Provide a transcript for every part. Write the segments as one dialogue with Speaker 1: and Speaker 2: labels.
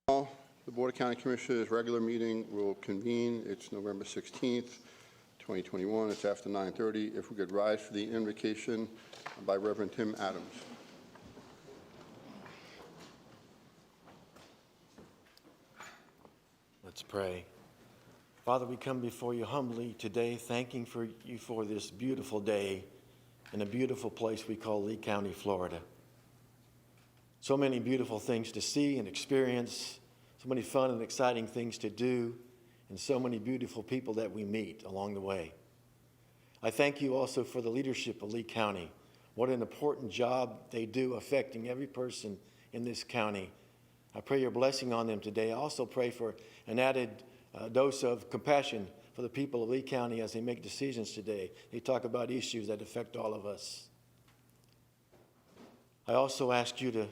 Speaker 1: The Board of County Commissioners' regular meeting will convene. It's November 16th, 2021. It's after 9:30. If we could rise for the invocation by Reverend Tim Adams.
Speaker 2: Let's pray. Father, we come before you humbly today, thanking you for this beautiful day in a beautiful place we call Lee County, Florida. So many beautiful things to see and experience, so many fun and exciting things to do, and so many beautiful people that we meet along the way. I thank you also for the leadership of Lee County. What an important job they do affecting every person in this county. I pray your blessing on them today. I also pray for an added dose of compassion for the people of Lee County as they make decisions today. They talk about issues that affect all of us. I also ask you to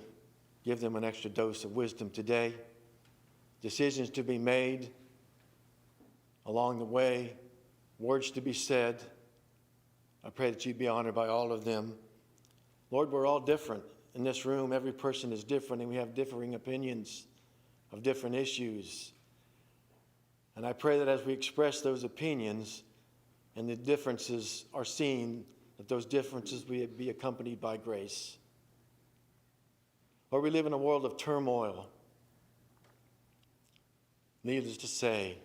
Speaker 2: give them an extra dose of wisdom today. Decisions to be made along the way, words to be said. I pray that you be honored by all of them. Lord, we're all different in this room. Every person is different, and we have differing opinions of different issues. And I pray that as we express those opinions and the differences are seen, that those differences will be accompanied by grace. Lord, we live in a world of turmoil. Needless to say,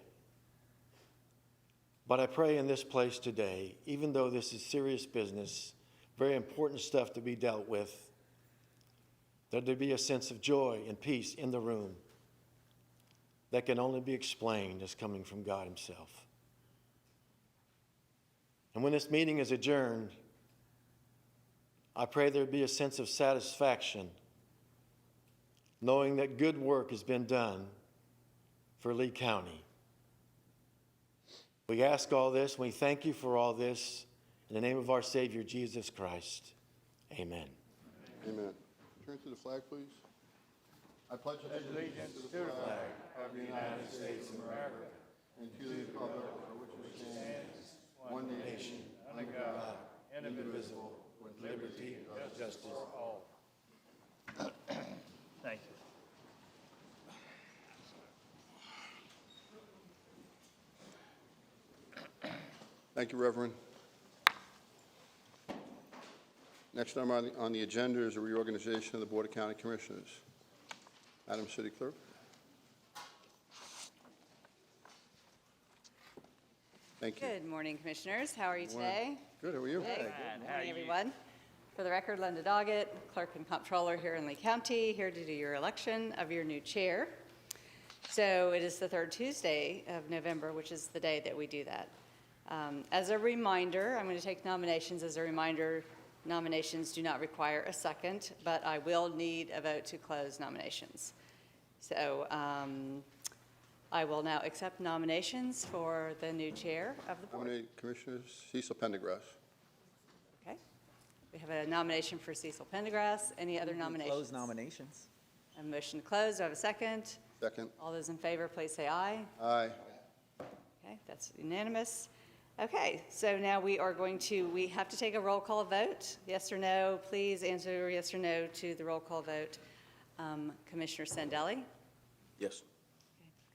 Speaker 2: but I pray in this place today, even though this is serious business, very important stuff to be dealt with, that there be a sense of joy and peace in the room that can only be explained as coming from God himself. And when this meeting is adjourned, I pray there be a sense of satisfaction, knowing that good work has been done for Lee County. We ask all this, and we thank you for all this, in the name of our Savior, Jesus Christ. Amen.
Speaker 1: Amen. Turn to the flag, please. I pledge allegiance to the flag of the United States of America and to the republic for which it stands, one nation, under God, indivisible, with liberty and justice for all.
Speaker 3: Thank you.
Speaker 1: Thank you, Reverend. Next item on the agenda is a reorganization of the Board of County Commissioners. Madam City Clerk. Thank you.
Speaker 4: Good morning, Commissioners. How are you today?
Speaker 1: Good. How are you?
Speaker 4: Good morning, everyone. For the record, Linda Doggett, Clerk and Comptroller here in Lee County, here to do your election of your new chair. So it is the third Tuesday of November, which is the day that we do that. As a reminder, I'm going to take nominations. As a reminder, nominations do not require a second, but I will need a vote to close nominations. So I will now accept nominations for the new chair of the board.
Speaker 1: Nominate Commissioners Cecil Pendergrass.
Speaker 4: Okay. We have a nomination for Cecil Pendergrass. Any other nominations?
Speaker 5: Close nominations.
Speaker 4: A motion to close. Do I have a second?
Speaker 1: Second.
Speaker 4: All those in favor, please say aye.
Speaker 1: Aye.
Speaker 4: Okay, that's unanimous. Okay, so now we have to take a roll call vote. Yes or no? Please answer yes or no to the roll call vote. Commissioner Sandelli?
Speaker 1: Yes.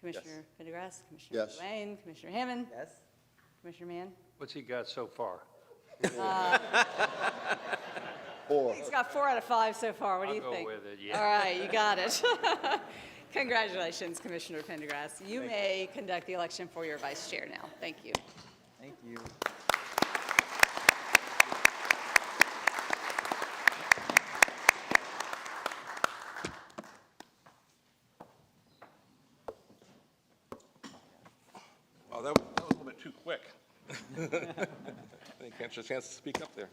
Speaker 4: Commissioner Pendergrass? Commissioner
Speaker 1: Yes.
Speaker 4: Wayne? Commissioner Hammond?
Speaker 5: Yes.
Speaker 4: Commissioner Mann?
Speaker 3: What's he got so far?
Speaker 1: 4.
Speaker 4: He's got 4 out of 5 so far. What do you
Speaker 3: I'll go
Speaker 4: think?
Speaker 3: with it, yeah.
Speaker 4: All right, you got it. Congratulations, Commissioner Pendergrass. You may conduct the election for your vice chair now. Thank you.
Speaker 5: Thank you.
Speaker 6: Oh, that was a little bit too quick. I didn't catch a chance to speak up there.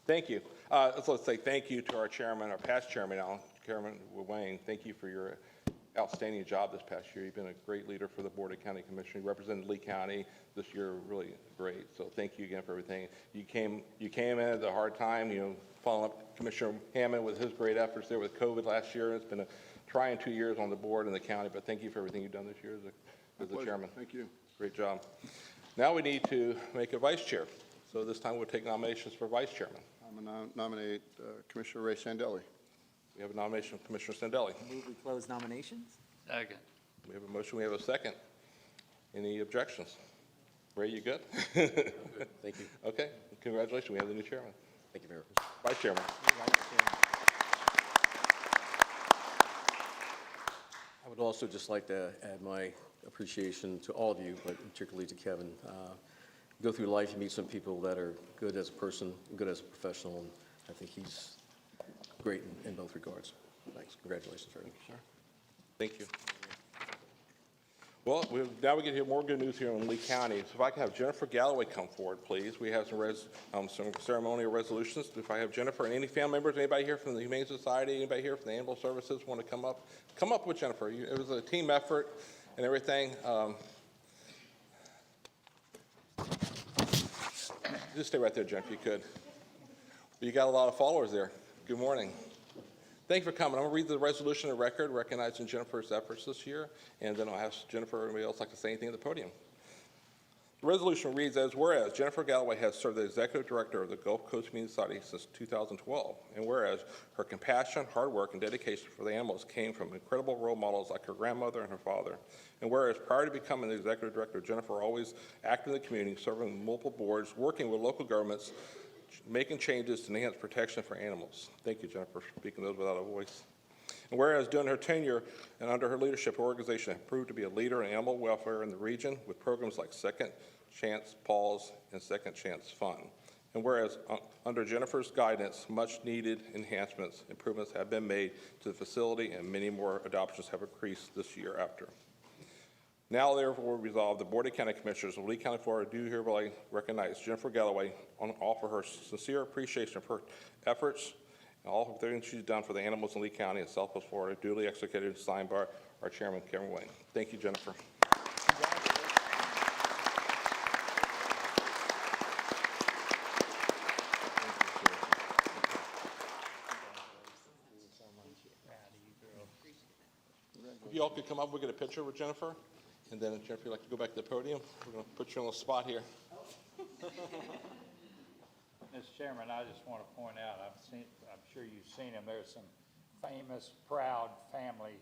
Speaker 6: Thank you. Let's say thank you to our chairman, our past chairman, Carolyn Wayne. Thank you for your outstanding job this past year. You've been a great leader for the Board of County Commissioners. You represented Lee County this year really great. So thank you again for everything. You came in at a hard time, following up Commissioner Hammond with his great efforts there with COVID last year. It's been a trying 2 years on the board and the county, but thank you for everything you've done this year as the chairman.
Speaker 1: Thank you.
Speaker 6: Great job. Now we need to make a vice chair. So this time we'll take nominations for vice chairman.
Speaker 1: I'm going to nominate Commissioner Ray Sandelli.
Speaker 6: We have a nomination of Commissioner Sandelli.
Speaker 5: Move we close nominations.
Speaker 3: Second.
Speaker 6: We have a motion, we have a second. Any objections? Ray, you good?
Speaker 5: Thank you.
Speaker 6: Okay, congratulations, we have the new chairman.
Speaker 5: Thank you very much.
Speaker 6: Vice chairman.
Speaker 5: I would also just like to add my appreciation to all of you, but particularly to Kevin. Go through life, you meet some people that are good as a person, good as a professional, and I think he's great in both regards. Thanks. Congratulations, sir.
Speaker 6: Thank you. Well, now we get to hear more good news here in Lee County. So if I can have Jennifer Galloway come forward, please. We have some ceremonial resolutions. If I have Jennifer and any family members, anybody here from the Humane Society, anybody here from the Animal Services want to come up with Jennifer. It was a team effort and everything. Just stay right there, Jennifer, if you could. You got a lot of followers there. Good morning. Thank you for coming. I'm going to read the resolution of record recognizing Jennifer's efforts this year, and then I'll ask Jennifer or anybody else like to say anything at the podium. The resolution reads as, whereas Jennifer Galloway has served as Executive Director of the Gulf Coast Community Society since 2012, and whereas her compassion, hard work, and dedication for the animals came from incredible role models like her grandmother and her father, and whereas prior to becoming the Executive Director, Jennifer always acted in the community, serving on multiple boards, working with local governments, making changes to enhance protection for animals. Thank you, Jennifer, for speaking those without a voice. And whereas during her tenure and under her leadership, her organization has proved to be a leader in animal welfare in the region with programs like Second Chance Paws and Second Chance Fund. And whereas under Jennifer's guidance, much needed improvements have been made to the facility, and many more adoptions have increased this year after. Now, therefore, resolved, the Board of County Commissioners of Lee County, Florida do hereby recognize Jennifer Galloway and offer her sincere appreciation for her efforts and all of the things she's done for the animals in Lee County and Southwest Florida, duly executed and signed by our chairman, Kevin Wayne. Thank you, Jennifer. If you all could come up, we'll get a picture with Jennifer. And then, Jennifer, if you'd like to go back to the podium, we're going to put you on the spot here.
Speaker 3: Mr. Chairman, I just want to point out, I'm sure you've seen them. There's some famous, proud family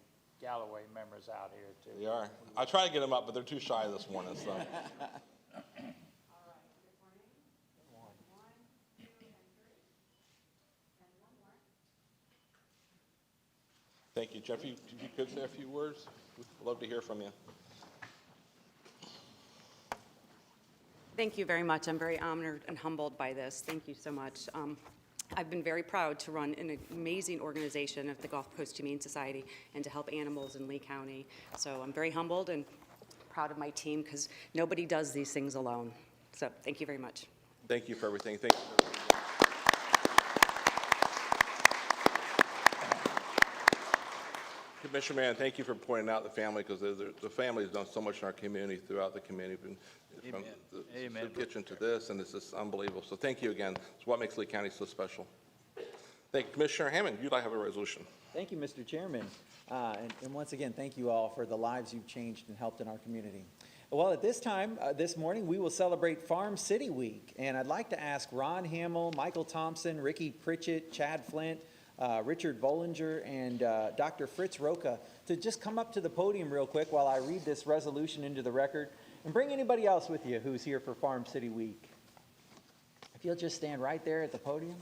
Speaker 3: Galloway members out here, too.
Speaker 6: They are. I try to get them up, but they're too shy this morning, so. Thank you. Jeff, if you could say a few words, we'd love to hear from you.
Speaker 7: Thank you very much. I'm very honored and humbled by this. Thank you so much. I've been very proud to run an amazing organization of the Gulf Coast Humane Society and to help animals in Lee County. So I'm very humbled and proud of my team because nobody does these things alone. So thank you very much.
Speaker 6: Thank you for everything. Thank you. Commissioner Mann, thank you for pointing out the family, because the family has done so much in our community, throughout the community, from the kitchen to this, and it's just unbelievable. So thank you again. It's what makes Lee County so special. Thank you. Commissioner Hammond, you'd like to have a resolution.
Speaker 8: Thank you, Mr. Chairman. And once again, thank you all for the lives you've changed and helped in our community. Well, at this time, this morning, we will celebrate Farm City Week. And I'd like to ask Ron Hamill, Michael Thompson, Ricky Pritchett, Chad Flint, Richard Bollinger, and Dr. Fritz Roca to just come up to the podium real quick while I read this resolution into the record. And bring anybody else with you who's here for Farm City Week. If you'll just stand right there at the podium.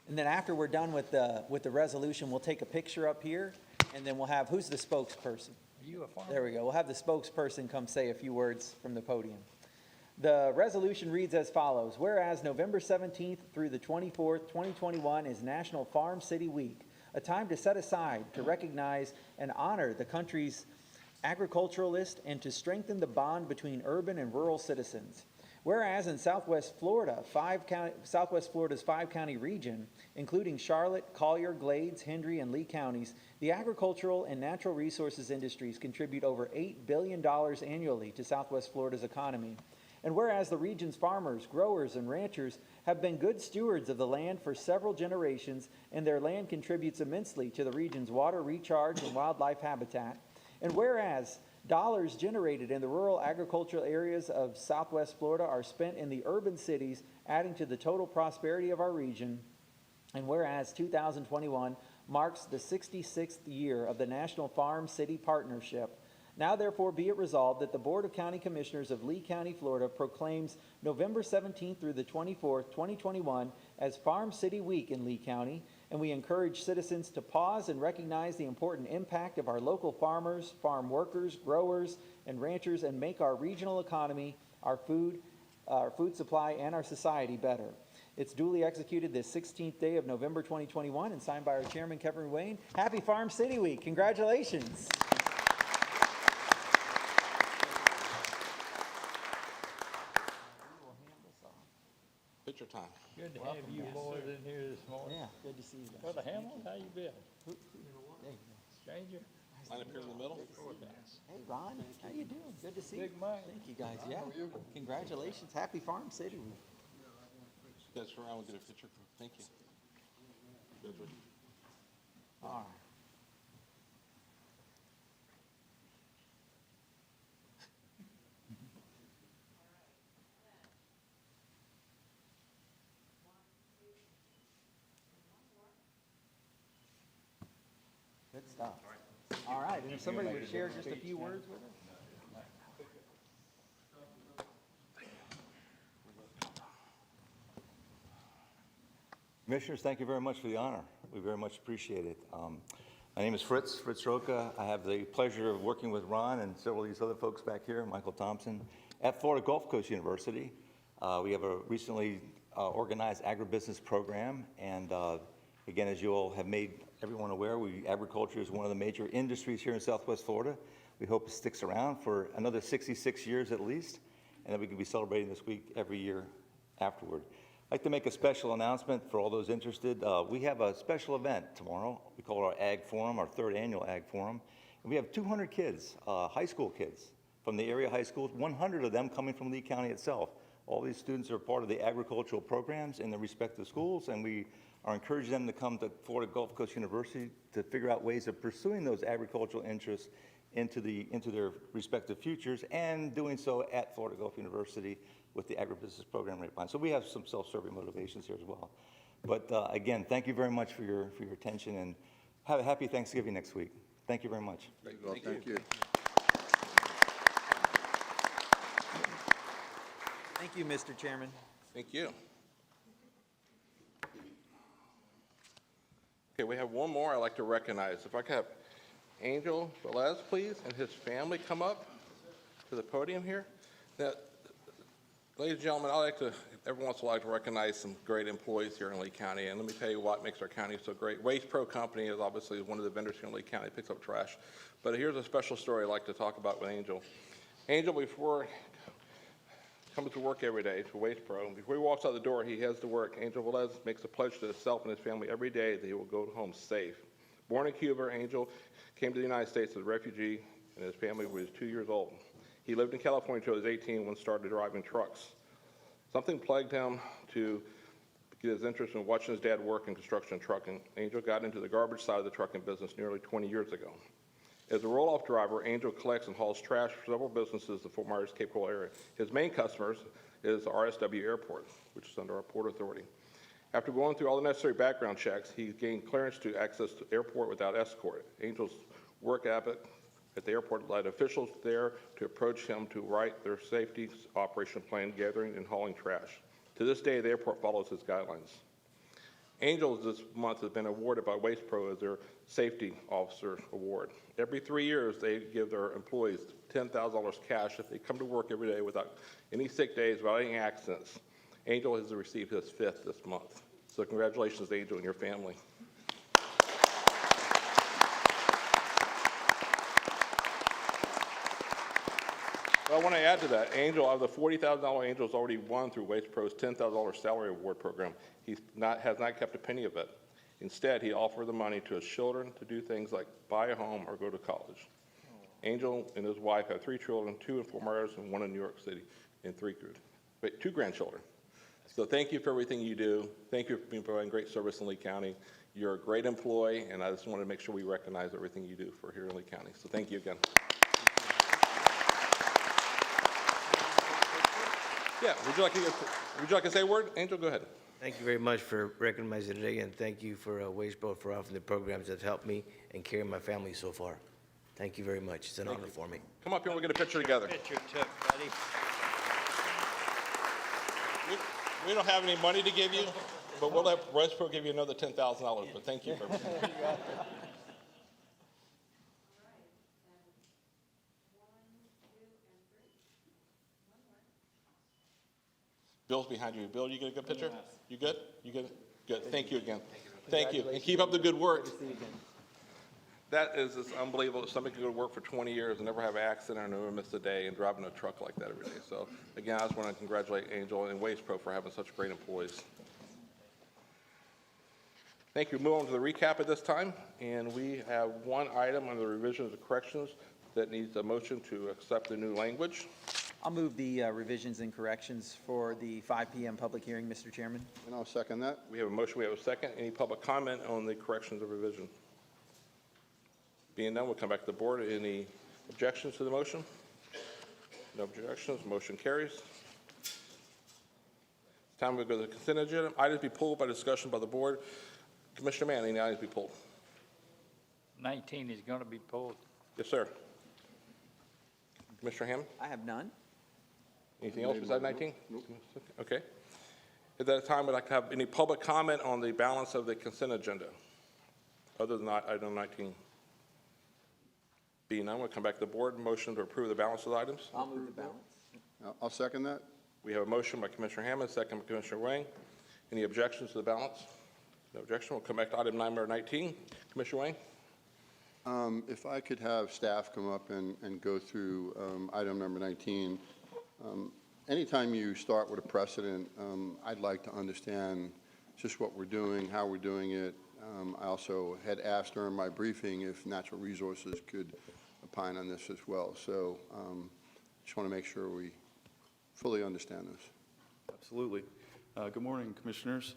Speaker 8: And then after we're done with the resolution, we'll take a picture up here, and then we'll have, who's the spokesperson?
Speaker 3: Are you a farmer?
Speaker 8: There we go. We'll have the spokesperson come say a few words from the podium. The resolution reads as follows. Whereas November 17th through the 24th, 2021 is National Farm City Week, a time to set aside to recognize and honor the country's agriculturalists and to strengthen the bond between urban and rural citizens. Whereas in Southwest Florida's 5-county region, including Charlotte, Collier, Glades, Hendry, and Lee counties, the agricultural and natural resources industries contribute over $8 billion annually to Southwest Florida's economy. And whereas the region's farmers, growers, and ranchers have been good stewards of the land for several generations, and their land contributes immensely to the region's water recharge and wildlife habitat. And whereas dollars generated in the rural agricultural areas of Southwest Florida are spent in the urban cities, adding to the total prosperity of our region. And whereas 2021 marks the 66th year of the National Farm City Partnership. Now therefore be it resolved that the Board of County Commissioners of Lee County, Florida proclaims November 17th through the 24th, 2021 as Farm City Week in Lee County, and we encourage citizens to pause and recognize the important impact of our local farmers, farm workers, growers, and ranchers, and make our regional economy, our food supply, and our society better. It's duly executed this 16th day of November 2021 and signed by our chairman, Kevin Wayne. Happy Farm City Week. Congratulations.
Speaker 6: Picture time.
Speaker 3: Good to have you boys in here this morning.
Speaker 8: Yeah, good to see you guys.
Speaker 3: Brother Hamilton, how you been?
Speaker 8: There you go.
Speaker 3: Stranger?
Speaker 6: Line up here in the middle.
Speaker 8: Hey, Ron, how you doing? Good to see you.
Speaker 3: Big Mike.
Speaker 8: Thank you, guys. Yeah. Congratulations. Happy Farm City Week.
Speaker 6: That's where I will get a picture. Thank you.
Speaker 8: All right. Good stuff. All right, and if somebody would share just a few words with us?
Speaker 9: Commissioners, thank you very much for the honor. We very much appreciate it. My name is Fritz Roca. I have the pleasure of working with Ron and several of these other folks back here, Michael Thompson, at Florida Gulf Coast University. We have a recently organized agribusiness program, and again, as you all have made everyone aware, agriculture is one of the major industries here in Southwest Florida. We hope it sticks around for another 66 years at least, and that we can be celebrating this week every year afterward. I'd like to make a special announcement for all those interested. We have a special event tomorrow. We call it our Ag Forum, our third annual Ag Forum. And we have 200 kids, high school kids from the area high schools, 100 of them coming from Lee County itself. All these students are part of the agricultural programs in their respective schools, and we are encouraging them to come to Florida Gulf Coast University to figure out ways of pursuing those agricultural interests into their respective futures, and doing so at Florida Gulf University with the agribusiness program right behind. So we have some self-serving motivations here as well. But again, thank you very much for your attention, and have a happy Thanksgiving next week. Thank you very much.
Speaker 1: Thank you.
Speaker 8: Thank you, Mr. Chairman.
Speaker 6: Thank you. Okay, we have one more I'd like to recognize. If I could have Angel Velez, please, and his family come up to the podium here. Now, ladies and gentlemen, I like to, every once in a while, to recognize some great employees here in Lee County, and let me tell you what makes our county so great. Waste Pro Company is obviously one of the vendors here in Lee County that picks up trash, but here's a special story I'd like to talk about with Angel. Angel, before comes to work every day to Waste Pro, and before he walks out the door, he heads to work. Angel Velez makes a pledge to himself and his family every day that he will go home safe. Born in Cuba, Angel came to the United States as a refugee, and his family was 2 years old. He lived in California until he was 18 when he started driving trucks. Something plagued him to get his interest in watching his dad work in construction and trucking. Angel got into the garbage side of the trucking business nearly 20 years ago. As a roll-off driver, Angel collects and hauls trash for several businesses in the Fort Myers, Cape Coral area. His main customers is RSW Airport, which is under our Port Authority. After going through all the necessary background checks, he gained clearance to access the airport without escort. Angel's work ethic at the airport led officials there to approach him to write their safety operation plan, gathering and hauling trash. To this day, the airport follows his guidelines. Angel this month has been awarded by Waste Pro as their Safety Officer Award. Every 3 years, they give their employees $10,000 cash if they come to work every day without any sick days, without any accidents. Angel has received his 5th this month. So congratulations, Angel, and your family. Well, I want to add to that. Angel, out of the $40,000 Angel's already won through Waste Pro's $10,000 salary award program, he has not kept a penny of it. Instead, he offered the money to his children to do things like buy a home or go to college. Angel and his wife have 3 children, 2 in Fort Myers and 1 in New York City, and 2 grandchildren. So thank you for everything you do. Thank you for providing great service in Lee County. You're a great employee, and I just want to make sure we recognize everything you do for here in Lee County. So thank you again. Yeah, would you like to say a word? Angel, go ahead.
Speaker 10: Thank you very much for recognizing today, and thank you for Wasteboro for offering the programs that helped me and carry my family so far. Thank you very much. It's an honor for me.
Speaker 6: Come up here, we'll get a picture together.
Speaker 10: Picture took, buddy.
Speaker 6: We don't have any money to give you, but we'll let Westboro give you another $10,000, but thank you for everything. Bill's behind you. Bill, you get a good picture? You good? You good? Good. Thank you again. Thank you. And keep up the good work. That is just unbelievable that somebody can go to work for 20 years and never have an accident or never miss a day and driving a truck like that every day. So again, I just want to congratulate Angel and Wastepro for having such great employees. Thank you. Move on to the recap at this time. And we have one item under the revisions and corrections that needs a motion to accept the new language.
Speaker 8: I'll move the revisions and corrections for the 5 p.m. public hearing, Mr. Chairman.
Speaker 1: And I'll second that.
Speaker 6: We have a motion, we have a second. Any public comment on the corrections or revision? Being none, we'll come back to the board. Any objections to the motion? No objections, motion carries. It's time we go to the consent agenda. Items be pulled by discussion by the board. Commissioner Mann, any items be pulled?
Speaker 3: 19 is going to be pulled.
Speaker 6: Yes, sir. Commissioner Hammond?
Speaker 8: I have none.
Speaker 6: Anything else besides 19? Okay. At that time, we'd like to have any public comment on the balance of the consent agenda, other than item 19. Being none, we'll come back to the board. Motion to approve the balance of the items.
Speaker 8: I'll move the balance.
Speaker 1: I'll second that.
Speaker 6: We have a motion by Commissioner Hammond, second by Commissioner Wang. Any objections to the balance? No objection. We'll come back to item number 19. Commissioner Wang?
Speaker 1: If I could have staff come up and go through item number 19. Anytime you start with a precedent, I'd like to understand just what we're doing, how we're doing it. I also had asked during my briefing if natural resources could opine on this as well. So just want to make sure we fully understand this.
Speaker 11: Absolutely. Good morning, Commissioners.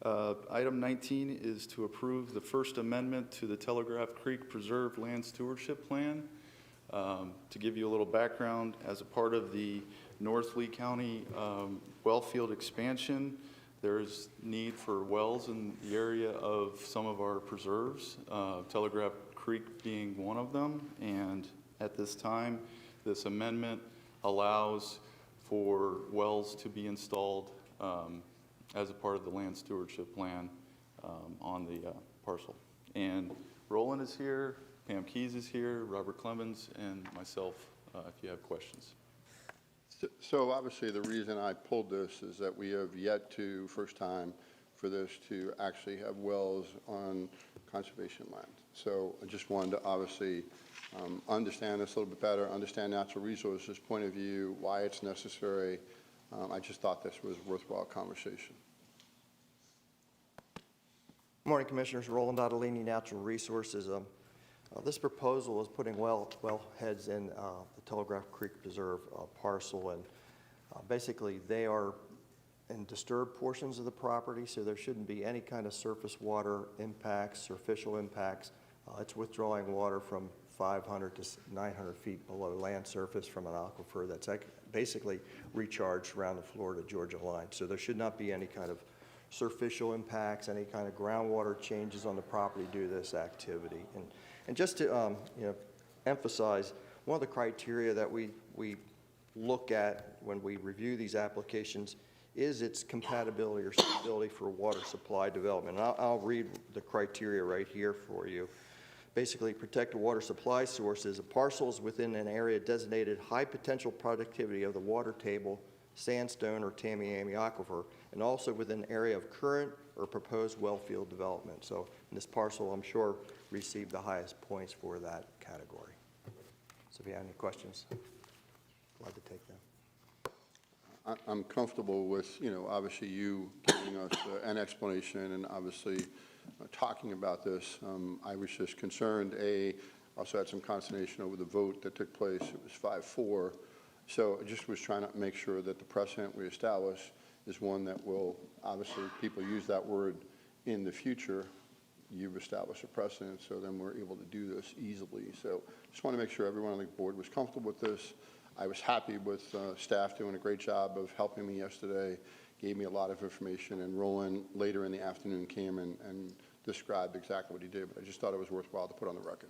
Speaker 11: Item 19 is to approve the First Amendment to the Telegraph Creek Preserve Land Stewardship Plan. To give you a little background, as a part of the North Lee County well field expansion, there's need for wells in the area of some of our preserves, Telegraph Creek being one of them. And at this time, this amendment allows for wells to be installed as a part of the land stewardship plan on the parcel. And Roland is here, Pam Keys is here, Robert Clemens, and myself, if you have questions.
Speaker 1: So obviously the reason I pulled this is that we have yet to, first time for this to actually have wells on conservation land. So I just wanted to obviously understand this a little bit better, understand natural resources point of view, why it's necessary. I just thought this was a worthwhile conversation.
Speaker 12: Good morning, Commissioners. Roland Ottolini, Natural Resources. This proposal is putting well heads in the Telegraph Creek Preserve parcel, and basically they are in disturbed portions of the property, so there shouldn't be any kind of surface water impacts, surficial impacts. It's withdrawing water from 500 to 900 feet below land surface from an aquifer that's basically recharged around the Florida-Georgia line. So there should not be any kind of surficial impacts, any kind of groundwater changes on the property due to this activity. And just to emphasize, one of the criteria that we look at when we review these applications is its compatibility or suitability for water supply development. And I'll read the criteria right here for you. Basically, protected water supply sources, parcels within an area designated high potential productivity of the water table, sandstone, or Tamiami aquifer, and also within an area of current or proposed well field development. So this parcel, I'm sure, received the highest points for that category. So if you have any questions, glad to take them.
Speaker 1: I'm comfortable with, obviously you giving us an explanation and obviously talking about this. I was just concerned, also had some consternation over the vote that took place. It was 5-4. So I just was trying to make sure that the precedent we establish is one that will, obviously, people use that word in the future. You've established a precedent, so then we're able to do this easily. So just want to make sure everyone on the board was comfortable with this. I was happy with staff doing a great job of helping me yesterday, gave me a lot of information, and Roland later in the afternoon came and described exactly what he did, but I just thought it was worthwhile to put on the record.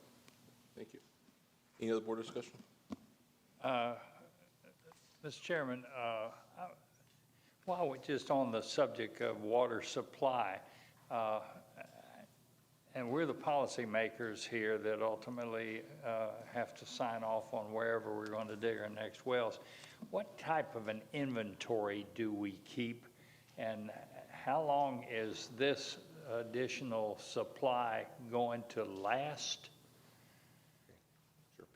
Speaker 6: Thank you. Any other board discussion?
Speaker 3: Mr. Chairman, while we're just on the subject of water supply, and we're the policymakers here that ultimately have to sign off on wherever we're going to dig our next wells, what type of an inventory do we keep, and how long is this additional supply going to last?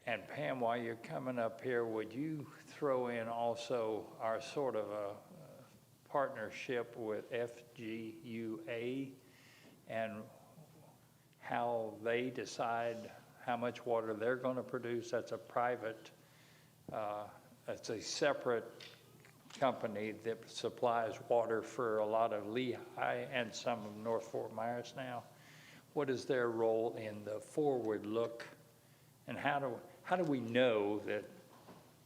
Speaker 3: And Pam, while you're coming up here, would you throw in also our sort of a partnership with FGUA and how they decide how much water they're going to produce? That's a private, that's a separate company that supplies water for a lot of Lehigh and some of North Fort Myers now. What is their role in the forward look, and how do we know that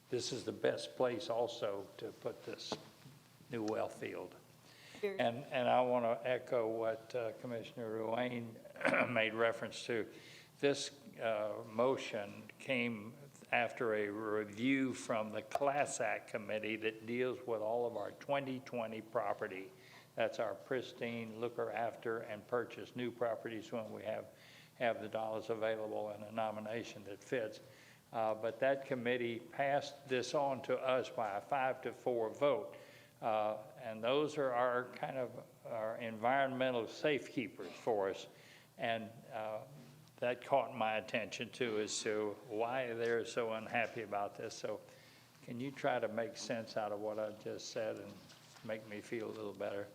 Speaker 3: this is the best place also to put this new well field? And I want to echo what Commissioner Ruane made reference to. This motion came after a review from the Class Act Committee that deals with all of our 2020 property. That's our pristine, looker after, and purchase new properties when we have the dollars available and a nomination that fits. But that committee passed this on to us by a 5-4 vote. And those are our kind of our environmental safekeepers for us. And that caught my attention too, as to why they're so unhappy about this. So can you try to make sense out of what I just said and make me feel a little better?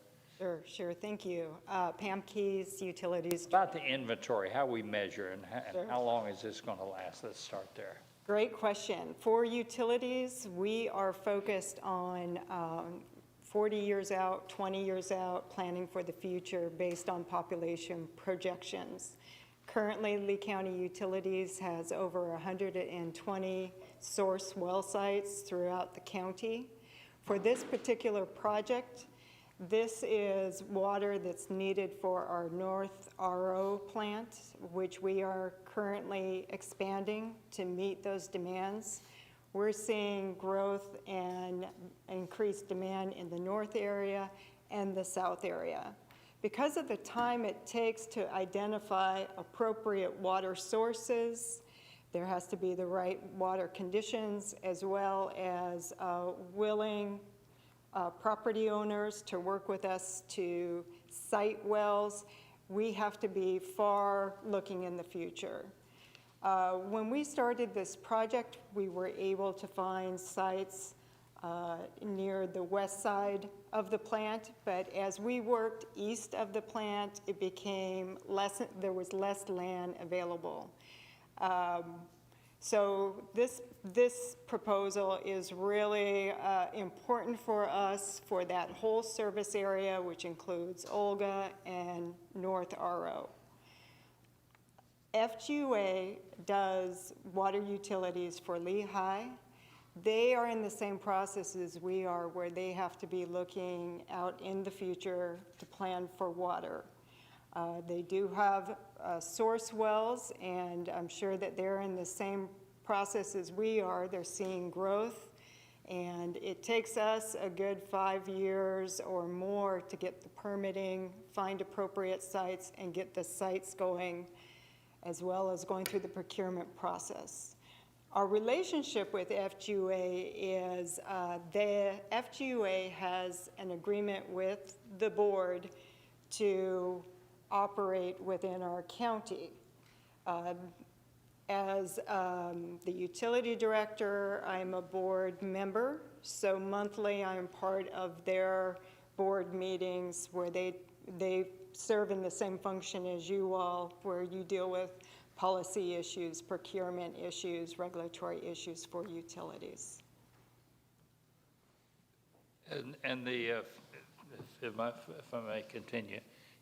Speaker 13: Sure, thank you. Pam Keys, Utilities.
Speaker 3: About the inventory, how we measure and how long is this going to last? Let's start there.
Speaker 13: Great question. For utilities, we are focused on 40 years out, 20 years out, planning for the future based on population projections. Currently, Lee County Utilities has over 120 source well sites throughout the county. For this particular project, this is water that's needed for our North RO plant, which we are currently expanding to meet those demands. We're seeing growth and increased demand in the north area and the south area. Because of the time it takes to identify appropriate water sources, there has to be the right water conditions as well as willing property owners to work with us to site wells. We have to be far looking in the future. When we started this project, we were able to find sites near the west side of the plant, but as we worked east of the plant, it became there was less land available. So this proposal is really important for us for that whole service area, which includes Olga and North RO. FGUA does water utilities for Lehigh. They are in the same process as we are, where they have to be looking out in the future to plan for water. They do have source wells, and I'm sure that they're in the same process as we are. They're seeing growth, and it takes us a good 5 years or more to get the permitting, find appropriate sites, and get the sites going, as well as going through the procurement process. Our relationship with FGUA is the FGUA has an agreement with the board to operate within our county. As the utility director, I'm a board member, so monthly I'm part of their board meetings where they serve in the same function as you all, where you deal with policy issues, procurement issues, regulatory issues for utilities.
Speaker 3: And the, if I may continue,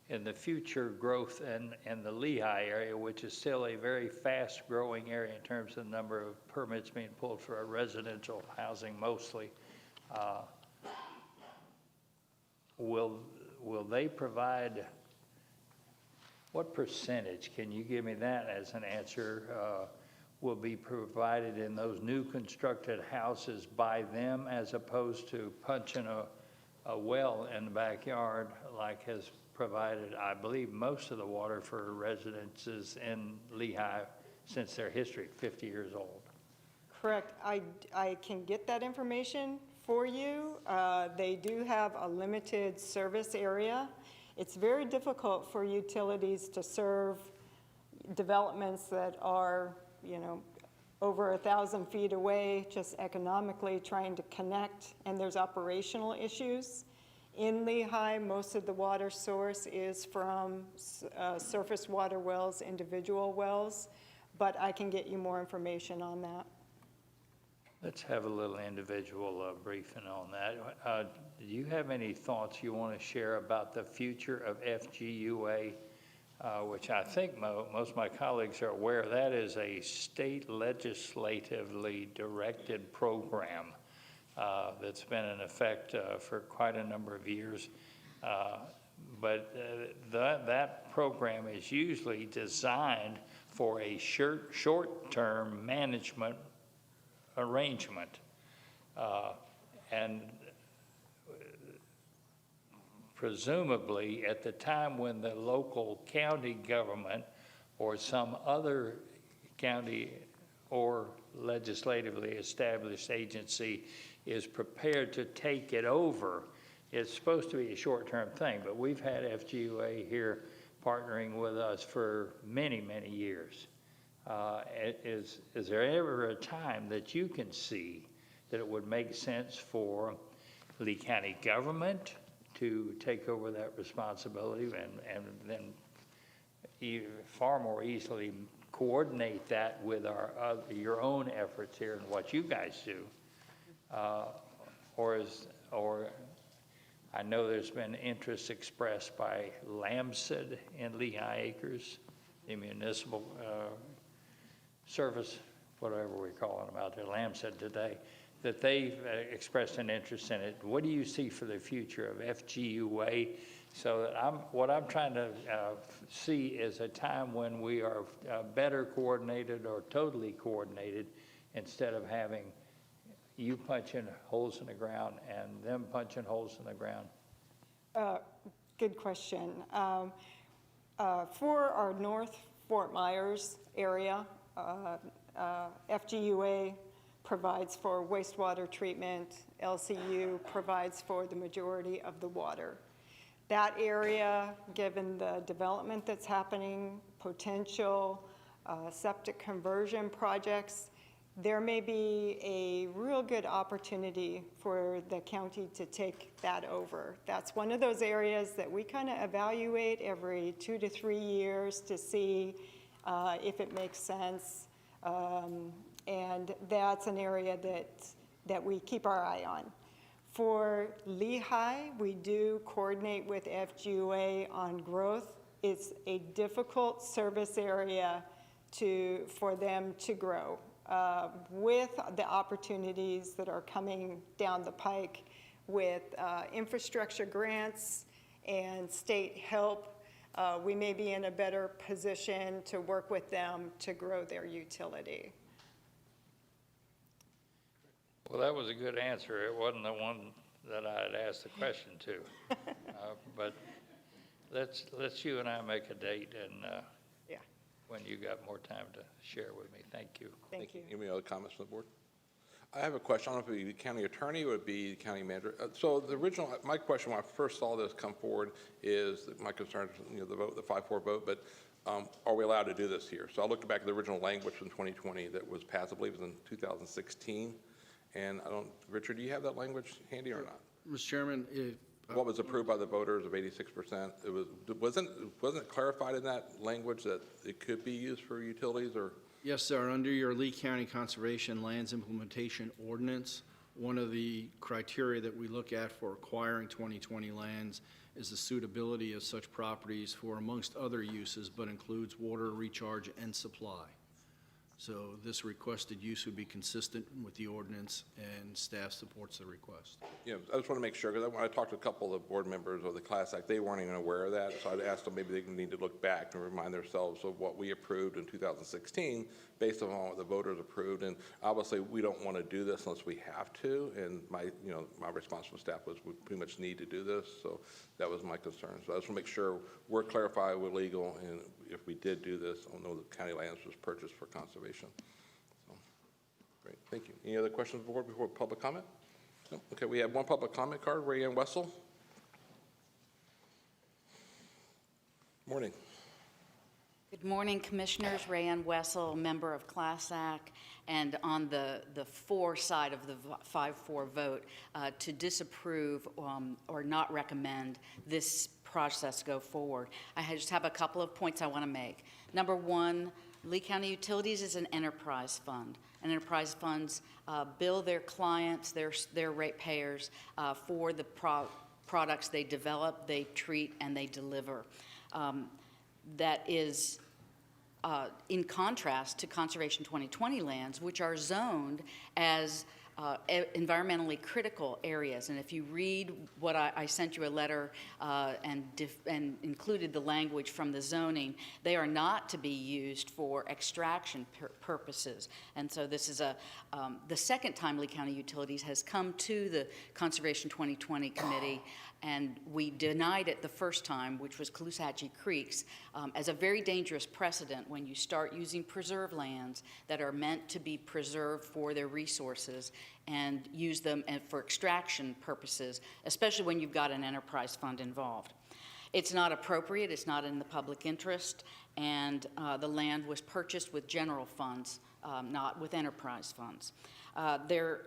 Speaker 3: in the future growth in the Lehigh area, which is still a very fast-growing area in terms of the number of permits being pulled for residential housing mostly, will they provide, what percentage, can you give me that as an answer, will be provided in those new constructed houses by them as opposed to punching a well in the backyard like has provided, I believe, most of the water for residences in Lehigh since their history, 50 years old?
Speaker 13: Correct. I can get that information for you. They do have a limited service area. It's very difficult for utilities to serve developments that are, you know, over 1,000 feet away, just economically trying to connect, and there's operational issues. In Lehigh, most of the water source is from surface water wells, individual wells, but I can get you more information on that.
Speaker 3: Let's have a little individual briefing on that. Do you have any thoughts you want to share about the future of FGUA, which I think most of my colleagues are aware that is a state legislatively directed program that's been in effect for quite a number of years. But that program is usually designed for a short-term management arrangement. And presumably at the time when the local county government or some other county or legislatively established agency is prepared to take it over, it's supposed to be a short-term thing, but we've had FGUA here partnering with us for many, many years. Is there ever a time that you can see that it would make sense for Lee County government to take over that responsibility and then far more easily coordinate that with your own efforts here and what you guys do? Or I know there's been interest expressed by Lamsed in Lehigh Acres, the municipal service, whatever we're calling them out there, Lamsed today, that they've expressed an interest in it. What do you see for the future of FGUA? So that what I'm trying to see is a time when we are better coordinated or totally coordinated instead of having you punching holes in the ground and them punching holes in the ground.
Speaker 13: Good question. For our North Fort Myers area, FGUA provides for wastewater treatment. LCU provides for the majority of the water. That area, given the development that's happening, potential septic conversion projects, there may be a real good opportunity for the county to take that over. That's one of those areas that we kind of evaluate every 2 to 3 years to see if it makes sense. And that's an area that we keep our eye on. For Lehigh, we do coordinate with FGUA on growth. It's a difficult service area for them to grow. With the opportunities that are coming down the pike with infrastructure grants and state help, we may be in a better position to work with them to grow their utility.
Speaker 3: Well, that was a good answer. It wasn't the one that I had asked the question to. But let's you and I make a date and
Speaker 13: Yeah.
Speaker 3: when you got more time to share with me. Thank you.
Speaker 13: Thank you.
Speaker 6: Any other comments from the board? I have a question. I don't know if it would be the county attorney or it would be the county manager. So the original, my question when I first saw this come forward is that my concern is, the vote, the 5-4 vote, but are we allowed to do this here? So I looked back at the original language from 2020 that was passed, I believe it was in 2016. And Richard, do you have that language handy or not?
Speaker 14: Mr. Chairman,
Speaker 6: What was approved by the voters of 86%? Wasn't it clarified in that language that it could be used for utilities or?
Speaker 14: yes, sir, under your Lee County Conservation Lands Implementation Ordinance, one of the criteria that we look at for acquiring 2020 lands is the suitability of such properties for, amongst other uses, but includes water recharge and supply. So this requested use would be consistent with the ordinance, and staff supports the request.
Speaker 6: Yeah, I just want to make sure, because when I talked to a couple of board members of the Class Act, they weren't even aware of that, so I'd asked them maybe they need to look back and remind themselves of what we approved in 2016 based on what the voters approved, and obviously, we don't want to do this unless we have to, and my response from staff was we pretty much need to do this, so that was my concern. So I just want to make sure we're clarified, we're legal, and if we did do this, I know the county lands was purchased for conservation. So, great, thank you. Any other questions of the board before public comment? No? Okay, we have one public comment card, Rayanne Wessel. Morning.
Speaker 15: Good morning, Commissioners. Rayanne Wessel, member of Class Act, and on the for side of the 5-4 vote to disapprove or not recommend this process go forward. I just have a couple of points I want to make. Number one, Lee County Utilities is an enterprise fund. And enterprise funds bill their clients, their ratepayers for the products they develop, they treat, and they deliver. That is in contrast to Conservation 2020 lands, which are zoned as environmentally critical areas. And if you read what I sent you a letter and included the language from the zoning, they are not to be used for extraction purposes. And so this is the second time Lee County Utilities has come to the Conservation 2020 Committee, and we denied it the first time, which was Caloosahatchee Creeks, as a very dangerous precedent when you start using preserve lands that are meant to be preserved for their resources and use them for extraction purposes, especially when you've got an enterprise fund involved. It's not appropriate, it's not in the public interest, and the land was purchased with general funds, not with enterprise funds. There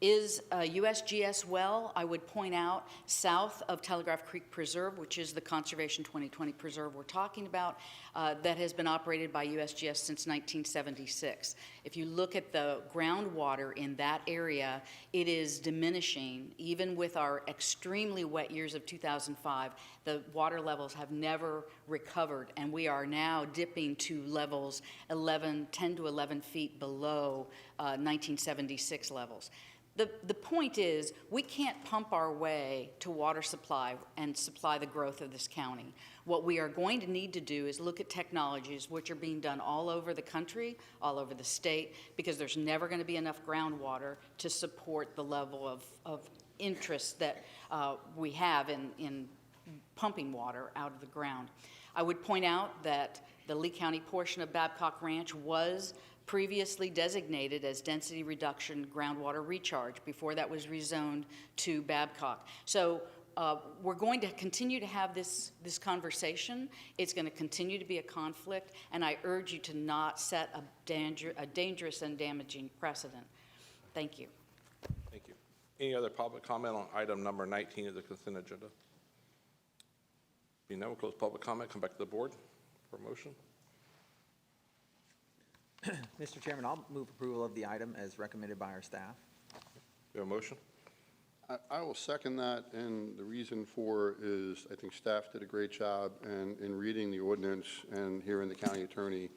Speaker 15: is a USGS well, I would point out, south of Telegraph Creek Preserve, which is the Conservation 2020 preserve we're talking about, that has been operated by USGS since 1976. If you look at the groundwater in that area, it is diminishing. Even with our extremely wet years of 2005, the water levels have never recovered, and we are now dipping to levels 10 to 11 feet below 1976 levels. The point is, we can't pump our way to water supply and supply the growth of this county. What we are going to need to do is look at technologies which are being done all over the country, all over the state, because there's never going to be enough groundwater to support the level of interest that we have in pumping water out of the ground. I would point out that the Lee County portion of Babcock Ranch was previously designated as density reduction groundwater recharge before that was rezoned to Babcock. So we're going to continue to have this conversation. It's going to continue to be a conflict, and I urge you to not set a dangerous and damaging precedent. Thank you.
Speaker 6: Thank you. Any other public comment on item number 19 of the consent agenda? Being none, we'll close public comment, come back to the board for a motion.
Speaker 8: Mr. Chairman, I'll move approval of the item as recommended by our staff.
Speaker 6: You have a motion?
Speaker 1: I will second that, and the reason for is I think staff did a great job, and in reading the ordinance and hearing the county attorney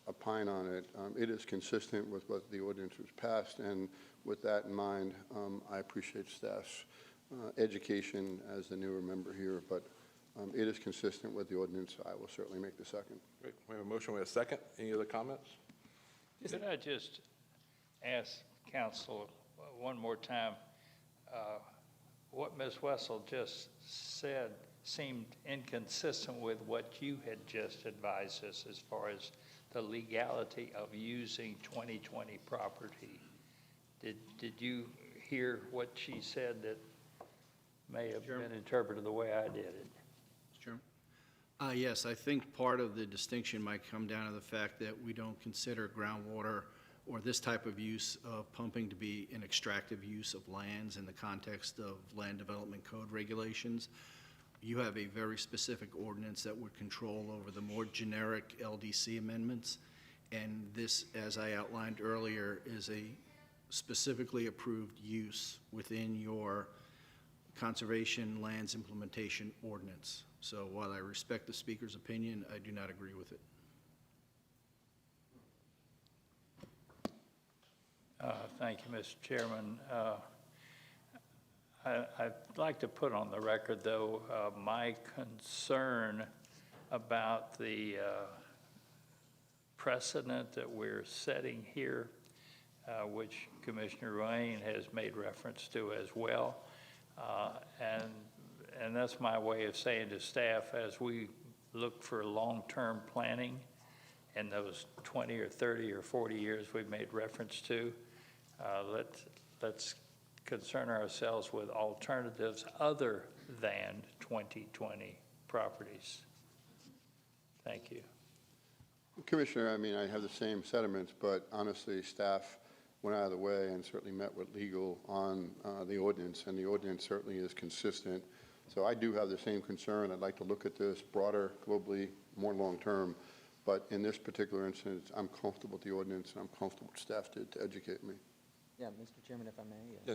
Speaker 1: opine on it, it is consistent with what the ordinance was passed, and with that in mind, I appreciate staff's education as the newer member here, but it is consistent with the ordinance. I will certainly make the second.
Speaker 6: Great. We have a motion, we have a second. Any other comments?
Speaker 3: Could I just ask council one more time, what Ms. Wessel just said seemed inconsistent with what you had just advised us as far as the legality of using 2020 property. Did you hear what she said that may have been interpreted the way I did it?
Speaker 14: Yes, I think part of the distinction might come down to the fact that we don't consider groundwater or this type of use of pumping to be an extractive use of lands in the context of land development code regulations. You have a very specific ordinance that would control over the more generic LDC amendments, and this, as I outlined earlier, is a specifically approved use within your conservation lands implementation ordinance. So while I respect the speaker's opinion, I do not agree with it.
Speaker 3: Thank you, Mr. Chairman. I'd like to put on the record, though, my concern about the precedent that we're setting here, which Commissioner Wayne has made reference to as well. And that's my way of saying to staff, as we look for long-term planning in those 20 or 30 or 40 years we've made reference to, let's concern ourselves with alternatives other than 2020 properties. Thank you.
Speaker 1: Commissioner, I mean, I have the same sentiments, but honestly, staff went out of the way and certainly met with legal on the ordinance, and the ordinance certainly is consistent. So I do have the same concern. I'd like to look at this broader, globally, more long-term. But in this particular instance, I'm comfortable with the ordinance, and I'm comfortable with staff to educate me.
Speaker 8: Yeah, Mr. Chairman, if I may.
Speaker 6: Yeah.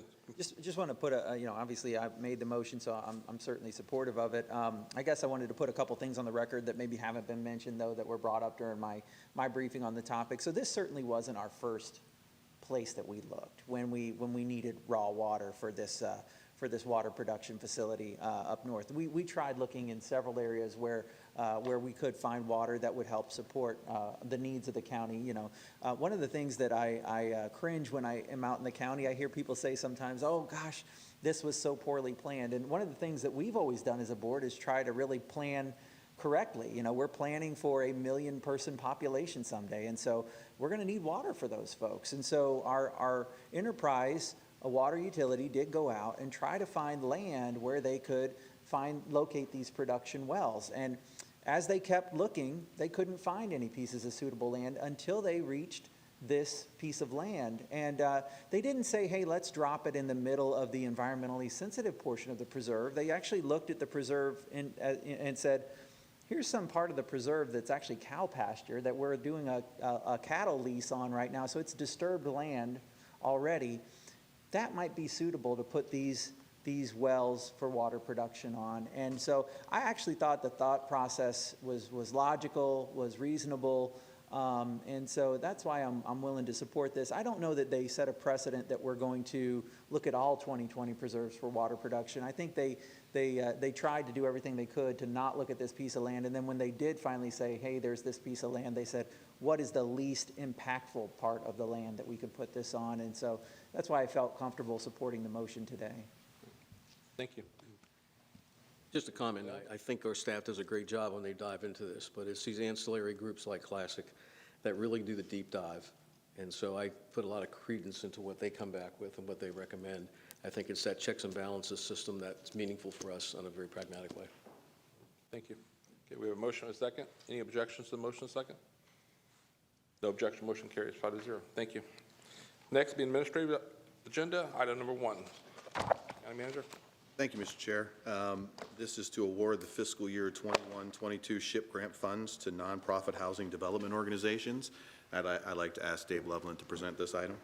Speaker 8: Just want to put obviously I've made the motion, so I'm certainly supportive of it. I guess I wanted to put a couple things on the record that maybe haven't been mentioned, though, that were brought up during my briefing on the topic. So this certainly wasn't our first place that we looked when we needed raw water for this water production facility up north. We tried looking in several areas where we could find water that would help support the needs of the county. You know, one of the things that I cringe when I am out in the county, I hear people say sometimes, "Oh gosh, this was so poorly planned." And one of the things that we've always done as a board is try to really plan correctly. You know, we're planning for a 1 million person population someday, and so we're going to need water for those folks. And so our enterprise, a water utility, did go out and try to find land where they could locate these production wells. And as they kept looking, they couldn't find any pieces of suitable land until they reached this piece of land. And they didn't say, hey, let's drop it in the middle of the environmentally sensitive portion of the preserve. They actually looked at the preserve and said, here's some part of the preserve that's actually cow pasture that we're doing a cattle lease on right now, so it's disturbed land already. That might be suitable to put these wells for water production on. And so I actually thought the thought process was logical, was reasonable, and so that's why I'm willing to support this. I don't know that they set a precedent that we're going to look at all 2020 preserves for water production. I think they tried to do everything they could to not look at this piece of land, and then when they did finally say, hey, there's this piece of land, they said, what is the least impactful part of the land that we could put this on? And so that's why I felt comfortable supporting the motion today.
Speaker 6: Thank you.
Speaker 5: Just a comment, I think our staff does a great job when they dive into this, but it's these ancillary groups like Classic that really do the deep dive. And so I put a lot of credence into what they come back with and what they recommend. I think it's that checks and balances system that's meaningful for us in a very pragmatic way.
Speaker 6: Thank you. Okay, we have a motion and a second. Any objections to the motion and second? No objection, motion carries 5-0. Thank you. Next, the administrative agenda, item number 1. County Manager.
Speaker 16: Thank you, Mr. Chair. This is to award the fiscal year 21-22 SHIP grant funds to nonprofit housing development organizations. I'd like to ask Dave Loveland to present this item.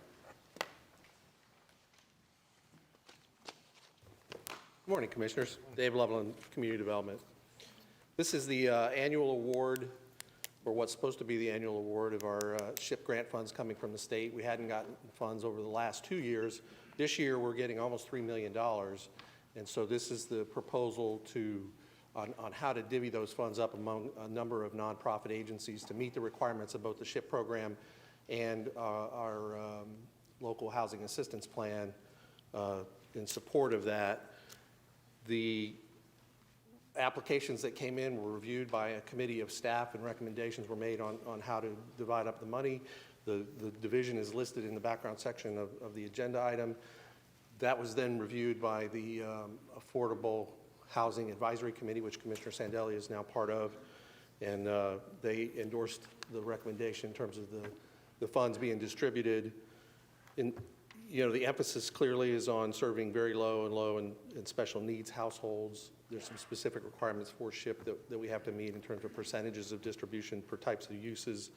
Speaker 17: Good morning, Commissioners. Dave Loveland, Community Development. This is the annual award, or what's supposed to be the annual award of our SHIP grant funds coming from the state. We hadn't gotten funds over the last 2 years. This year, we're getting almost $3 million. And so this is the proposal on how to divvy those funds up among a number of nonprofit agencies to meet the requirements of both the SHIP program and our local housing assistance plan in support of that. The applications that came in were reviewed by a committee of staff, and recommendations were made on how to divide up the money. The division is listed in the background section of the agenda item. That was then reviewed by the Affordable Housing Advisory Committee, which Commissioner Sandelli is now part of, and they endorsed the recommendation in terms of the funds being distributed. And, you know, the emphasis clearly is on serving very low and special needs households. There's some specific requirements for SHIP that we have to meet in terms of percentages of distribution per types of uses.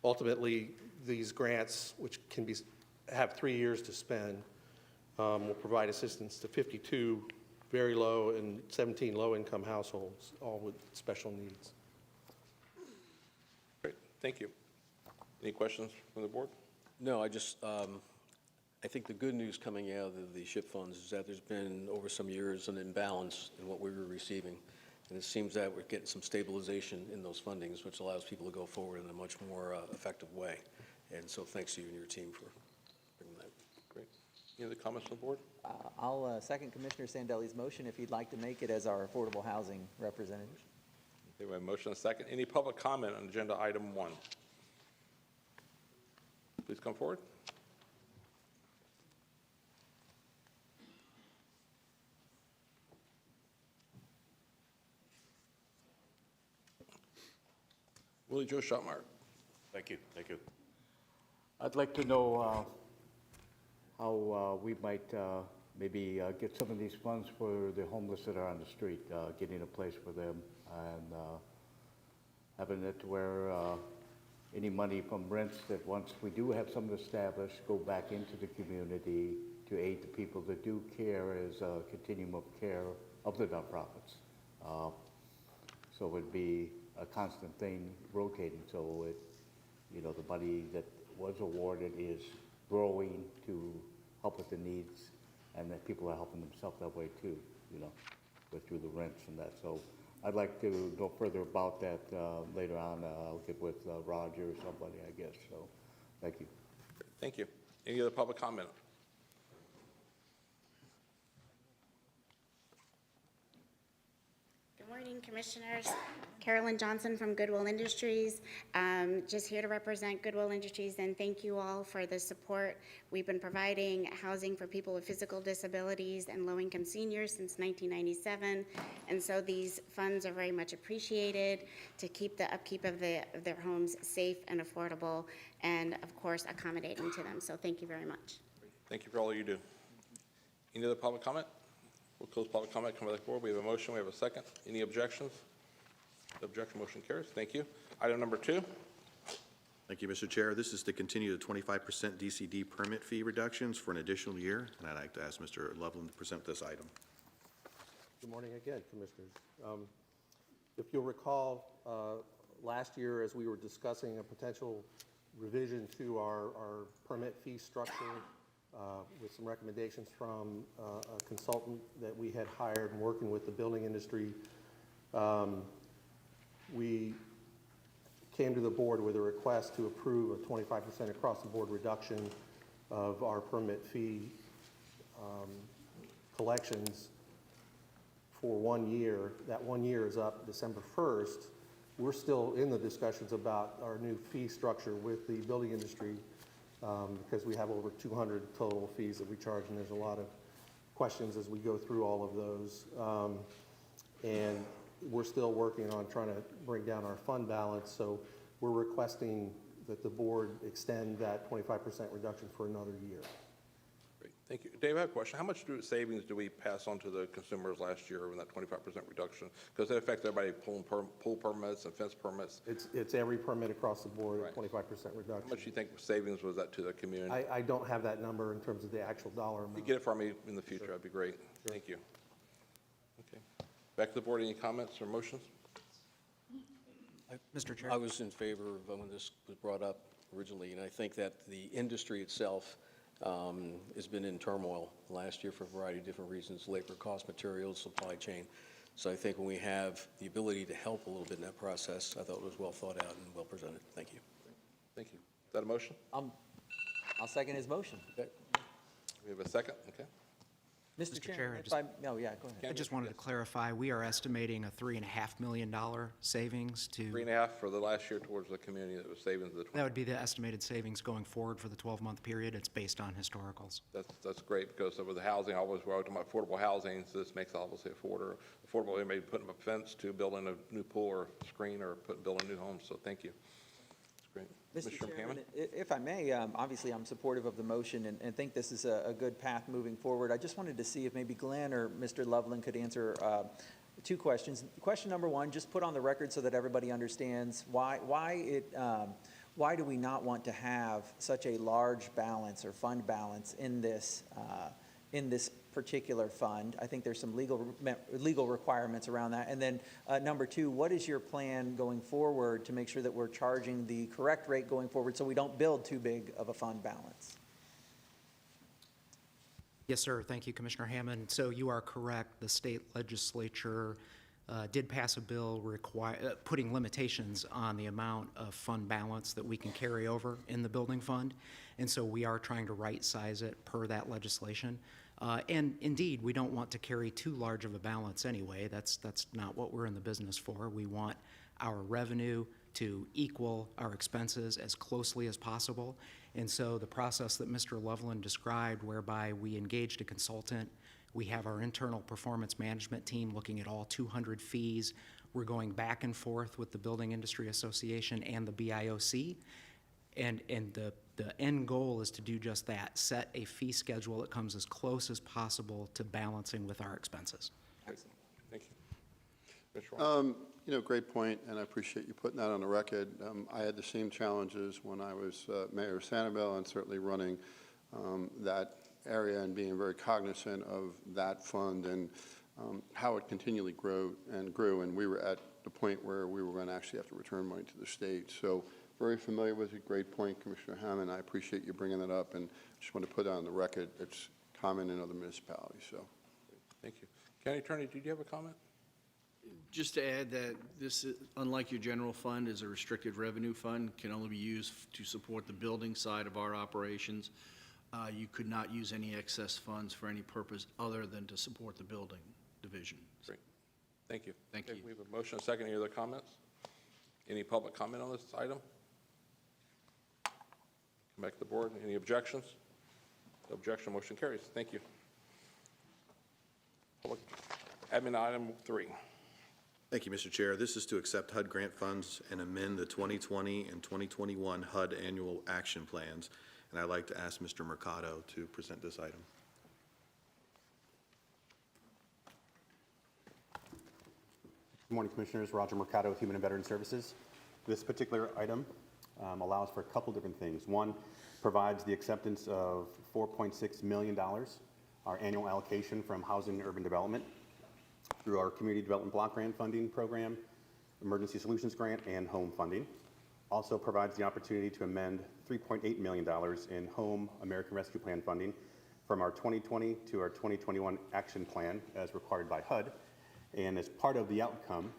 Speaker 17: Ultimately, these grants, which have 3 years to spend, will provide assistance to 52 very low and 17 low-income households, all with special needs.
Speaker 6: Great, thank you. Any questions from the board?
Speaker 5: No, I think the good news coming out of the SHIP funds is that there's been, over some years, an imbalance in what we were receiving. And it seems that we're getting some stabilization in those fundings, which allows people to go forward in a much more effective way. And so thanks to you and your team for bringing that.
Speaker 6: Great. Any other comments on the board?
Speaker 8: I'll second Commissioner Sandelli's motion if he'd like to make it as our affordable housing representative.
Speaker 6: Okay, we have a motion and a second. Any public comment on agenda item 1? Please come forward. Willie Joe Schottmeyer.
Speaker 18: Thank you. I'd like to know how we might maybe get some of these funds for the homeless that are on the street, getting a place for them, and having it where any money from rents that once we do have some established, go back into the community to aid the people that do care as a continuum of care of the nonprofits. So it would be a constant thing rotating, so the money that was awarded is growing to help with the needs, and that people are helping themselves that way too, through the rents and that. So I'd like to know further about that later on. I'll get with Roger or somebody, I guess. So thank you.
Speaker 6: Thank you. Any other public comment?
Speaker 19: Good morning, Commissioners. Carolyn Johnson from Goodwill Industries. Just here to represent Goodwill Industries and thank you all for the support. We've been providing housing for people with physical disabilities and low-income seniors since 1997, and so these funds are very much appreciated to keep the upkeep of their homes safe and affordable, and of course accommodating to them. So thank you very much.
Speaker 6: Thank you for all you do. Any other public comment? We'll close public comment, come back forward. We have a motion, we have a second. Any objections? The objection, motion carries. Thank you. Item number 2.
Speaker 16: Thank you, Mr. Chair. This is to continue the 25% DCD permit fee reductions for an additional year, and I'd like to ask Mr. Loveland to present this item.
Speaker 17: Good morning again, Commissioners. If you'll recall, last year as we were discussing a potential revision to our permit fee structure with some recommendations from a consultant that we had hired and working with the building industry, we came to the board with a request to approve a 25% across-the-board reduction of our permit fee collections for 1 year. That 1 year is up December 1st. We're still in the discussions about our new fee structure with the building industry because we have over 200 total fees that we charge, and there's a lot of questions as we go through all of those. And we're still working on trying to bring down our fund balance, so we're requesting that the board extend that 25% reduction for another year.
Speaker 6: Great. Thank you. Dave, I have a question. How much savings do we pass on to the consumers last year with that 25% reduction? Because it affects everybody pulling pool permits and fence permits.
Speaker 17: It's every permit across the board,
Speaker 6: Right.
Speaker 17: 25% reduction.
Speaker 6: How much do you think savings was that to the community?
Speaker 17: I don't have that number in terms of the actual dollar
Speaker 6: If you
Speaker 17: amount.
Speaker 6: get it for me in the future, that'd be great. Thank you. Okay. Back to the board. Any comments or motions?
Speaker 5: Mr. Chair. I was in favor of when this was brought up originally, and I think that the industry itself has been in turmoil last year for a variety of different reasons: labor cost, materials, supply chain. So I think when we have the ability to help a little bit in that process, I thought it was well thought out and well presented. Thank you.
Speaker 6: Thank you. Is that a motion?
Speaker 8: I'll second his motion.
Speaker 6: Okay. We have a second. Okay.
Speaker 8: Mr. Chair,
Speaker 20: go ahead.
Speaker 6: I
Speaker 20: I just wanted to clarify, we are estimating a $3.5 million savings to...
Speaker 6: 3.5 for the last year towards the community that was savings of the 20.
Speaker 20: That would be the estimated savings going forward for the 12-month period. It's based on historicals.
Speaker 6: That's great, because with the housing, always we're talking about affordable housing, so this makes obviously affordable, maybe putting up a fence to building a new pool or screen or building new homes, so thank you. That's great.
Speaker 8: Mr.
Speaker 6: Commissioner
Speaker 8: Chairman,
Speaker 6: Hammond?
Speaker 8: if I may, obviously I'm supportive of the motion and think this is a good path moving forward. I just wanted to see if maybe Glenn or Mr. Loveland could answer 2 questions. Question number 1, just put on the record so that everybody understands why do we not want to have such a large balance or fund balance in this particular fund? I think there's some legal requirements around that. And then number two, what is your plan going forward to make sure that we're charging the correct rate going forward so we don't build too big of a fund balance?
Speaker 20: Yes, sir. Thank you, Commissioner Hammond. So you are correct. The state legislature did pass a bill putting limitations on the amount of fund balance that we can carry over in the building fund. And so we are trying to right-size it per that legislation. And indeed, we don't want to carry too large of a balance anyway. That's not what we're in the business for. We want our revenue to equal our expenses as closely as possible. And so the process that Mr. Loveland described, whereby we engaged a consultant, we have our internal performance management team looking at all 200 fees. We're going back and forth with the Building Industry Association and the BIOC. And the end goal is to do just that, set a fee schedule that comes as close as possible to balancing with our expenses.
Speaker 6: Excellent. Thank you. Mr. Ross.
Speaker 1: Great point, and I appreciate you putting that on the record. I had the same challenges when I was mayor of Sanibel, and certainly running that area and being very cognizant of that fund and how it continually grew, and we were at the point where we were going to actually have to return money to the state. So very familiar with it. Great point, Commissioner Hammond. I appreciate you bringing that up, and just want to put it on the record. It's common in other municipalities. So,
Speaker 6: thank you. County Attorney, did you have a comment?
Speaker 14: Just to add that this, unlike your general fund, is a restricted revenue fund, can only be used to support the building side of our operations. You could not use any excess funds for any purpose other than to support the building division.
Speaker 6: Great. Thank you.
Speaker 14: Thank you.
Speaker 6: We have a motion and a second. Any other comments? Any public comment on this item? Come back to the board. Any objections? No objection. Motion carries. Thank you. Public admin item 3.
Speaker 16: Thank you, Mr. Chair. This is to accept HUD grant funds and amend the 2020 and 2021 HUD annual action plans. And I'd like to ask Mr. Mercado to present this item.
Speaker 21: Good morning, Commissioners. Roger Mercado with Human and Veteran Services. This particular item allows for a couple different things. One, provides the acceptance of $4.6 million, our annual allocation from Housing and Urban Development, through our Community Development Block Grant Funding Program, Emergency Solutions Grant, and Home Funding. Also provides the opportunity to amend $3.8 million in Home American Rescue Plan funding from our 2020 to our 2021 action plan as required by HUD. And as part of the outcome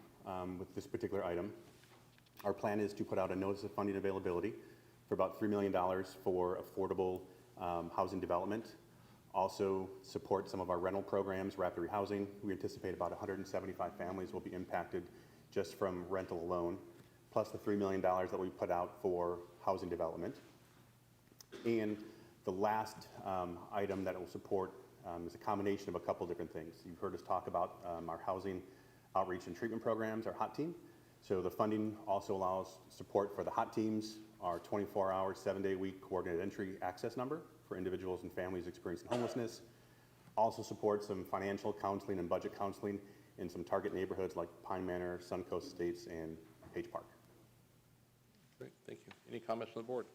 Speaker 21: with this particular item, our plan is to put out a notice of funding availability for about $3 million for affordable housing development. Also support some of our rental programs, rapid rehousing. We anticipate about 175 families will be impacted just from rental alone, plus the $3 million that we put out for housing development. And the last item that it will support is a combination of a couple different things. You've heard us talk about our housing outreach and treatment programs, our HOT team. So the funding also allows support for the HOT teams, our 24-hour, 7-day-a-week coordinated entry access number for individuals and families experiencing homelessness. Also support some financial counseling and budget counseling in some target neighborhoods like Pine Manor, Suncoast Estates, and Page Park.
Speaker 6: Great, thank you. Any comments from the board?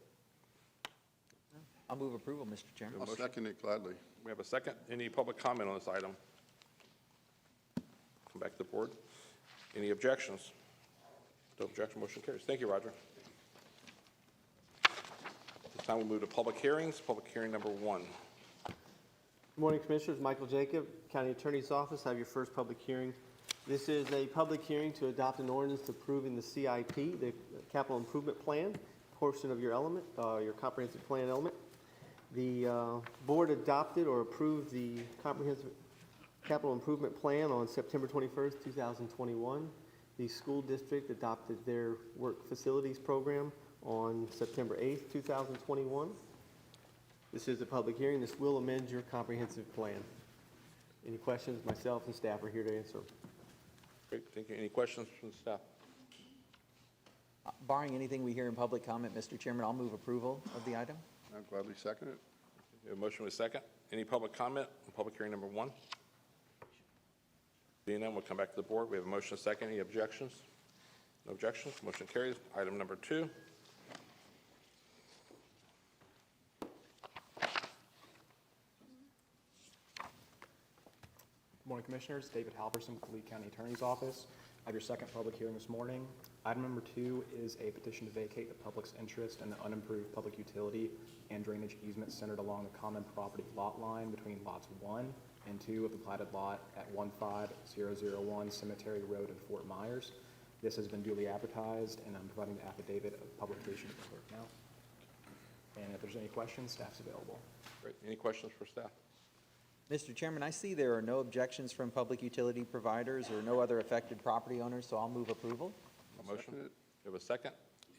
Speaker 8: I'll move approval, Mr. Chairman.
Speaker 1: I'll second it gladly.
Speaker 6: We have a second. Any public comment on this item? Come back to the board. Any objections? No objection. Motion carries. Thank you, Roger. This time we move to public hearings. Public hearing number 1.
Speaker 22: Good morning, Commissioners. Michael Jacob, County Attorney's Office. Have your first public hearing. This is a public hearing to adopt an ordinance approving the CIP, the Capital Improvement Plan, portion of your element, your comprehensive plan element. The board adopted or approved the comprehensive capital improvement plan on September 21st, 2021. The school district adopted their work facilities program on September 8th, 2021. This is a public hearing. This will amend your comprehensive plan. Any questions? Myself and staff are here to answer.
Speaker 6: Great, thank you. Any questions from the staff?
Speaker 8: Barring anything we hear in public comment, Mr. Chairman, I'll move approval of the item.
Speaker 1: I'll gladly second it.
Speaker 6: We have a motion with a second. Any public comment on public hearing number 1? Being none, we'll come back to the board. We have a motion and a second. Any objections? No objections. Motion carries. Item number 2.
Speaker 2: morning, Commissioners. David Halverson with the Lee County Attorney's Office. I have your second public hearing this morning. Item number 2 is a petition to vacate the public's interest in the unimproved public utility and drainage easement centered along the common property lot line between lots 1 and 2 of the platted lot at 15001 Cemetery Road in Fort Myers. This has been duly advertised, and I'm providing the affidavit of publication to the clerk now. And if there's any questions, staff's available.
Speaker 6: Great. Any questions for staff?
Speaker 8: Mr. Chairman, I see there are no objections from public utility providers or no other affected property owners, so I'll move approval.
Speaker 6: A motion? Do you have a second?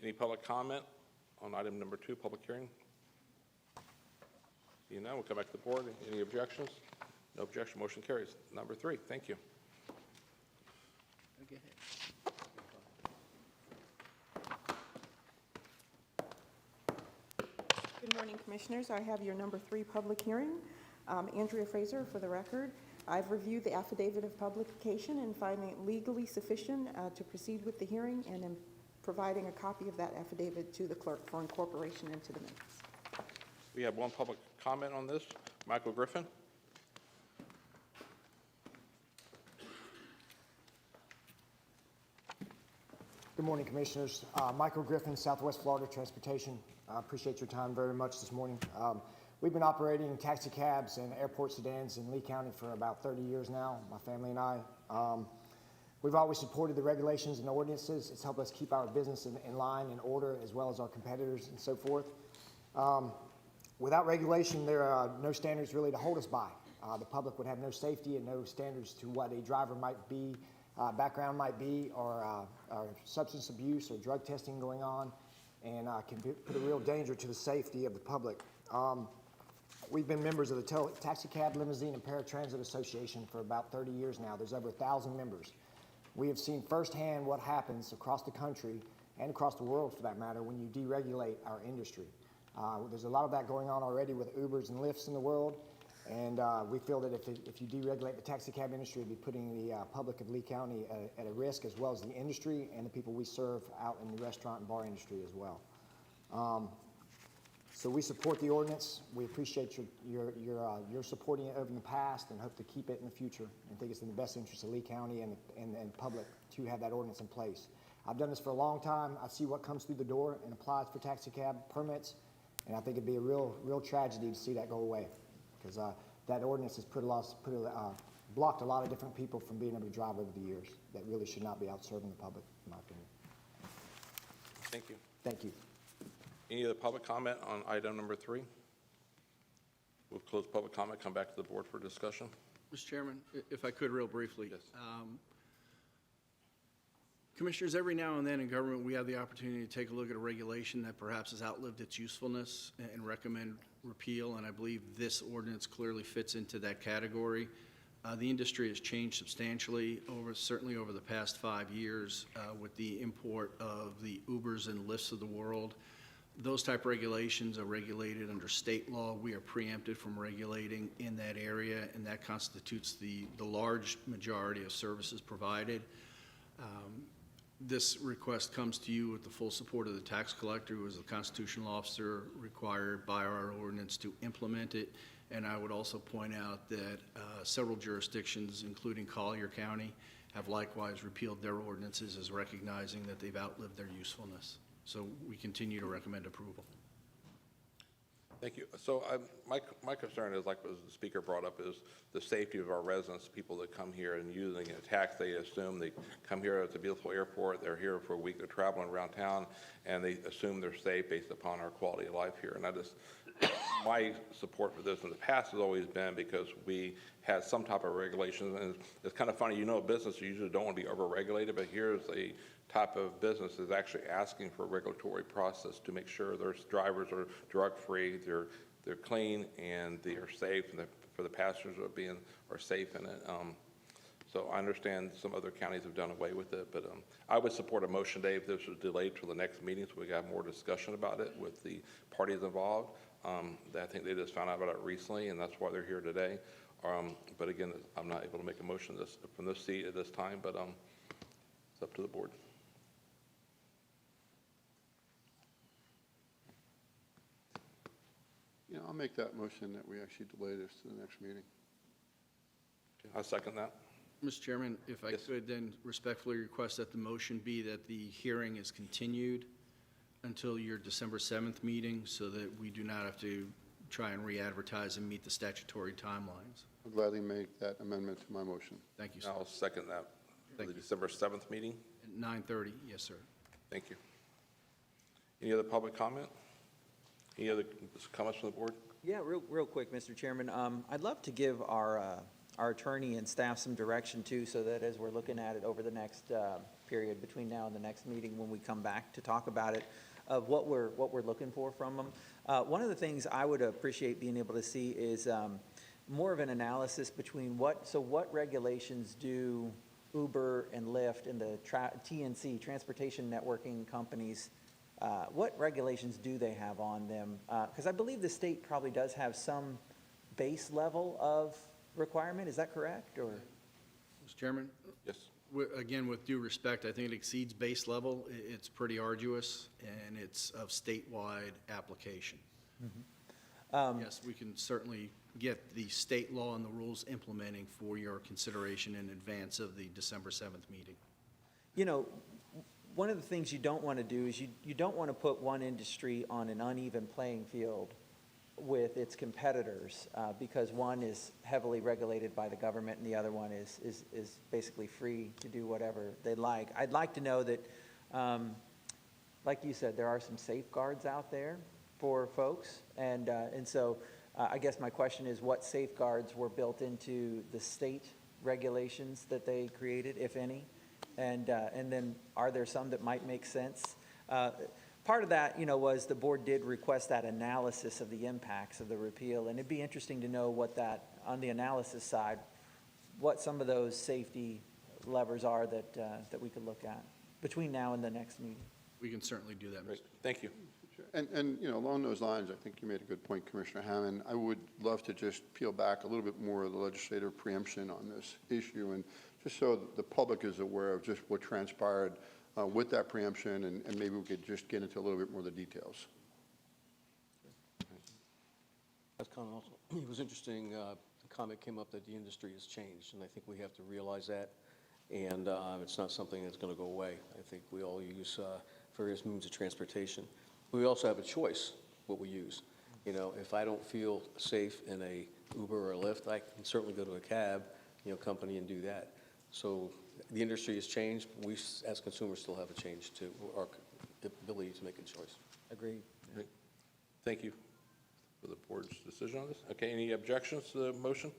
Speaker 6: Any public comment on item number 2, public hearing? Seeing none, we'll come back to the board. Any objections? No objection, motion carries. Number 3, thank you.
Speaker 4: Good morning, Commissioners. I have your number 3 public hearing. Andrea Fraser, for the record. I've reviewed the affidavit of publication and finding it legally sufficient to proceed with the hearing, and am providing a copy of that affidavit to the clerk for incorporation into the minutes.
Speaker 6: We have one public comment on this. Michael Griffin.
Speaker 23: Good morning, Commissioners. Michael Griffin, Southwest Florida Transportation. I appreciate your time very much this morning. We've been operating taxi cabs and airport sedans in Lee County for about 30 years now, my family and I. We've always supported the regulations and ordinances. It's helped us keep our business in line and order, as well as our competitors and so forth. Without regulation, there are no standards really to hold us by. The public would have no safety and no standards to what a driver might be, background might be, or substance abuse or drug testing going on, and can put a real danger to the safety of the public. We've been members of the Taxi Cab, Limousine, and Paratransit Association for about 30 years now. There's over 1,000 members. We have seen firsthand what happens across the country and across the world, for that matter, when you deregulate our industry. There's a lot of that going on already with Ubers and Lyfts in the world, and we feel that if you deregulate the taxi cab industry, it'd be putting the public of Lee County at a risk, as well as the industry and the people we serve out in the restaurant and bar industry as well. So we support the ordinance. We appreciate your supporting it over in the past, and hope to keep it in the future, and think it's in the best interest of Lee County and public to have that ordinance in place. I've done this for a long time. I see what comes through the door and applies for taxi cab permits, and I think it'd be a real tragedy to see that go away, because that ordinance has blocked a lot of different people from being able to drive over the years that really should not be out serving the public, in my opinion.
Speaker 6: Thank you.
Speaker 23: Thank you.
Speaker 6: Any other public comment on item number 3? We'll close public comment, come back to the board for discussion.
Speaker 14: Mr. Chairman, if I could real briefly. Yes. Commissioners, every now and then in government, we have the opportunity to take a look at a regulation that perhaps has outlived its usefulness and recommend repeal, and I believe this ordinance clearly fits into that category. The industry has changed substantially, certainly over the past 5 years, with the import of the Ubers and Lyfts of the world. Those type of regulations are regulated under state law. We are preempted from regulating in that area, and that constitutes the large majority of services provided. This request comes to you with the full support of the tax collector, who is the constitutional officer required by our ordinance to implement it. And I would also point out that several jurisdictions, including Collier County, have likewise repealed their ordinances as recognizing that they've outlived their usefulness. So we continue to recommend approval.
Speaker 6: Thank you. So my concern is, like the speaker brought up, is the safety of our residents, people that come here and using a tax. They assume they come here at the beautiful airport, they're here for a week, they're traveling around town, and they assume they're safe based upon our quality of life here. And my support for this in the past has always been because we had some type of regulations, and it's kind of funny, business, you usually don't want to be over-regulated, but here's a type of business is actually asking for a regulatory process to make sure their drivers are drug-free, they're clean, and they are safe, and for the passengers are safe in it. So I understand some other counties have done away with it, but I would support a motion today if this was delayed till the next meeting, so we got more discussion about it with the parties involved. I think they just found out about it recently, and that's why they're here today. But again, I'm not able to make a motion from this seat at this time, but it's up to the board.
Speaker 1: Yeah, I'll make that motion that we actually delay this to the next meeting.
Speaker 6: I'll second that.
Speaker 14: Mr. Chairman, if I could then respectfully request that the motion be that the hearing is continued until your December 7th meeting so that we do not have to try and re-advertise and meet the statutory timelines.
Speaker 1: I'll gladly make that amendment to my motion.
Speaker 14: Thank you, sir.
Speaker 6: I'll second that for the December 7th meeting.
Speaker 14: At 9:30, yes, sir.
Speaker 6: Thank you. Any other public comment? Any other comments from the board?
Speaker 8: Yeah, real quick, Mr. Chairman. I'd love to give our attorney and staff some direction too, so that as we're looking at it over the next period between now and the next meeting, when we come back to talk about it, of what we're looking for from them. One of the things I would appreciate being able to see is more of an analysis between what regulations do Uber and Lyft and the TNC, Transportation Networking Companies, what regulations do they have on them? Because I believe the state probably does have some base level of requirement. Is that correct, or?
Speaker 14: Mr. Chairman?
Speaker 6: Yes.
Speaker 14: Again, with due respect, I think it exceeds base level. It's pretty arduous, and it's of statewide application. Yes, we can certainly get the state law and the rules implementing for your consideration in advance of the December 7th meeting.
Speaker 8: You know, one of the things you don't want to do is you don't want to put one industry on an uneven playing field with its competitors, because one is heavily regulated by the government and the other one is basically free to do whatever they like. I'd like to know that, like you said, there are some safeguards out there for folks, and so I guess my question is, what safeguards were built into the state regulations that they created, if any? And then are there some that might make sense? Part of that, was the board did request that analysis of the impacts of the repeal, and it'd be interesting to know what that, on the analysis side, what some of those safety levers are that we could look at between now and the next meeting.
Speaker 14: We can certainly do that, Mr.
Speaker 6: Thank you.
Speaker 1: And along those lines, I think you made a good point, Commissioner Hammond. I would love to just peel back a little bit more of the legislative preemption on this issue, and just so the public is aware of just what transpired with that preemption, and maybe we could just get into a little bit more of the details.
Speaker 5: That's kind of also, it was interesting, the comment came up that the industry has changed, and I think we have to realize that, and it's not something that's going to go away. I think we all use various means of transportation. We also have a choice what we use. If I don't feel safe in a Uber or a Lyft, I can certainly go to a cab, company and do that. So the industry has changed. We, as consumers, still have a change to our ability to make a choice.
Speaker 8: Agreed.
Speaker 6: Great. Thank you for the board's decision on this. Okay, any objections to the motion?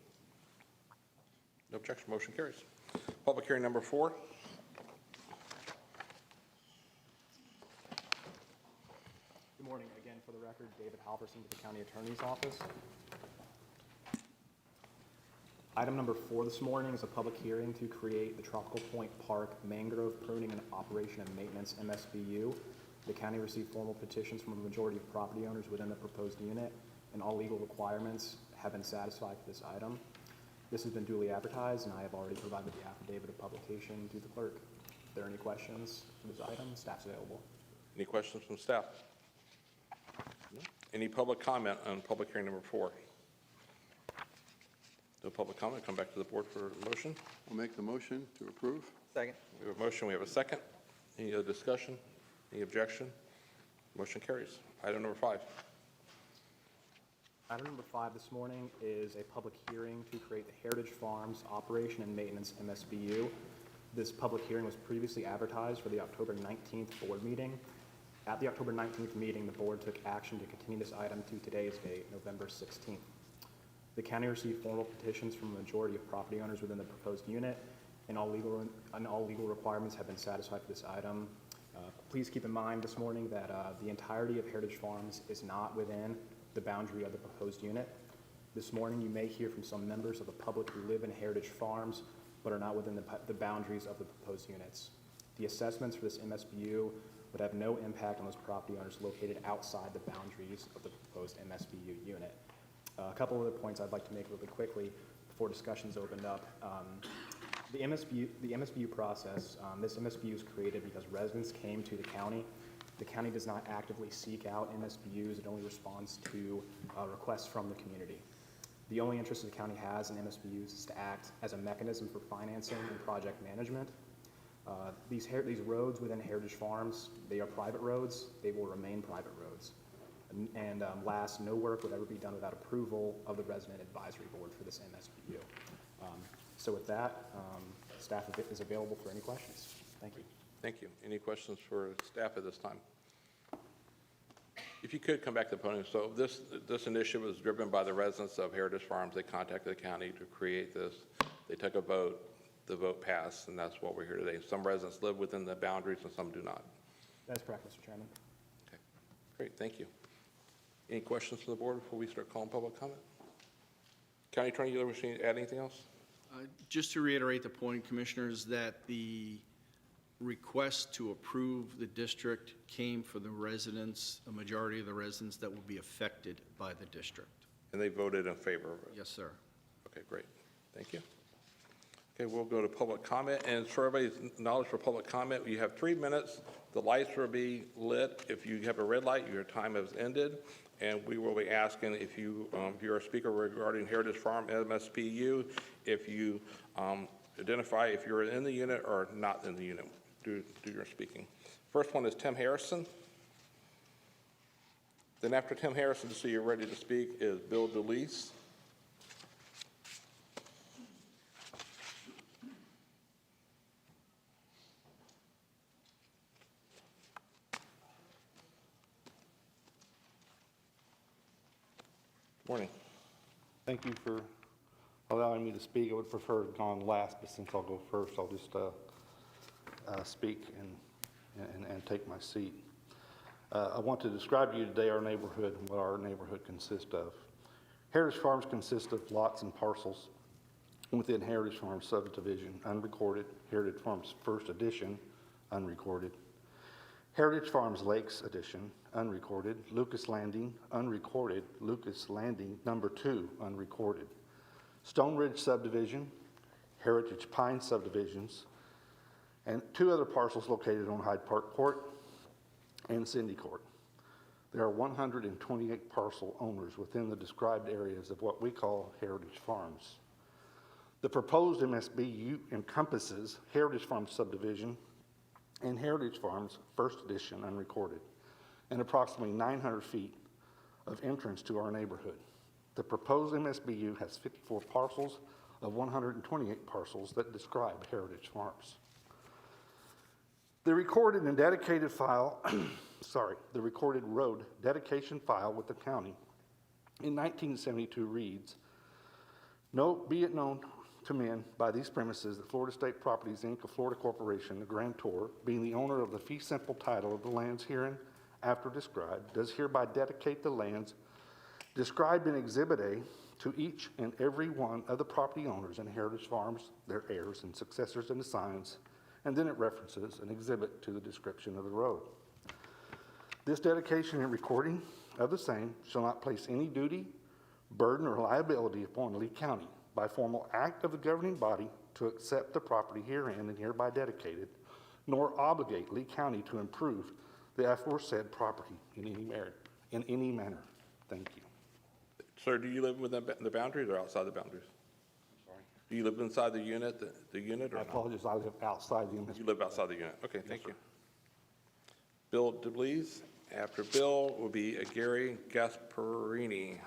Speaker 6: No objection, motion carries. Public hearing number 4.
Speaker 2: Good morning. Again, for the record, David Halverson with the County Attorney's Office. Item number 4 this morning is a public hearing to create the Tropical Point Park Mangrove Pruning and Operation and Maintenance MSBU. The county received formal petitions from a majority of property owners within the proposed unit, and all legal requirements have been satisfied for this item. This has been duly advertised, and I have already provided the affidavit of publication to the clerk. If there are any questions for this item, staff's available.
Speaker 6: Any questions from staff? No? Any public comment on public hearing number 4? No public comment. Come back to the board for a motion.
Speaker 1: We'll make the motion to approve.
Speaker 8: Second.
Speaker 6: We have a motion. We have a second. Any other discussion? Any objection? Motion carries. Item number 5.
Speaker 2: Item number 5 this morning is a public hearing to create the Heritage Farms Operation and Maintenance MSBU. This public hearing was previously advertised for the October 19th board meeting. At the October 19th meeting, the board took action to continue this item to today's date, November 16th. The county received formal petitions from a majority of property owners within the proposed unit, and all legal requirements have been satisfied for this item. Please keep in mind this morning that the entirety of Heritage Farms is not within the boundary of the proposed unit. This morning, you may hear from some members of the public who live in Heritage Farms, but are not within the boundaries of the proposed units. The assessments for this MSBU would have no impact on those property owners located outside the boundaries of the proposed MSBU unit. A couple other points I'd like to make really quickly before discussions opened up. The MSBU process, this MSBU is created because residents came to the county. The county does not actively seek out MSBUs. It only responds to requests from the community. The only interest the county has in MSBU's is to act as a mechanism for financing and project management. These roads within Heritage Farms, they are private roads. They will remain private roads. And last, no work would ever be done without approval of the Resident Advisory Board for this MSBU. So with that, staff is available for any questions. Thank you.
Speaker 6: Thank you. Any questions for staff at this time? If you could come back to the podium. So this initiative was driven by the residents of Heritage Farms. They contacted the county to create this. They took a vote. The vote passed, and that's what we're here today. Some residents live within the boundaries and some do not.
Speaker 2: That's correct, Mr. Chairman.
Speaker 6: Okay, great, thank you. Any questions from the board before we start calling public comment? County Attorney, you wish to add anything else?
Speaker 14: Just to reiterate the point, Commissioners, that the request to approve the district came from the residents, a majority of the residents that will be affected by the district.
Speaker 6: And they voted in favor of it?
Speaker 14: Yes, sir.
Speaker 6: Okay, great, thank you. Okay, we'll go to public comment, and for everybody's knowledge for public comment, you have 3 minutes. The lights will be lit. If you have a red light, your time has ended, and we will be asking if you're a speaker regarding Heritage Farm MSBU, if you identify if you're in the unit or not in the unit. Do your speaking. First one is Tim Harrison. Then after Tim Harrison, so you're ready to speak, is Bill DeLeese. Morning.
Speaker 7: Thank you for allowing me to speak. I would prefer to have gone last, but since I'll go first, I'll just speak and take my seat. I want to describe to you today our neighborhood and what our neighborhood consists of. Heritage Farms consists of lots and parcels within Heritage Farms subdivision, unrecorded, Heritage Farms First Edition, unrecorded, Heritage Farms Lakes Edition, unrecorded, Lucas Landing, unrecorded, Lucas Landing Number 2, unrecorded, Stone Ridge Subdivision, Heritage Pine Subdivisions, and 2 other parcels located on Hyde Park Court and Cindy Court. There are 128 parcel owners within the described areas of what we call Heritage Farms. The proposed MSBU encompasses Heritage Farms Subdivision and Heritage Farms First Edition unrecorded, and approximately 900 feet of entrance to our neighborhood. The proposed MSBU has 54 parcels of 128 parcels that describe Heritage Farms. The recorded and dedicated file, the recorded road dedication file with the county in 1972 reads, be it known to men by these premises that Florida State Properties, Inc., a Florida corporation, the grantor, being the owner of the fee simple title of the lands herein after described, does hereby dedicate the lands described in Exhibit A to each and every one of the property owners in Heritage Farms, their heirs and successors and assigns, and then it references an exhibit to the description of the road. This dedication and recording of the same shall not place any duty, burden, or liability upon Lee County by formal act of the governing body to accept the property herein and hereby dedicated, nor obligate Lee County to improve the aforesaid property in any manner. Thank you.
Speaker 6: Sir, do you live within the boundaries or outside the boundaries?
Speaker 7: Sorry.
Speaker 6: Do you live inside the unit, the unit or
Speaker 7: I
Speaker 6: not?
Speaker 7: apologize, I live outside the unit.
Speaker 6: You live outside the unit. Okay, thank you. Bill DeBlees. After Bill will be Gary Gasparini.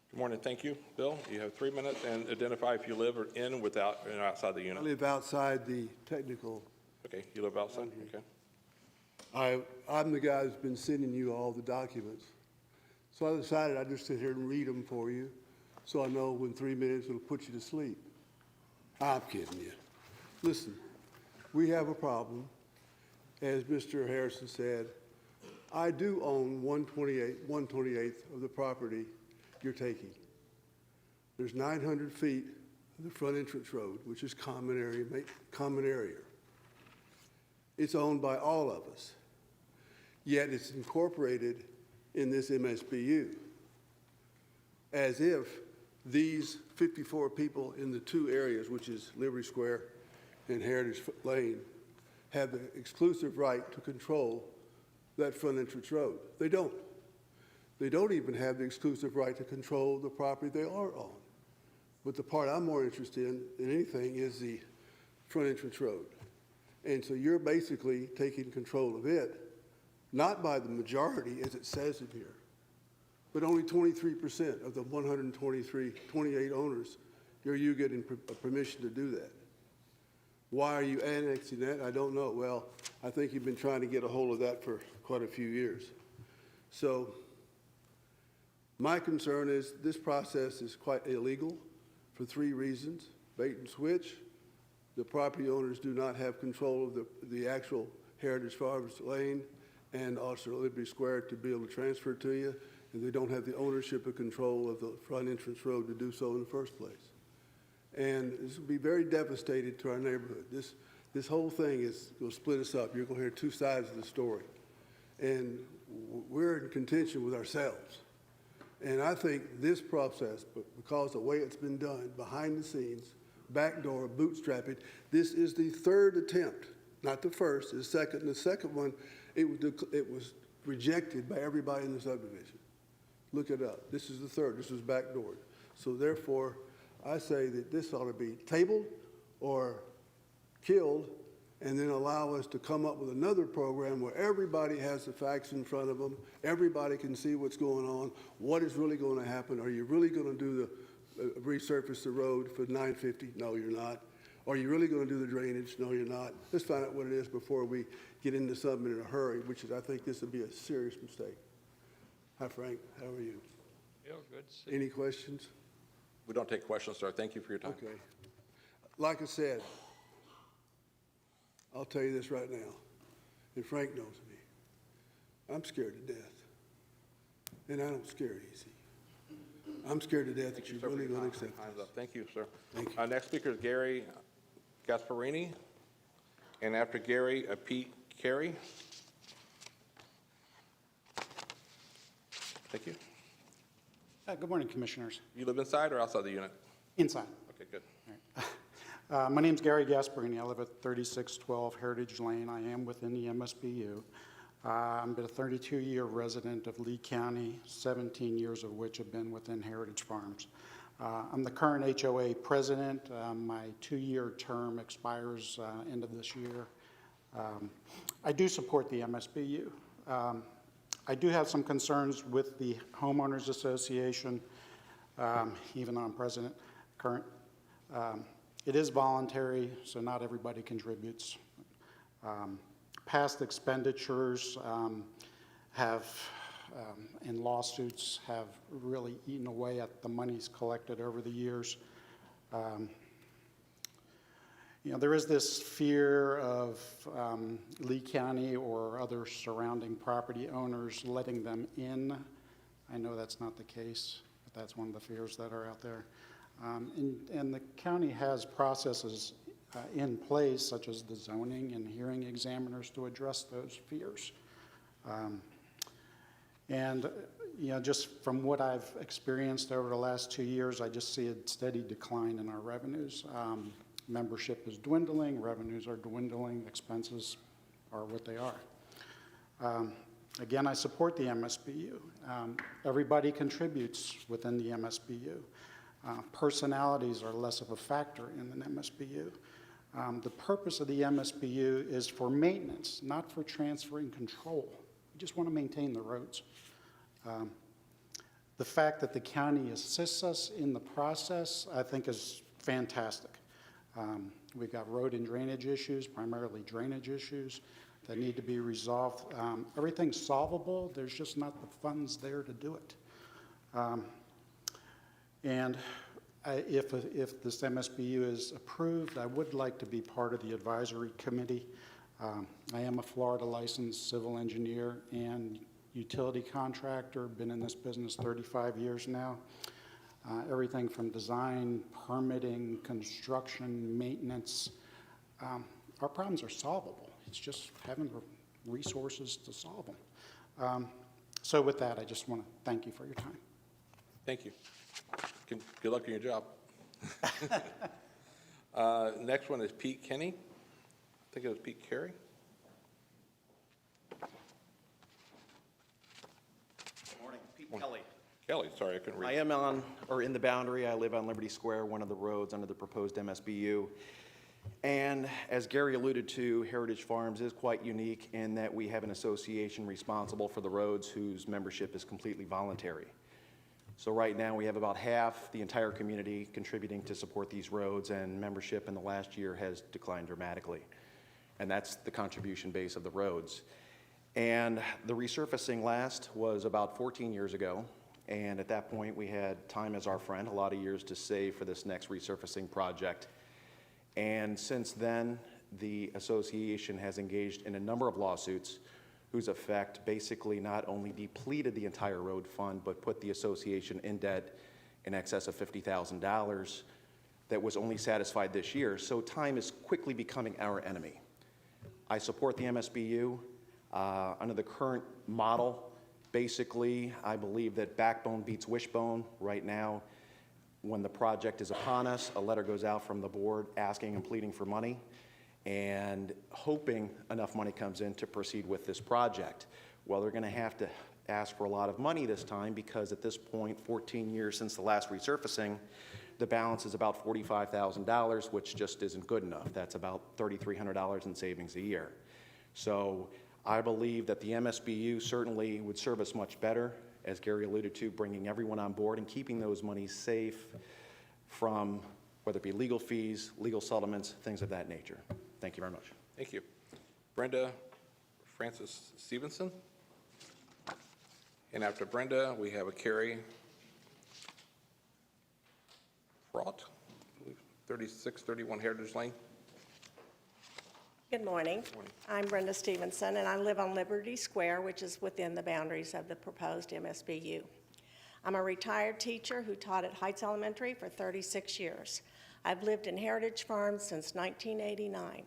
Speaker 6: Good morning, thank you. Bill, you have 3 minutes, and identify if you live or in, without, and outside the unit.
Speaker 9: I live outside the technical.
Speaker 6: Okay, you live outside, okay.
Speaker 9: I'm the guy who's been sending you all the documents. So I decided I'd just sit here and read them for you, so I know when 3 minutes will put you to sleep. I'm kidding you. Listen, we have a problem. As Mr. Harrison said, I do own 1/28th of the property you're taking. There's 900 feet of the front entrance road, which is common area. It's owned by all of us, yet it's incorporated in this MSBU. as if these 54 people in the two areas, which is Liberty Square and Heritage Lane, have the exclusive right to control that front entrance road. They don't. They don't even have the exclusive right to control the property they are on. But the part I'm more interested in than anything is the front entrance road. And so you're basically taking control of it, not by the majority, as it says in here, but only 23% of the 28 owners, you getting permission to do that. Why are you annexing that? I don't know. Well, I think you've been trying to get a hold of that for quite a few years. So my concern is this process is quite illegal for 3 reasons. Bait and switch. The property owners do not have control of the actual Heritage Farms Lane and also Liberty Square to be able to transfer to you, and they don't have the ownership or control of the front entrance road to do so in the first place. And this will be very devastating to our neighborhood. This whole thing is going to split us up. You're going to hear 2 sides of the story. And we're in contention with ourselves. And I think this process, because of the way it's been done, behind the scenes, backdoor, bootstrapping, this is the 3rd attempt, not the first, the second. And the second one, it was rejected by everybody in the subdivision. Look it up. This is the 3rd. This was backdoored. So therefore, I say that this ought to be tabled or killed, and then allow us to come up with another program where everybody has the facts in front of them, everybody can see what's going on, what is really going to happen. Are you really going to do the resurface the road for 950? No, you're not. Are you really going to do the drainage? No, you're not. Let's find out what it is before we get into something in a hurry, which is, I think this would be a serious mistake. Hi, Frank. How are you?
Speaker 3: Bill, good to see you.
Speaker 9: Any questions?
Speaker 6: We don't take questions, sir. Thank you for your time.
Speaker 9: Okay. Like I said, I'll tell you this right now, and Frank knows me. I'm scared to death, and I don't scare easy. I'm scared to death that you're really going to accept
Speaker 6: Time's
Speaker 9: this.
Speaker 6: up. Thank you, sir.
Speaker 9: Thank you.
Speaker 6: Next speaker is Gary Gasparini, and after Gary, Pete Carey. Thank you.
Speaker 10: Good morning, Commissioners.
Speaker 6: You live inside or outside the unit?
Speaker 10: Inside.
Speaker 6: Okay, good.
Speaker 10: My name's Gary Gasparini. I live at 3612 Heritage Lane. I am within the MSBU. I'm a 32-year resident of Lee County, 17 years of which have been within Heritage Farms. I'm the current HOA president. My 2-year term expires end of this year. I do support the MSBU. I do have some concerns with the Homeowners Association, even though I'm president, current. It is voluntary, so not everybody contributes. Past expenditures in lawsuits have really eaten away at the monies collected over the years. There is this fear of Lee County or other surrounding property owners letting them in. I know that's not the case, but that's one of the fears that are out there. And the county has processes in place, such as the zoning and hearing examiners, to address those fears. Just from what I've experienced over the last 2 years, I just see a steady decline in our revenues. Membership is dwindling, revenues are dwindling, expenses are what they are. Again, I support the MSBU. Everybody contributes within the MSBU. Personalities are less of a factor in an MSBU. The purpose of the MSBU is for maintenance, not for transferring control. We just want to maintain the roads. The fact that the county assists us in the process, I think, is fantastic. We've got road and drainage issues, primarily drainage issues, that need to be resolved. Everything's solvable. There's just not the funds there to do it. If this MSBU is approved, I would like to be part of the advisory committee. I am a Florida licensed civil engineer and utility contractor, been in this business 35 years now. Everything from design, permitting, construction, maintenance. Our problems are solvable. It's just having the resources to solve them. So with that, I just want to thank you for your time.
Speaker 6: Thank you. Good luck in your job. Next one is Pete Kenny. I think it was Pete Carey.
Speaker 11: Good morning, Pete Kelly.
Speaker 6: Kelly, sorry, I couldn't read.
Speaker 11: I am on, or in the Boundary. I live on Liberty Square, one of the roads under the proposed MSBU. And as Gary alluded to, Heritage Farms is quite unique in that we have an association responsible for the roads whose membership is completely voluntary. So right now we have about half the entire community contributing to support these roads, and membership in the last year has declined dramatically. And that's the contribution base of the roads. And the resurfacing last was about 14 years ago. And at that point, we had time as our friend, a lot of years to save for this next resurfacing project. And since then, the association has engaged in a number of lawsuits whose effect basically not only depleted the entire road fund, but put the association in debt in excess of $50,000 that was only satisfied this year. So time is quickly becoming our enemy. I support the MSBU. Under the current model, basically, I believe that backbone beats wishbone. Right now, when the project is upon us, a letter goes out from the board asking and pleading for money and hoping enough money comes in to proceed with this project. Well, they're going to have to ask for a lot of money this time because at this point, 14 years since the last resurfacing, the balance is about $45,000, which just isn't good enough. That's about $3,300 in savings a year. So I believe that the MSBU certainly would serve us much better, as Gary alluded to, bringing everyone on board and keeping those monies safe from whether it be legal fees, legal settlements, things of that nature. Thank you very much.
Speaker 6: Thank you. Brenda Francis Stevenson. And after Brenda, we have a Carrie Fraught, 3631 Heritage Lane.
Speaker 12: Good morning. I'm Brenda Stevenson, and I live on Liberty Square, which is within the boundaries of the proposed MSBU. I'm a retired teacher who taught at Heights Elementary for 36 years. I've lived in Heritage Farms since 1989.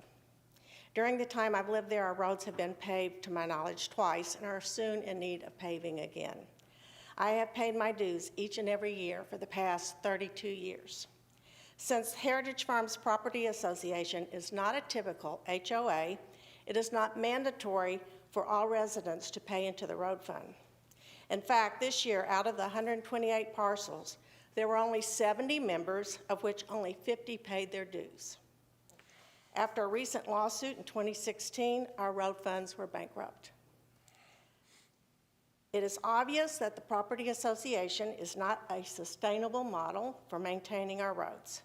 Speaker 12: During the time I've lived there, our roads have been paved, to my knowledge, twice and are soon in need of paving again. I have paid my dues each and every year for the past 32 years. Since Heritage Farms Property Association is not a typical HOA, it is not mandatory for all residents to pay into the road fund. In fact, this year, out of the 128 parcels, there were only 70 members, of which only 50 paid their dues. After a recent lawsuit in 2016, our road funds were bankrupt. It is obvious that the Property Association is not a sustainable model for maintaining our roads.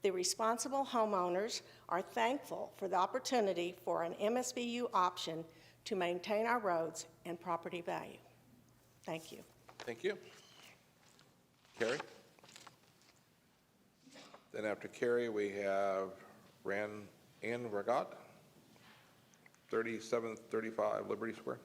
Speaker 12: The responsible homeowners are thankful for the opportunity for an MSBU option to maintain our roads and property value. Thank you.
Speaker 6: Thank you. Carrie. Then after Carrie, we have Ann Ragat, 3735 Liberty Square.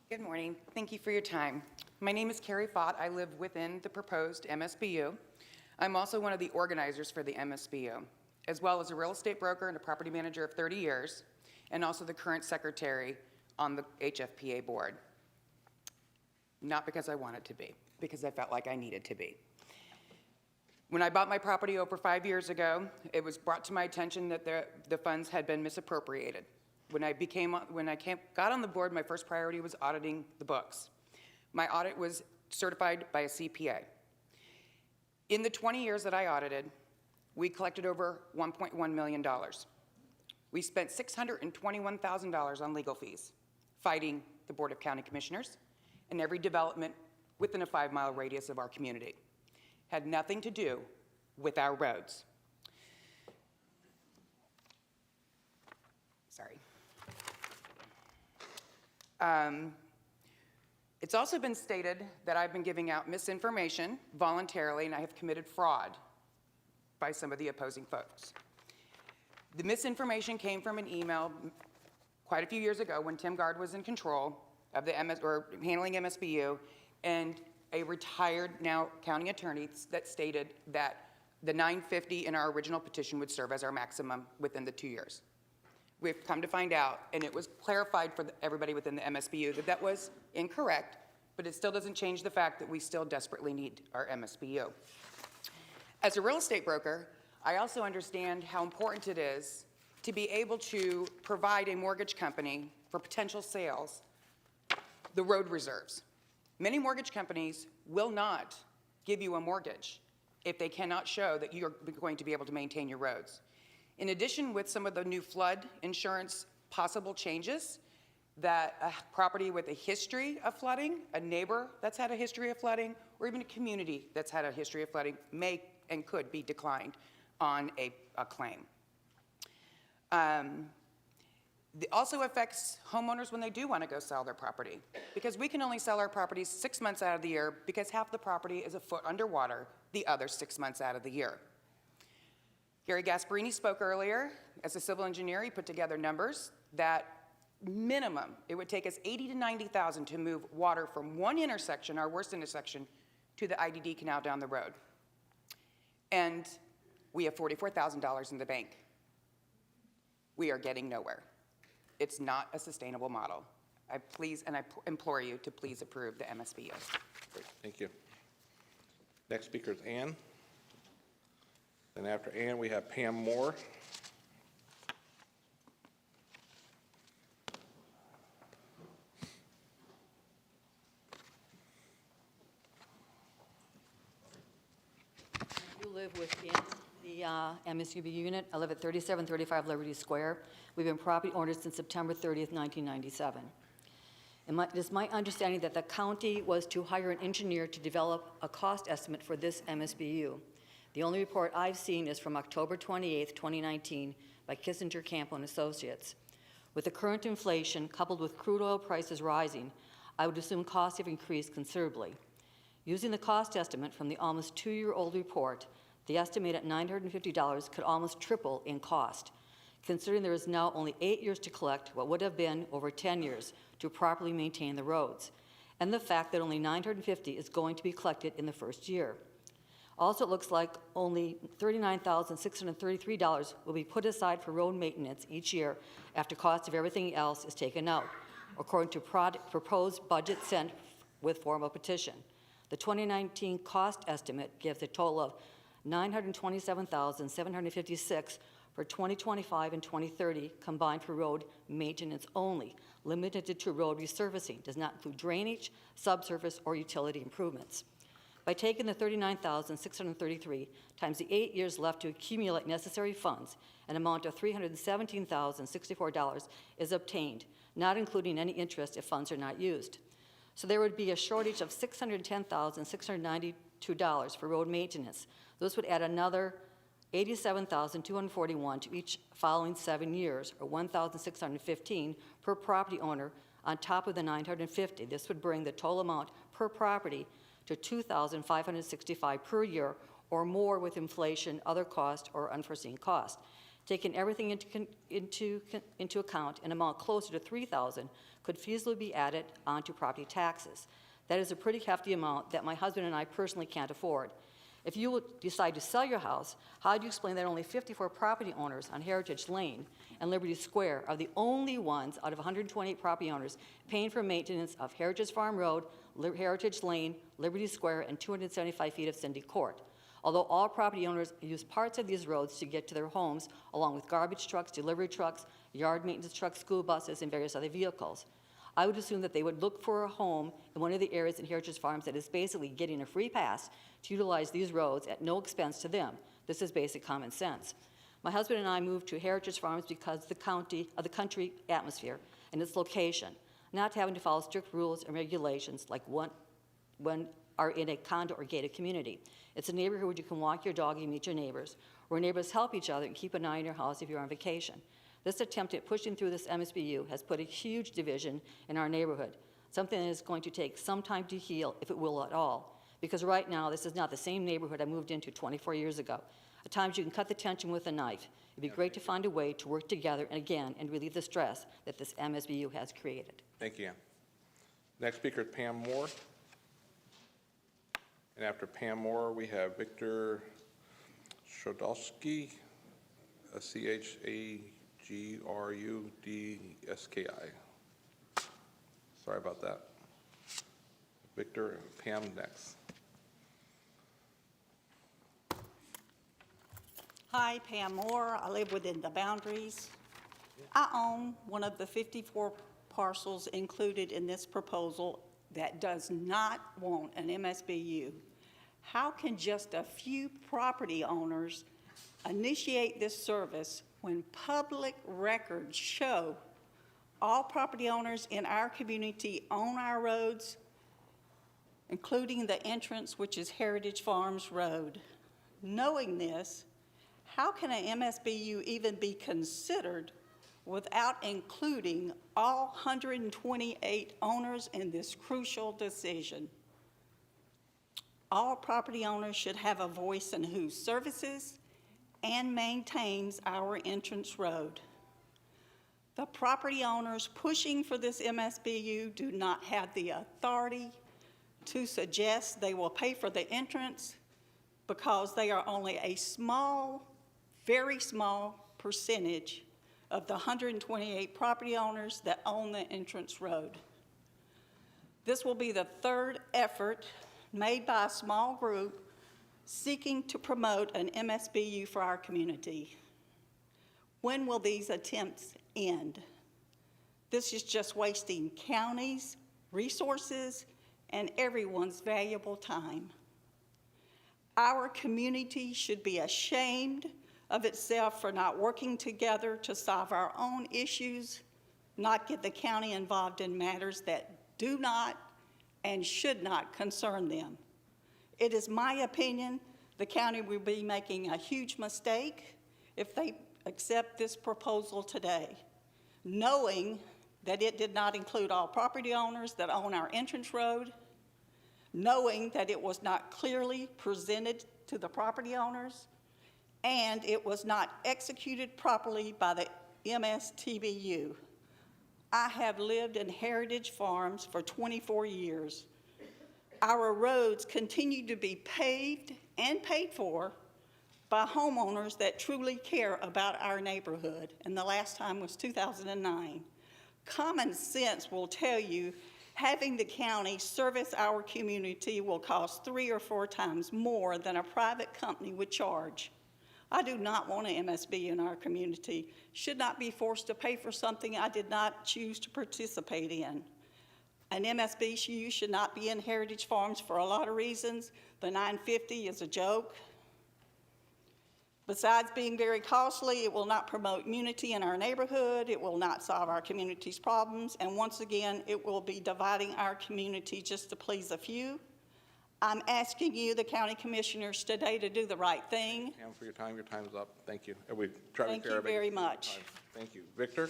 Speaker 13: Good morning. Thank you for your time. My name is Carrie Fott. I live within the proposed MSBU. I'm also one of the organizers for the MSBU, as well as a real estate broker and a property manager of 30 years, and also the current secretary on the HFPA board. Not because I wanted to be, because I felt like I needed to be. When I bought my property over 5 years ago, it was brought to my attention that the funds had been misappropriated. When I got on the board, my first priority was auditing the books. My audit was certified by a CPA. In the 20 years that I audited, we collected over $1.1 million. We spent $621,000 on legal fees, fighting the Board of County Commissioners and every development within a 5-mile radius of our community. Had nothing to do with our roads. Sorry. It's also been stated that I've been giving out misinformation voluntarily, and I have committed fraud by some of the opposing folks. The misinformation came from an email quite a few years ago when Tim Gard was in control of the handling MSBU, and a retired now county attorney that stated that the $950 in our original petition would serve as our maximum within the 2 years. We've come to find out, and it was clarified for everybody within the MSBU that that was incorrect, but it still doesn't change the fact that we still desperately need our MSBU. As a real estate broker, I also understand how important it is to be able to provide a mortgage company for potential sales the road reserves. Many mortgage companies will not give you a mortgage if they cannot show that you're going to be able to maintain your roads. In addition, with some of the new flood insurance possible changes, that a property with a history of flooding, a neighbor that's had a history of flooding, or even a community that's had a history of flooding may and could be declined on a claim. It also affects homeowners when they do want to go sell their property, because we can only sell our properties 6 months out of the year because half the property is a foot underwater the other 6 months out of the year. Gary Gasparini spoke earlier. As a civil engineer, he put together numbers that minimum, it would take us $80,000 to $90,000 to move water from one intersection, our worst intersection, to the IDD canal down the road. And we have $44,000 in the bank. We are getting nowhere. It's not a sustainable model. I implore you to please approve the MSBU.
Speaker 6: Great, thank you. Next speaker is Ann. Then after Ann, we have Pam Moore.
Speaker 15: I live within the MSUB unit. I live at 3735 Liberty Square. We've been property owners since September 30th, 1997. And it is my understanding that the county was to hire an engineer to develop a cost estimate for this MSBU. The only report I've seen is from October 28th, 2019 by Kissinger, Campo & Associates. With the current inflation coupled with crude oil prices rising, I would assume costs have increased considerably. Using the cost estimate from the almost 2-year-old report, the estimate at $950 could almost triple in cost, considering there is now only 8 years to collect what would have been over 10 years to properly maintain the roads, and the fact that only $950 is going to be collected in the first year. Also, it looks like only $39,633 will be put aside for road maintenance each year after cost of everything else is taken out, according to proposed budget sent with formal petition. The 2019 cost estimate gives a total of $927,756 for 2025 and 2030 combined for road maintenance only, limited to road resurfacing, does not include drainage, subsurface, or utility improvements. By taking the $39,633 times the 8 years left to accumulate necessary funds, an amount of $317,064 is obtained, not including any interest if funds are not used. So there would be a shortage of $610,692 for road maintenance. This would add another $87,241 to each following 7 years, or $1,615 per property owner on top of the $950. This would bring the total amount per property to $2,565 per year, or more with inflation, other costs, or unforeseen costs. Taking everything into account, an amount closer to $3,000 could feasibly be added onto property taxes. That is a pretty hefty amount that my husband and I personally can't afford. If you would decide to sell your house, how do you explain that only 54 property owners on Heritage Lane and Liberty Square are the only ones out of 128 property owners paying for maintenance of Heritage Farm Road, Heritage Lane, Liberty Square, and 275 feet of Cindy Court? Although all property owners use parts of these roads to get to their homes, along with garbage trucks, delivery trucks, yard maintenance trucks, school buses, and various other vehicles. I would assume that they would look for a home in one of the areas in Heritage Farms that is basically getting a free pass to utilize these roads at no expense to them. This is basic common sense. My husband and I moved to Heritage Farms because of the country atmosphere and its location, not having to follow strict rules and regulations like when are in a condo or gated community. It's a neighborhood where you can walk your dog and meet your neighbors, where neighbors help each other and keep an eye on your house if you're on vacation. This attempt at pushing through this MSBU has put a huge division in our neighborhood, something that is going to take some time to heal, if it will at all, because right now this is not the same neighborhood I moved into 24 years ago. At times you can cut the tension with a knife. It'd be great to find a way to work together and relieve the stress that this MSBU has created.
Speaker 6: Thank you, Ann. Next speaker is Pam Moore. And after Pam Moore, we have Victor Shodolsky, Sorry about that. Victor and Pam next.
Speaker 17: Hi, Pam Moore. I live within the boundaries. I own one of the 54 parcels included in this proposal that does not want an MSBU. How can just a few property owners initiate this service when public records show all property owners in our community own our roads, including the entrance, which is Heritage Farms Road? Knowing this, how can an MSBU even be considered without including all 128 owners in this crucial decision? All property owners should have a voice in who services and maintains our entrance road. The property owners pushing for this MSBU do not have the authority to suggest they will pay for the entrance because they are only a small, very small percentage of the 128 property owners that own the entrance road. This will be the third effort made by a small group seeking to promote an MSBU for our community. When will these attempts end? This is just wasting counties, resources, and everyone's valuable time. Our community should be ashamed of itself for not working together to solve our own issues, not get the county involved in matters that do not and should not concern them. It is my opinion the county will be making a huge mistake if they accept this proposal today, knowing that it did not include all property owners that own our entrance road, knowing that it was not clearly presented to the property owners, and it was not executed properly by the MSTBU. I have lived in Heritage Farms for 24 years. Our roads continue to be paved and paid for by homeowners that truly care about our neighborhood, and the last time was 2009. Common sense will tell you having the county service our community will cost 3 or 4 times more than a private company would charge. I do not want an MSB in our community. Should not be forced to pay for something I did not choose to participate in. An MSBU should not be in Heritage Farms for a lot of reasons. The $9.50 is a joke. Besides being very costly, it will not promote unity in our neighborhood. It will not solve our community's problems. And once again, it will be dividing our community just to please a few. I'm asking you, the county commissioners, today to do the right thing.
Speaker 6: Pam, for your time. Your time's up. Thank you.
Speaker 17: Thank you very much.
Speaker 6: Thank you. Victor?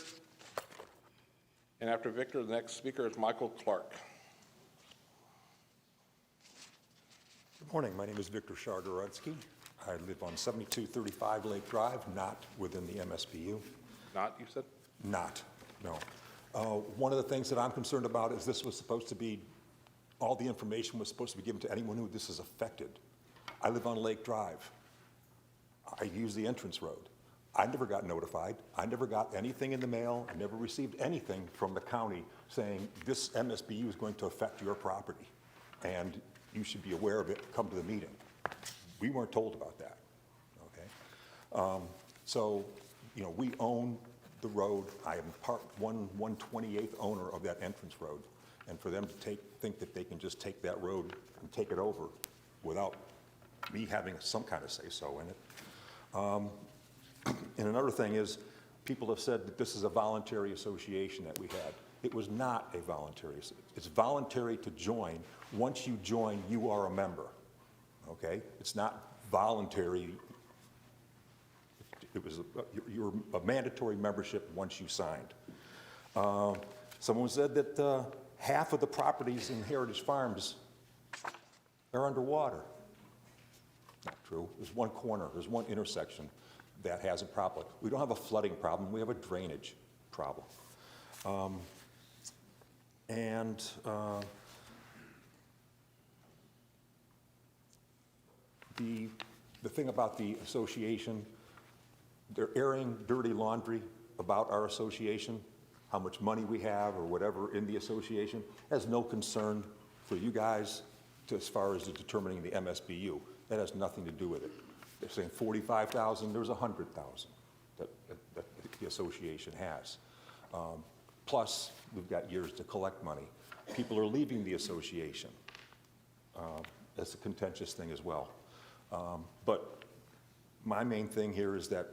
Speaker 6: And after Victor, the next speaker is Michael Clark.
Speaker 18: Good morning. My name is Victor Shargorodsky. I live on 7235 Lake Drive, not within the MSBU.
Speaker 6: Not, you said?
Speaker 18: Not, no. One of the things that I'm concerned about is this was supposed to be, all the information was supposed to be given to anyone who this is affected. I live on Lake Drive. I use the entrance road. I never got notified. I never got anything in the mail. I never received anything from the county saying this MSBU is going to affect your property and you should be aware of it, come to the meeting. We weren't told about that, okay? So, you know, we own the road. I am 1/128th owner of that entrance road. And for them to think that they can just take that road and take it over without me having some kind of say-so in it. And another thing is, people have said that this is a voluntary association that we had. It was not a voluntary, it's voluntary to join. Once you join, you are a member, okay? It's not voluntary. It was you're a mandatory membership once you signed. Someone said that half of the properties in Heritage Farms are underwater. Not true. There's one corner, there's one intersection that has a problem. We don't have a flooding problem, we have a drainage problem. The thing about the association, they're airing dirty laundry about our association, how much money we have or whatever in the association, has no concern for you guys as far as determining the MSBU. That has nothing to do with it. They're saying 45,000, there's 100,000 that the association has. Plus, we've got years to collect money. People are leaving the association. That's a contentious thing as well. But my main thing here is that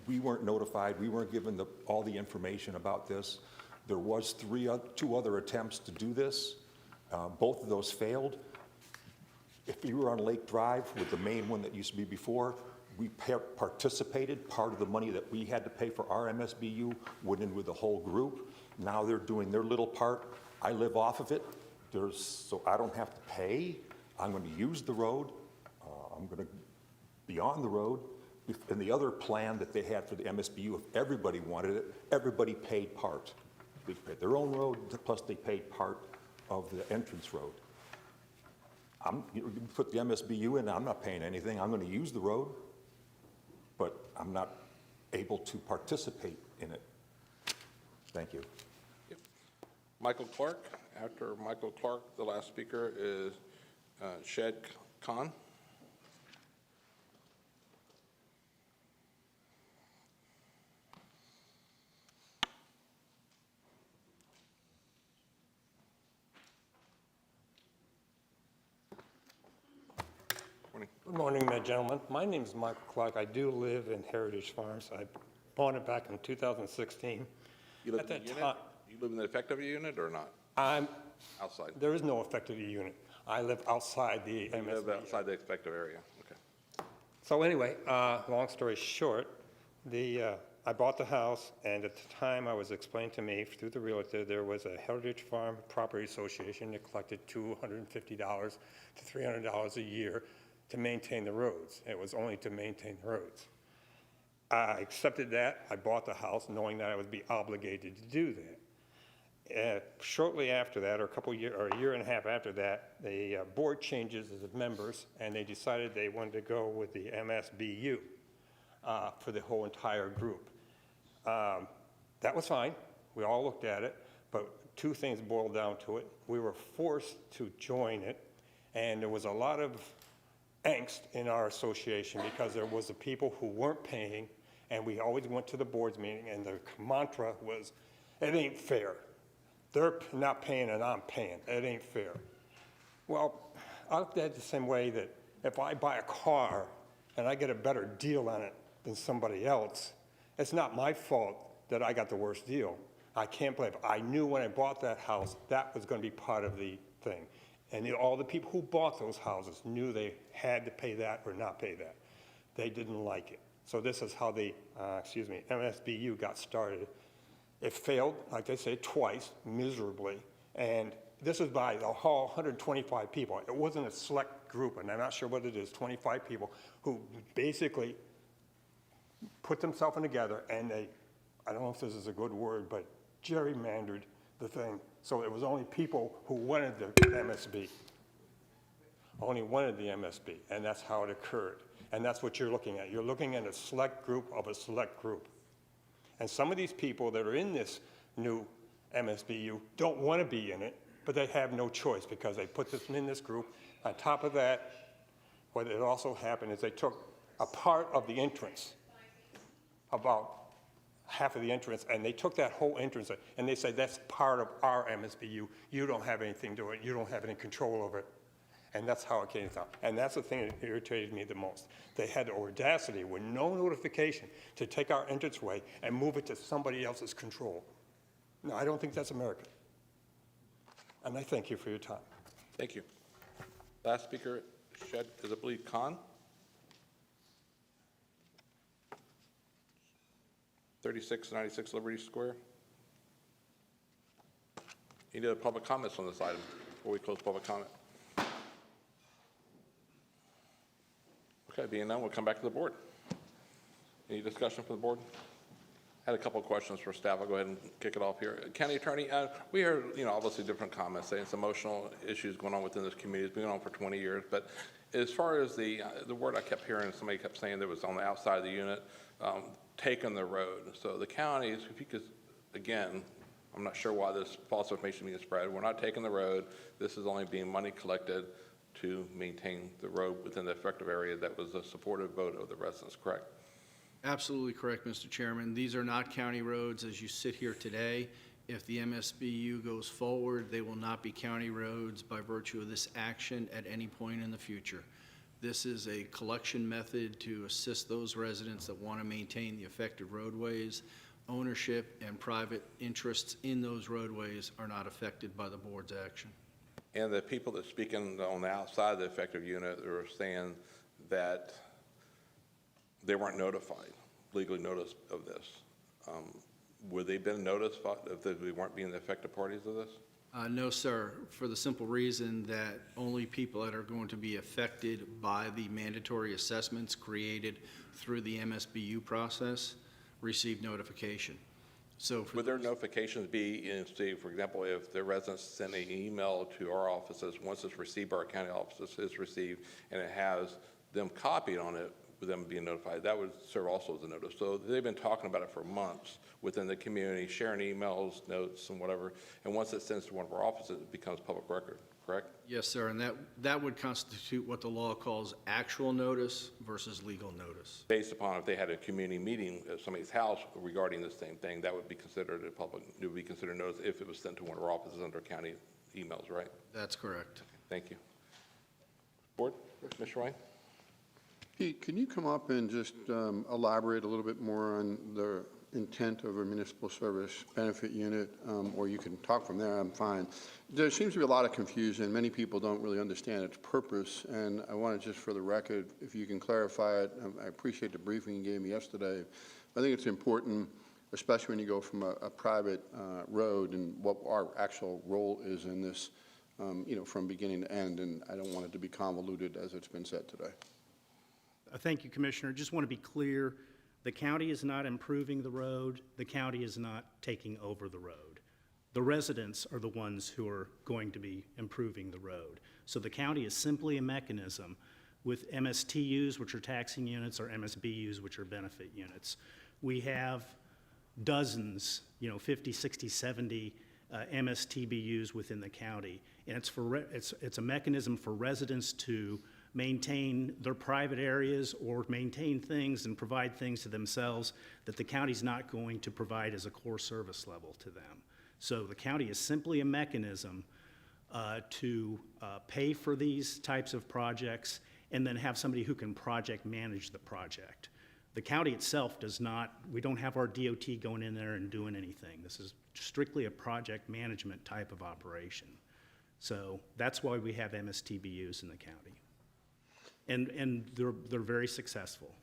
Speaker 18: we weren't notified, we weren't given all the information about this. There was two other attempts to do this. Both of those failed. If you were on Lake Drive with the main one that used to be before, we participated. Part of the money that we had to pay for our MSBU went in with the whole group. Now they're doing their little part. I live off of it, so I don't have to pay. I'm going to use the road. I'm going to be on the road. And the other plan that they had for the MSBU, if everybody wanted it, everybody paid part. They paid their own road, plus they paid part of the entrance road. You put the MSBU in, I'm not paying anything. I'm going to use the road, but I'm not able to participate in it. Thank you.
Speaker 6: Yep. Michael Clark. After Michael Clark, the last speaker is Shed Khan.
Speaker 16: Good morning, gentlemen. My name is Michael Clark. I do live in Heritage Farms. I bought it back in 2016.
Speaker 6: You live in the unit? You live in the effective unit or not?
Speaker 16: I'm
Speaker 6: outside.
Speaker 16: There is no effective unit. I live outside the MSB.
Speaker 6: You live outside the effective area. Okay.
Speaker 16: So anyway, long story short, I bought the house, and at the time I was explained to me through the realtor there was a Heritage Farm Property Association that collected $250 to $300 a year to maintain the roads. It was only to maintain the roads. I accepted that. I bought the house knowing that I would be obligated to do that. Shortly after that, or a year and a half after that, the board changes the members, and they decided they wanted to go with the MSBU for the whole entire group. That was fine. We all looked at it, but two things boiled down to it. We were forced to join it, and there was a lot of angst in our association because there was the people who weren't paying, and we always went to the board's meeting, and the mantra was, it ain't fair. They're not paying and I'm paying. It ain't fair. Well, I looked at it the same way that if I buy a car and I get a better deal on it than somebody else, it's not my fault that I got the worst deal. I can't blame it. I knew when I bought that house that was going to be part of the thing. And all the people who bought those houses knew they had to pay that or not pay that. They didn't like it. So this is how the, MSBU got started. It failed, like they say, twice, miserably. And this is by the whole 125 people. It wasn't a select group, and I'm not sure what it is, 25 people who basically put themselves together, and they, I don't know if this is a good word, but gerrymandered the thing. So it was only people who wanted the MSB, only wanted the MSB, and that's how it occurred. And that's what you're looking at. You're looking at a select group of a select group. And some of these people that are in this new MSBU don't want to be in it, but they have no choice because they put them in this group. On top of that, what had also happened is they took a part of the entrance, about half of the entrance, and they took that whole entrance, and they said, that's part of our MSBU. You don't have anything to it. You don't have any control over it. And that's how it came down. And that's the thing that irritated me the most. They had the audacity with no notification to take our entranceway and move it to somebody else's control. No, I don't think that's American. And I thank you for your time.
Speaker 6: Thank you. Last speaker, Shed, is it believe Khan? 3696 Liberty Square. Any other public comments on this item before we close public comment? Okay, being none, we'll come back to the board. Any discussion from the board? had a couple of questions for staff. I'll go ahead and kick it off here. County Attorney, we heard, obviously different comments saying some emotional issues going on within this community. It's been going on for 20 years. But as far as the word I kept hearing, somebody kept saying that was on the outside of the unit, taking the road. So the counties, if you could, again, I'm not sure why this false information is being spread. We're not taking the road. This is only being money collected to maintain the road within the effective area that was a supportive vote of the residents, correct?
Speaker 14: Absolutely correct, Mr. Chairman. These are not county roads as you sit here today. If the MSBU goes forward, they will not be county roads by virtue of this action at any point in the future. This is a collection method to assist those residents that want to maintain the affected roadways. Ownership and private interests in those roadways are not affected by the board's action.
Speaker 6: And the people that speak on the outside of the effective unit are saying that they weren't notified, legally noticed of this. Would they been notified if they weren't being the affected parties of this?
Speaker 14: No, sir, for the simple reason that only people that are going to be affected by the mandatory assessments created through the MSBU process receive notification. So
Speaker 6: would their notifications be in, say, for example, if the residents send an email to our offices, once it's received by our county offices, it's received, and it has them copied on it, with them being notified, that would serve also as a notice. So they've been talking about it for months within the community, sharing emails, notes, and whatever, and once it sends to one of our offices, it becomes public record, correct?
Speaker 14: yes, sir, and that would constitute what the law calls actual notice versus legal notice.
Speaker 6: Based upon if they had a community meeting at somebody's house regarding the same thing, that would be considered a public, it would be considered notice if it was sent to one of our offices under county emails, right?
Speaker 14: That's correct.
Speaker 6: Thank you. Board, Mr. Ryan?
Speaker 1: Pete, can you come up and just elaborate a little bit more on the intent of a municipal service benefit unit, or you can talk from there, I'm fine. There seems to be a lot of confusion. Many people don't really understand its purpose, and I want to just, for the record, if you can clarify it. I appreciate the briefing you gave me yesterday. I think it's important, especially when you go from a private road, and what our actual role is in this, from beginning to end, and I don't want it to be convoluted as it's been said today.
Speaker 19: Thank you, Commissioner. Just want to be clear, the county is not improving the road. The county is not taking over the road. The residents are the ones who are going to be improving the road. So the county is simply a mechanism with MSTUs, which are taxing units, or MSBUs, which are benefit units. We have dozens, 50, 60, 70 MSTBUs within the county, and it's a mechanism for residents to maintain their private areas or maintain things and provide things to themselves that the county's not going to provide as a core service level to them. So the county is simply a mechanism to pay for these types of projects and then have somebody who can project manage the project. The county itself does not, we don't have our DOT going in there and doing anything. This is strictly a project management type of operation. So that's why we have MSTBUs in the county. And they're very successful.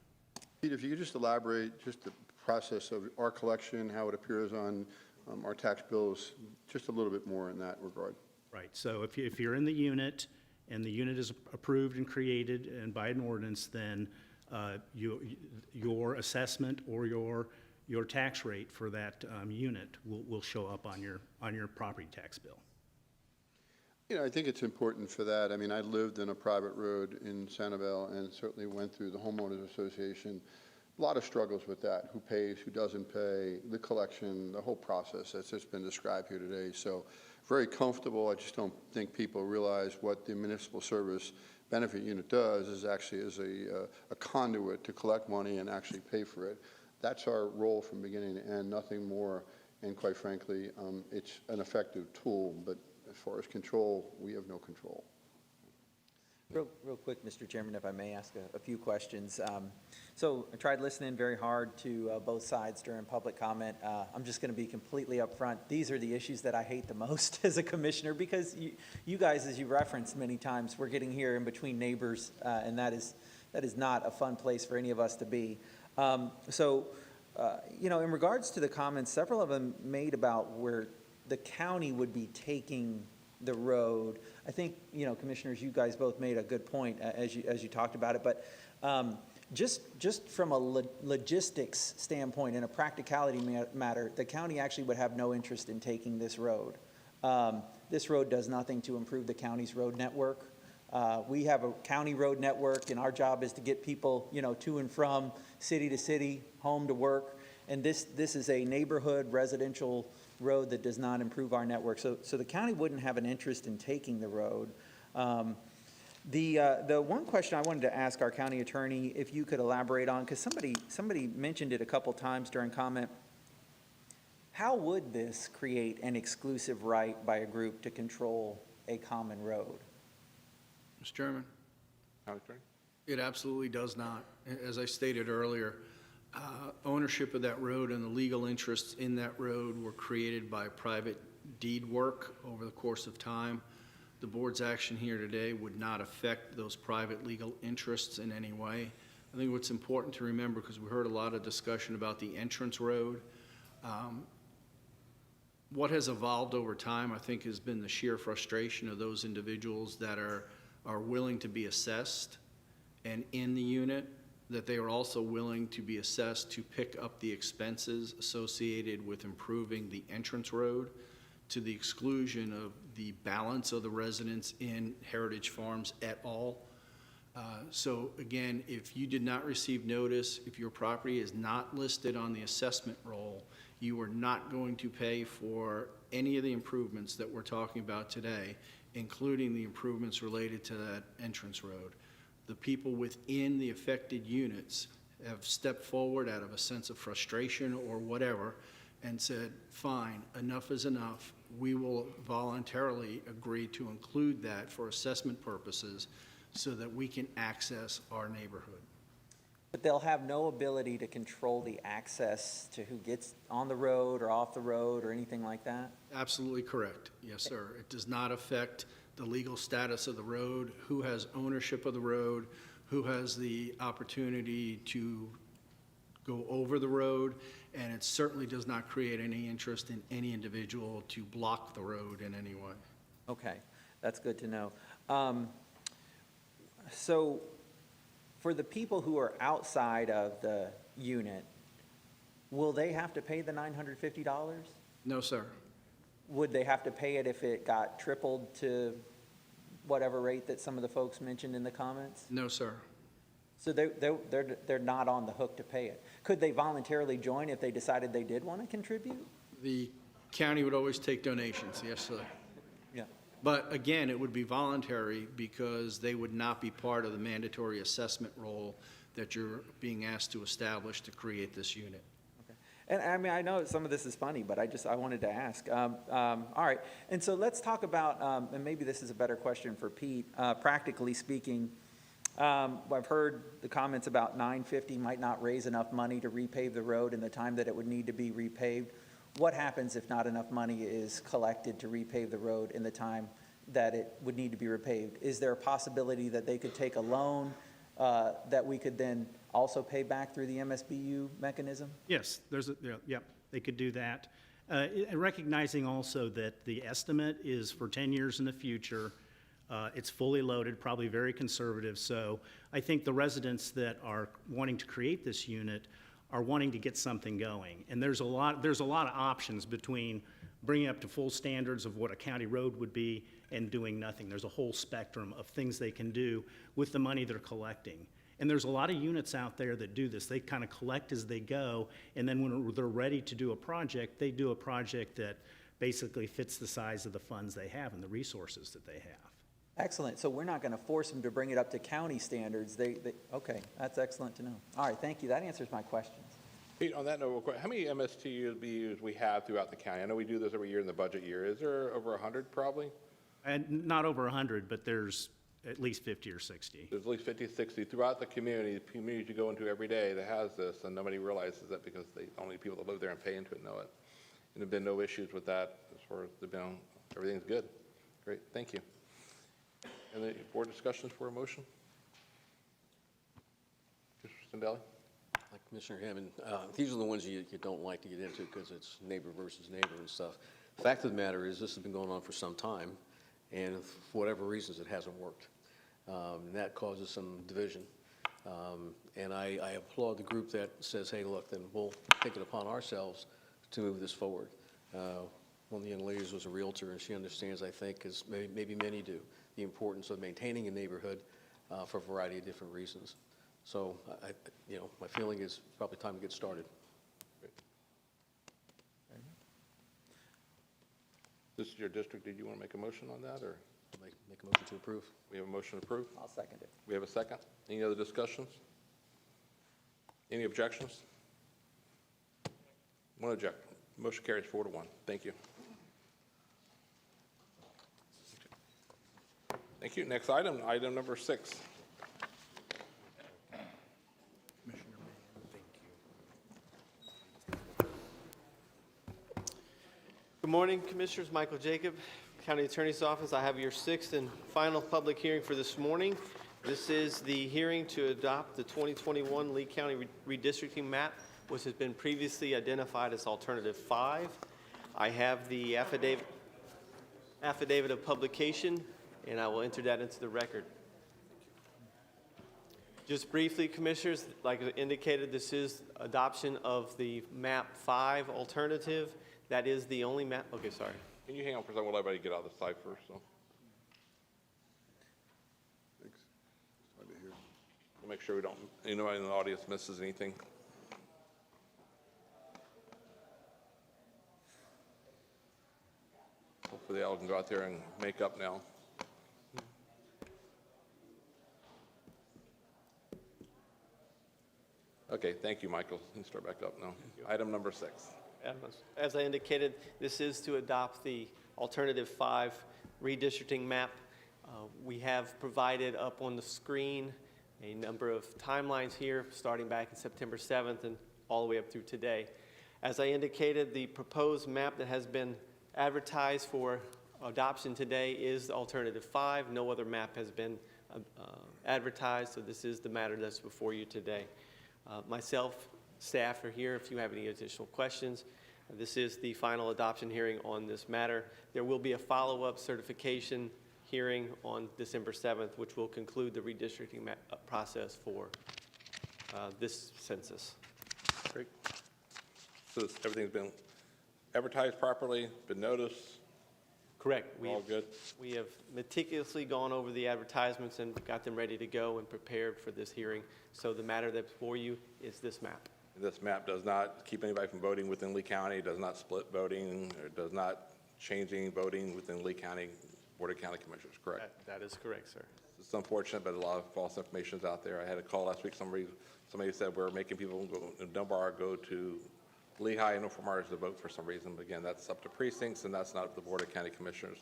Speaker 1: Pete, if you could just elaborate just the process of our collection, how it appears on our tax bills, just a little bit more in that regard.
Speaker 19: Right, so if you're in the unit and the unit is approved and created and by an ordinance, then your assessment or your tax rate for that unit will show up on your property tax bill.
Speaker 1: I think it's important for that. I mean, I lived in a private road in Sanibel and certainly went through the homeowners association. A lot of struggles with that, who pays, who doesn't pay, the collection, the whole process that's just been described here today. So very comfortable. I just don't think people realize what the municipal service benefit unit does is actually is a conduit to collect money and actually pay for it. That's our role from beginning to end, nothing more. And quite frankly, it's an effective tool, but as far as control, we have no control.
Speaker 8: Real quick, Mr. Chairman, if I may ask a few questions. So I tried listening very hard to both sides during public comment. I'm just going to be completely upfront. These are the issues that I hate the most as a commissioner, because you guys, as you referenced many times, we're getting here in between neighbors, and that is not a fun place for any of us to be. In regards to the comments, several of them made about where the county would be taking the road. I think, commissioners, you guys both made a good point as you talked about it, but Just from a logistics standpoint and a practicality matter, the county actually would have no interest in taking this road. This road does nothing to improve the county's road network. We have a county road network, and our job is to get people, to and from city to city, home to work. And this is a neighborhood residential road that does not improve our network. So the county wouldn't have an interest in taking the road. The one question I wanted to ask our county attorney, if you could elaborate on, because somebody mentioned it a couple times during comment, how would this create an exclusive right by a group to control a common road?
Speaker 14: Mr. Chairman,
Speaker 6: County Attorney?
Speaker 14: it absolutely does not. As I stated earlier, ownership of that road and the legal interests in that road were created by private deed work over the course of time. The board's action here today would not affect those private legal interests in any way. I think what's important to remember, because we heard a lot of discussion about the entrance road, what has evolved over time, I think, has been the sheer frustration of those individuals that are willing to be assessed and in the unit, that they are also willing to be assessed to pick up the expenses associated with improving the entrance road, to the exclusion of the balance of the residents in Heritage Farms at all. So again, if you did not receive notice, if your property is not listed on the assessment roll, you are not going to pay for any of the improvements that we're talking about today, including the improvements related to that entrance road. The people within the affected units have stepped forward out of a sense of frustration or whatever and said, fine, enough is enough. We will voluntarily agree to include that for assessment purposes so that we can access our neighborhood.
Speaker 8: But they'll have no ability to control the access to who gets on the road or off the road or anything like that?
Speaker 14: Absolutely correct. Yes, sir. It does not affect the legal status of the road, who has ownership of the road, who has the opportunity to go over the road, and it certainly does not create any interest in any individual to block the road in any way.
Speaker 8: Okay, that's good to know. So for the people who are outside of the unit, will they have to pay the $950?
Speaker 14: No, sir.
Speaker 8: Would they have to pay it if it got tripled to whatever rate that some of the folks mentioned in the comments?
Speaker 14: No, sir.
Speaker 8: So they're not on the hook to pay it. Could they voluntarily join if they decided they did want to contribute?
Speaker 14: The county would always take donations, yes, sir.
Speaker 8: Yeah.
Speaker 14: But again, it would be voluntary because they would not be part of the mandatory assessment role that you're being asked to establish to create this unit.
Speaker 8: And I mean, I know some of this is funny, but I wanted to ask. All right, and so let's talk about, and maybe this is a better question for Pete, practically speaking, I've heard the comments about $950 might not raise enough money to repave the road in the time that it would need to be repaved. What happens if not enough money is collected to repave the road in the time that it would need to be repaved? Is there a possibility that they could take a loan that we could then also pay back through the MSBU mechanism?
Speaker 19: Yes, they could do that. And recognizing also that the estimate is for 10 years in the future. It's fully loaded, probably very conservative. So I think the residents that are wanting to create this unit are wanting to get something going. And there's a lot of options between bringing up to full standards of what a county road would be and doing nothing. There's a whole spectrum of things they can do with the money they're collecting. And there's a lot of units out there that do this. They kind of collect as they go, and then when they're ready to do a project, they do a project that basically fits the size of the funds they have and the resources that they have.
Speaker 8: Excellent. So we're not going to force them to bring it up to county standards. Okay, that's excellent to know. All right, thank you. That answers my questions.
Speaker 6: Pete, on that note, real quick, how many MSTUs we have throughout the county? I know we do this every year in the budget year. Is there over 100 probably?
Speaker 19: And not over 100, but there's at least 50 or 60.
Speaker 6: There's at least 50, 60 throughout the community you go into every day that has this, and nobody realizes that because only people that live there and pay into it know it. And there have been no issues with that as far as everything's good. Great, thank you. Any board discussions for a motion? Mr. Stendelli?
Speaker 5: Like Commissioner Hammond, these are the ones you don't like to get into because it's neighbor versus neighbor and stuff. The fact of the matter is this has been going on for some time, and for whatever reasons it hasn't worked. And that causes some division. And I applaud the group that says, hey, look, then we'll take it upon ourselves to move this forward. One of the young ladies was a realtor, and she understands, I think, as maybe many do, the importance of maintaining a neighborhood for a variety of different reasons. So, my feeling is probably time to get started.
Speaker 6: This is your district. Did you want to make a motion on that, or?
Speaker 5: Make a motion to approve.
Speaker 6: We have a motion to approve.
Speaker 8: I'll second it.
Speaker 6: We have a second. Any other discussions? Any objections? One object. Motion carries 4-1. Thank you. Thank you. Next item, item number 6.
Speaker 20: Good morning, Commissioners. Michael Jacob, County Attorney's Office. I have your 6th and final public hearing for this morning. This is the hearing to adopt the 2021 Lee County redistricting map, which has been previously identified as Alternative 5. I have the affidavit of publication, and I will enter that into the record. Just briefly, Commissioners, like I indicated, this is adoption of the map 5 alternative. That is the only map. Okay, sorry.
Speaker 6: Can you hang on for a second? We'll let everybody get out of the side first. So.
Speaker 1: Thanks. Glad to hear.
Speaker 6: We'll make sure we don't, anybody in the audience misses anything. Hopefully they all can go out there and make up now. Okay, thank you, Michael. You can start back up now. Item number 6.
Speaker 20: As I indicated, this is to adopt the Alternative 5 redistricting map. We have provided up on the screen a number of timelines here, starting back in September 7th and all the way up through today. As I indicated, the proposed map that has been advertised for adoption today is Alternative 5. No other map has been advertised, so this is the matter that's before you today. Myself, staff are here if you have any additional questions. This is the final adoption hearing on this matter. There will be a follow-up certification hearing on December 7th, which will conclude the redistricting process for this census.
Speaker 6: Great. So everything's been advertised properly, been noticed?
Speaker 20: Correct.
Speaker 6: All good?
Speaker 20: We have meticulously gone over the advertisements and got them ready to go and prepared for this hearing. So the matter that's before you is this map.
Speaker 6: This map does not keep anybody from voting within Lee County, does not split voting, or does not change any voting within Lee County Board of County Commissioners, correct?
Speaker 20: That is correct, sir.
Speaker 6: It's unfortunate, but a lot of false information is out there. I had a call last week, somebody said we're making people go in Dunbar go to Lehigh and Fort Myers to vote for some reason. But again, that's up to precincts, and that's not up to the Board of County Commissioners.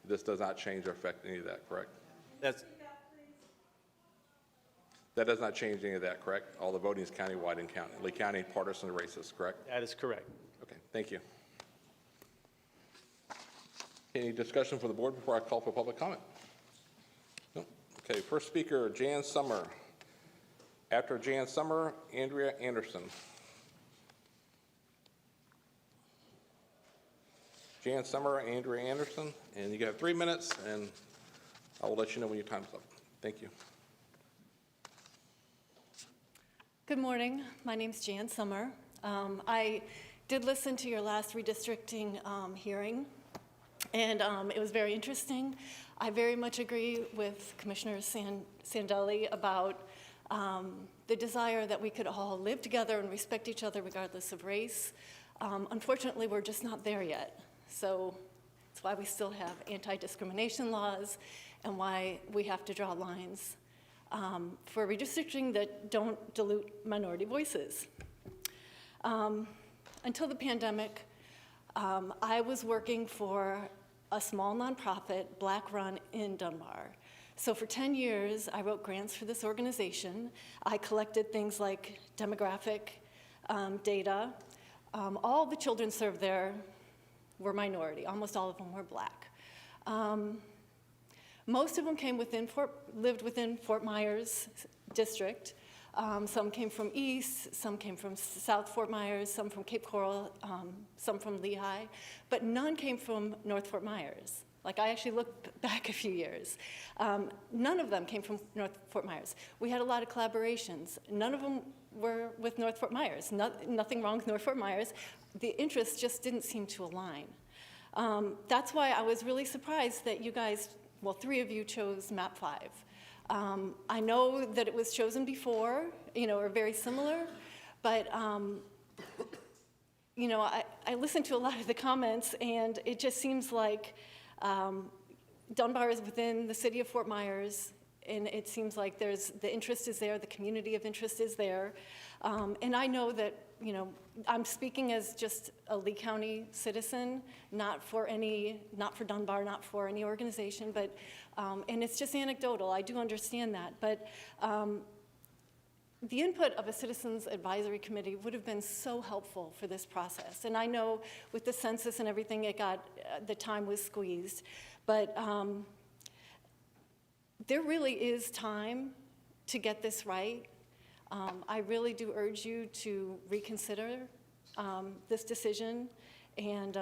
Speaker 6: This does not change or affect any of that, correct? That does not change any of that, correct? All the voting is countywide in county, Lee County partisan races, correct?
Speaker 20: That is correct.
Speaker 6: Okay, thank you. Any discussion for the board before I call for public comment? No. Okay, first speaker, Jan Summer. After Jan Summer, Andrea Anderson. Jan Summer, Andrea Anderson, and you have 3 minutes, and I will let you know when your time's up. Thank you.
Speaker 21: Good morning. My name's Jan Summer. I did listen to your last redistricting hearing, and it was very interesting. I very much agree with Commissioner Sandelli about the desire that we could all live together and respect each other regardless of race. Unfortunately, we're just not there yet. So that's why we still have anti-discrimination laws and why we have to draw lines for redistricting that don't dilute minority voices. Until the pandemic, I was working for a small nonprofit, Black Run in Dunbar. So for 10 years, I wrote grants for this organization. I collected things like demographic data. All the children served there were minority. Almost all of them were Black. Most of them lived within Fort Myers district. Some came from East, some came from South Fort Myers, some from Cape Coral, some from Lehigh, but none came from North Fort Myers. Like, I actually looked back a few years. None of them came from North Fort Myers. We had a lot of collaborations. None of them were with North Fort Myers. Nothing wrong with North Fort Myers. The interests just didn't seem to align. That's why I was really surprised that you guys, well, 3 of you chose map 5. I know that it was chosen before, or very similar, but I listened to a lot of the comments, and it just seems like Dunbar is within the city of Fort Myers, and it seems like the interest is there, the community of interest is there. And I know that, I'm speaking as just a Lee County citizen, not for Dunbar, not for any organization, but, and it's just anecdotal, I do understand that, but the input of a Citizens Advisory Committee would have been so helpful for this process. And I know with the census and everything, the time was squeezed. But there really is time to get this right. I really do urge you to reconsider this decision and,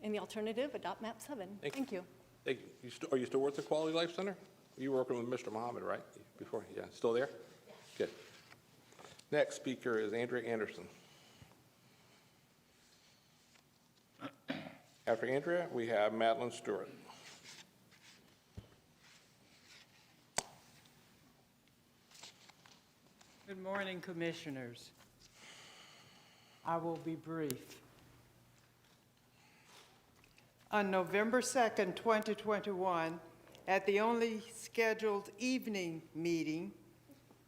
Speaker 21: in the alternative, adopt map 7. Thank you.
Speaker 6: Thank you. Are you still with the Quality Life Center? You were working with Mr. Muhammad, right? Before, yeah, still there? Good. Next speaker is Andrea Anderson. After Andrea, we have Madeleine Stewart.
Speaker 4: Good morning, Commissioners. I will be brief. On November 2nd, 2021, at the only scheduled evening meeting,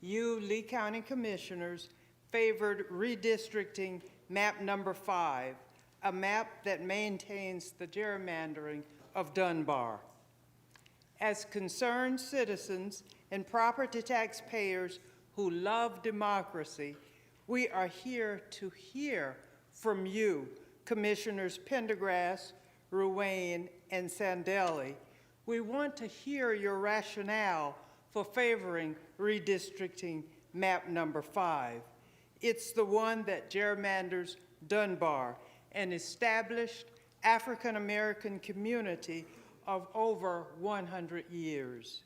Speaker 4: you, Lee County Commissioners, favored redistricting map number 5, a map that maintains the gerrymandering of Dunbar. As concerned citizens and property taxpayers who love democracy, we are here to hear from you, Commissioners Pendergrass, Ruane, and Sandelli. We want to hear your rationale for favoring redistricting map number 5. It's the one that gerrymanders Dunbar, an established African-American community of over 100 years.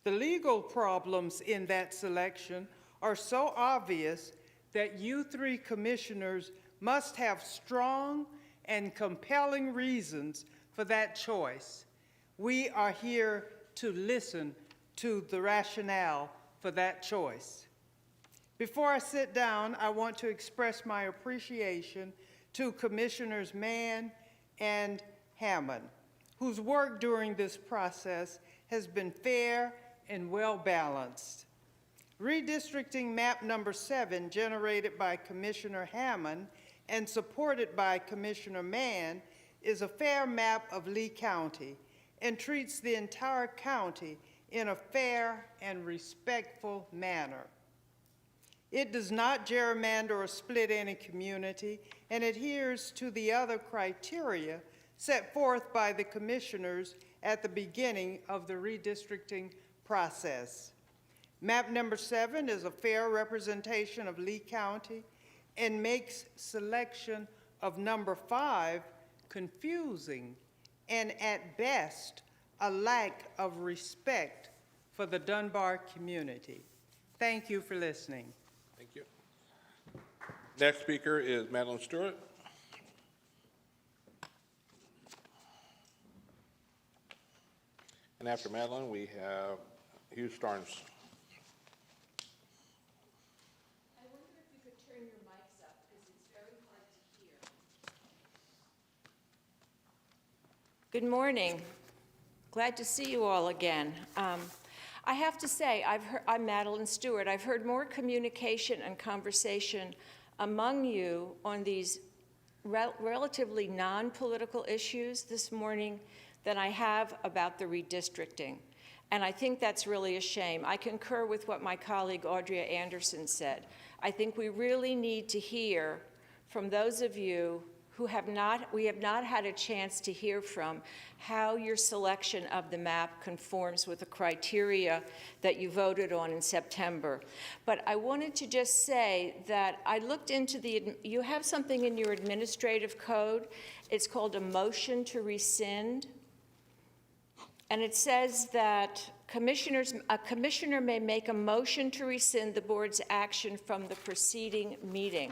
Speaker 4: The legal problems in that selection are so obvious that you 3 commissioners must have strong and compelling reasons for that choice. We are here to listen to the rationale for that choice. Before I sit down, I want to express my appreciation to Commissioners Mann and Hammond, whose work during this process has been fair and well-balanced. Redistricting map number 7, generated by Commissioner Hammond and supported by Commissioner Mann, is a fair map of Lee County and treats the entire county in a fair and respectful manner. It does not gerrymander or split any community and adheres to the other criteria set forth by the commissioners at the beginning of the redistricting process. Map number 7 is a fair representation of Lee County and makes selection of number 5 confusing and at best a lack of respect for the Dunbar community. Thank you for listening.
Speaker 6: Thank you. Next speaker is Madeleine Stewart. And after Madeleine, we have Hugh Starnes.
Speaker 22: I wonder if you could turn your mics up because it's very hard to hear. Good morning. Glad to see you all again. I have to say, I'm Madeleine Stewart. I've heard more communication and conversation among you on these relatively non-political issues this morning than I have about the redistricting. And I think that's really a shame. I concur with what my colleague Audria Anderson said. I think we really need to hear from those of you we have not had a chance to hear from how your selection of the map conforms with the criteria that you voted on in September. But I wanted to just say that I looked into you have something in your administrative code. It's called a motion to rescind. And it says that a commissioner may make a motion to rescind the board's action from the preceding meeting.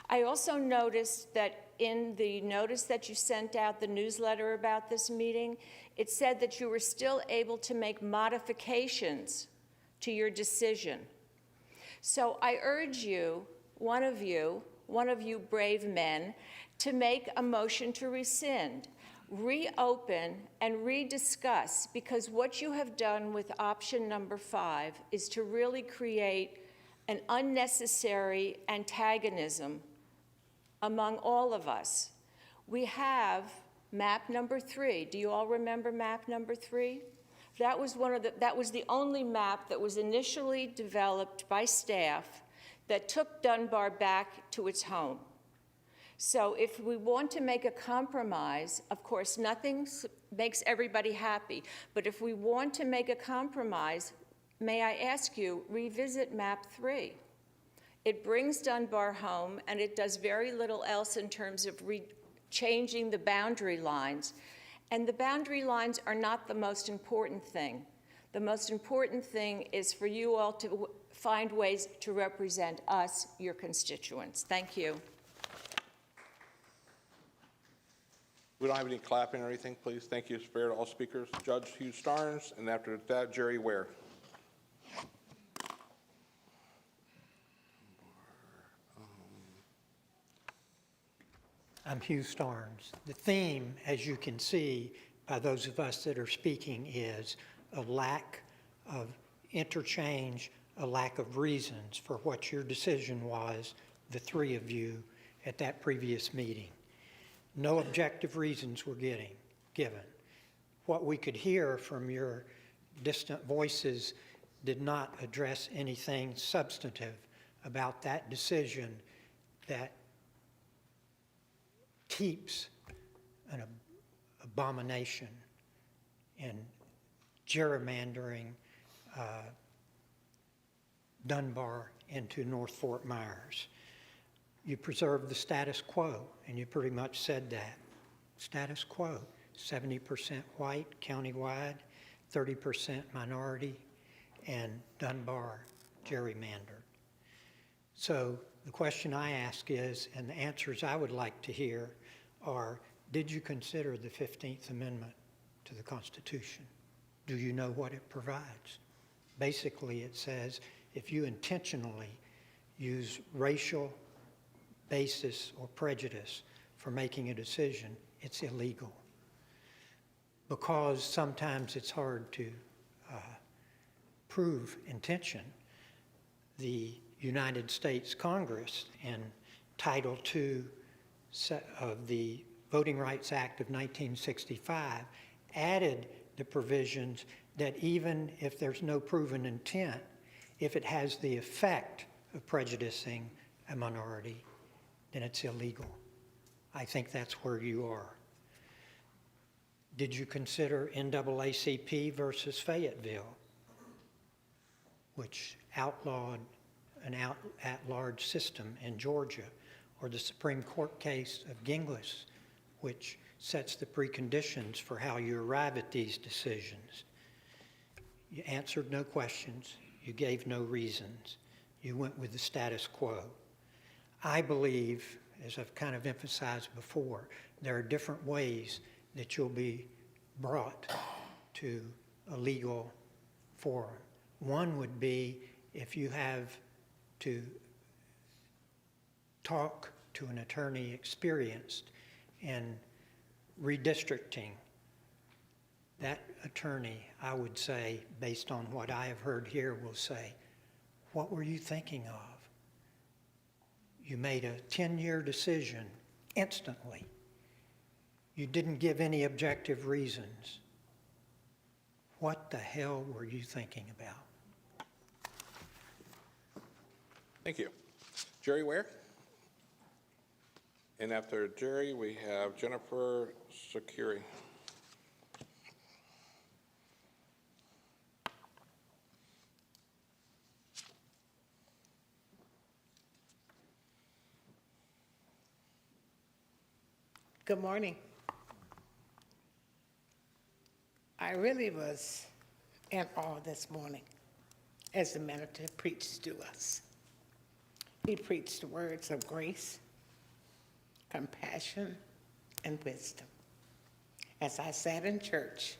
Speaker 22: I also noticed that in the notice that you sent out, the newsletter about this meeting, it said that you were still able to make modifications to your decision. So I urge you, one of you brave men, to make a motion to rescind, reopen, and rediscuss, because what you have done with option number 5 is to really create an unnecessary antagonism among all of us. We have map number 3. Do you all remember map number 3? That was the only map that was initially developed by staff that took Dunbar back to its home. So if we want to make a compromise, of course, nothing makes everybody happy, but if we want to make a compromise, may I ask you, revisit map 3. It brings Dunbar home, and it does very little else in terms of changing the boundary lines. And the boundary lines are not the most important thing. The most important thing is for you all to find ways to represent us, your constituents. Thank you.
Speaker 6: We don't have any clapping or anything, please. Thank you. Fair to all speakers. Judge Hugh Starnes, and after that, Jerry Ware.
Speaker 2: I'm Hugh Starnes. The theme, as you can see by those of us that are speaking, is a lack of interchange, a lack of reasons for what your decision was, the three of you, at that previous meeting. No objective reasons were given. What we could hear from your distant voices did not address anything substantive about that decision that keeps an abomination in gerrymandering Dunbar into North Fort Myers. You preserved the status quo, and you pretty much said that. Status quo, 70% white countywide, 30% minority, and Dunbar gerrymandered. So the question I ask is, and the answers I would like to hear are, did you consider the 15th Amendment to the Constitution? Do you know what it provides? Basically, it says if you intentionally use racial basis or prejudice for making a decision, it's illegal. Because sometimes it's hard to prove intention, the United States Congress in Title II of the Voting Rights Act of 1965 added the provisions that even if there's no proven intent, if it has the effect of prejudicing a minority, then it's illegal. I think that's where you are. Did you consider NAACP versus Fayetteville, which outlawed an at-large system in Georgia, or the Supreme Court case of Ginglas, which sets the preconditions for how you arrive at these decisions? You answered no questions. You gave no reasons. You went with the status quo. I believe, as I've kind of emphasized before, there are different ways that you'll be brought to a legal forum. One would be if you have to talk to an attorney experienced in redistricting. That attorney, I would say, based on what I have heard here, will say, what were you thinking of? You made a 10-year decision instantly. You didn't give any objective reasons. What the hell were you thinking about?
Speaker 6: Thank you. Jerry Ware? And after Jerry, we have Jennifer Sakiri.
Speaker 3: Good morning. I really was in awe this morning as the minister preached to us. He preached the words of grace, compassion, and wisdom. As I sat in church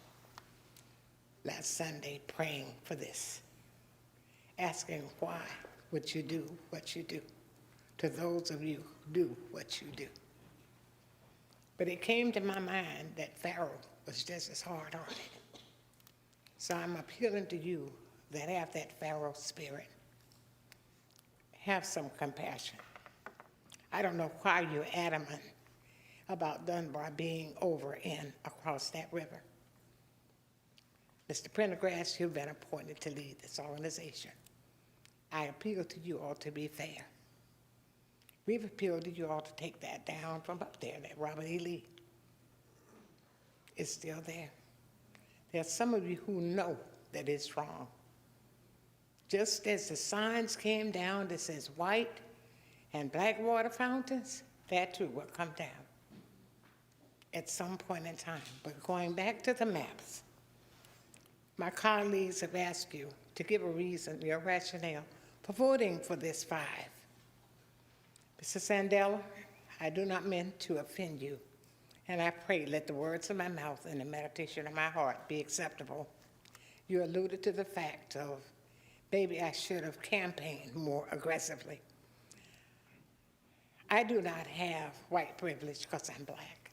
Speaker 3: last Sunday praying for this, asking why would you do what you do to those of you who do what you do. But it came to my mind that Pharaoh was just as hard-hearted. So I'm appealing to you that have that Pharaoh spirit. Have some compassion. I don't know why you're adamant about Dunbar being over and across that river. Mr. Prendergast, you've been appointed to lead this organization. I appeal to you all to be fair. We've appealed to you all to take that down from up there, that Robert E. Lee. It's still there. There's some of you who know that it's wrong. Just as the signs came down that says white and black water fountains, that too will come down at some point in time. But going back to the maps, my colleagues have asked you to give a reason, your rationale for voting for this 5. Mr. Sandella, I do not mean to offend you, and I pray let the words of my mouth and the meditation of my heart be acceptable. You alluded to the fact of, maybe I should have campaigned more aggressively. I do not have white privilege because I'm black.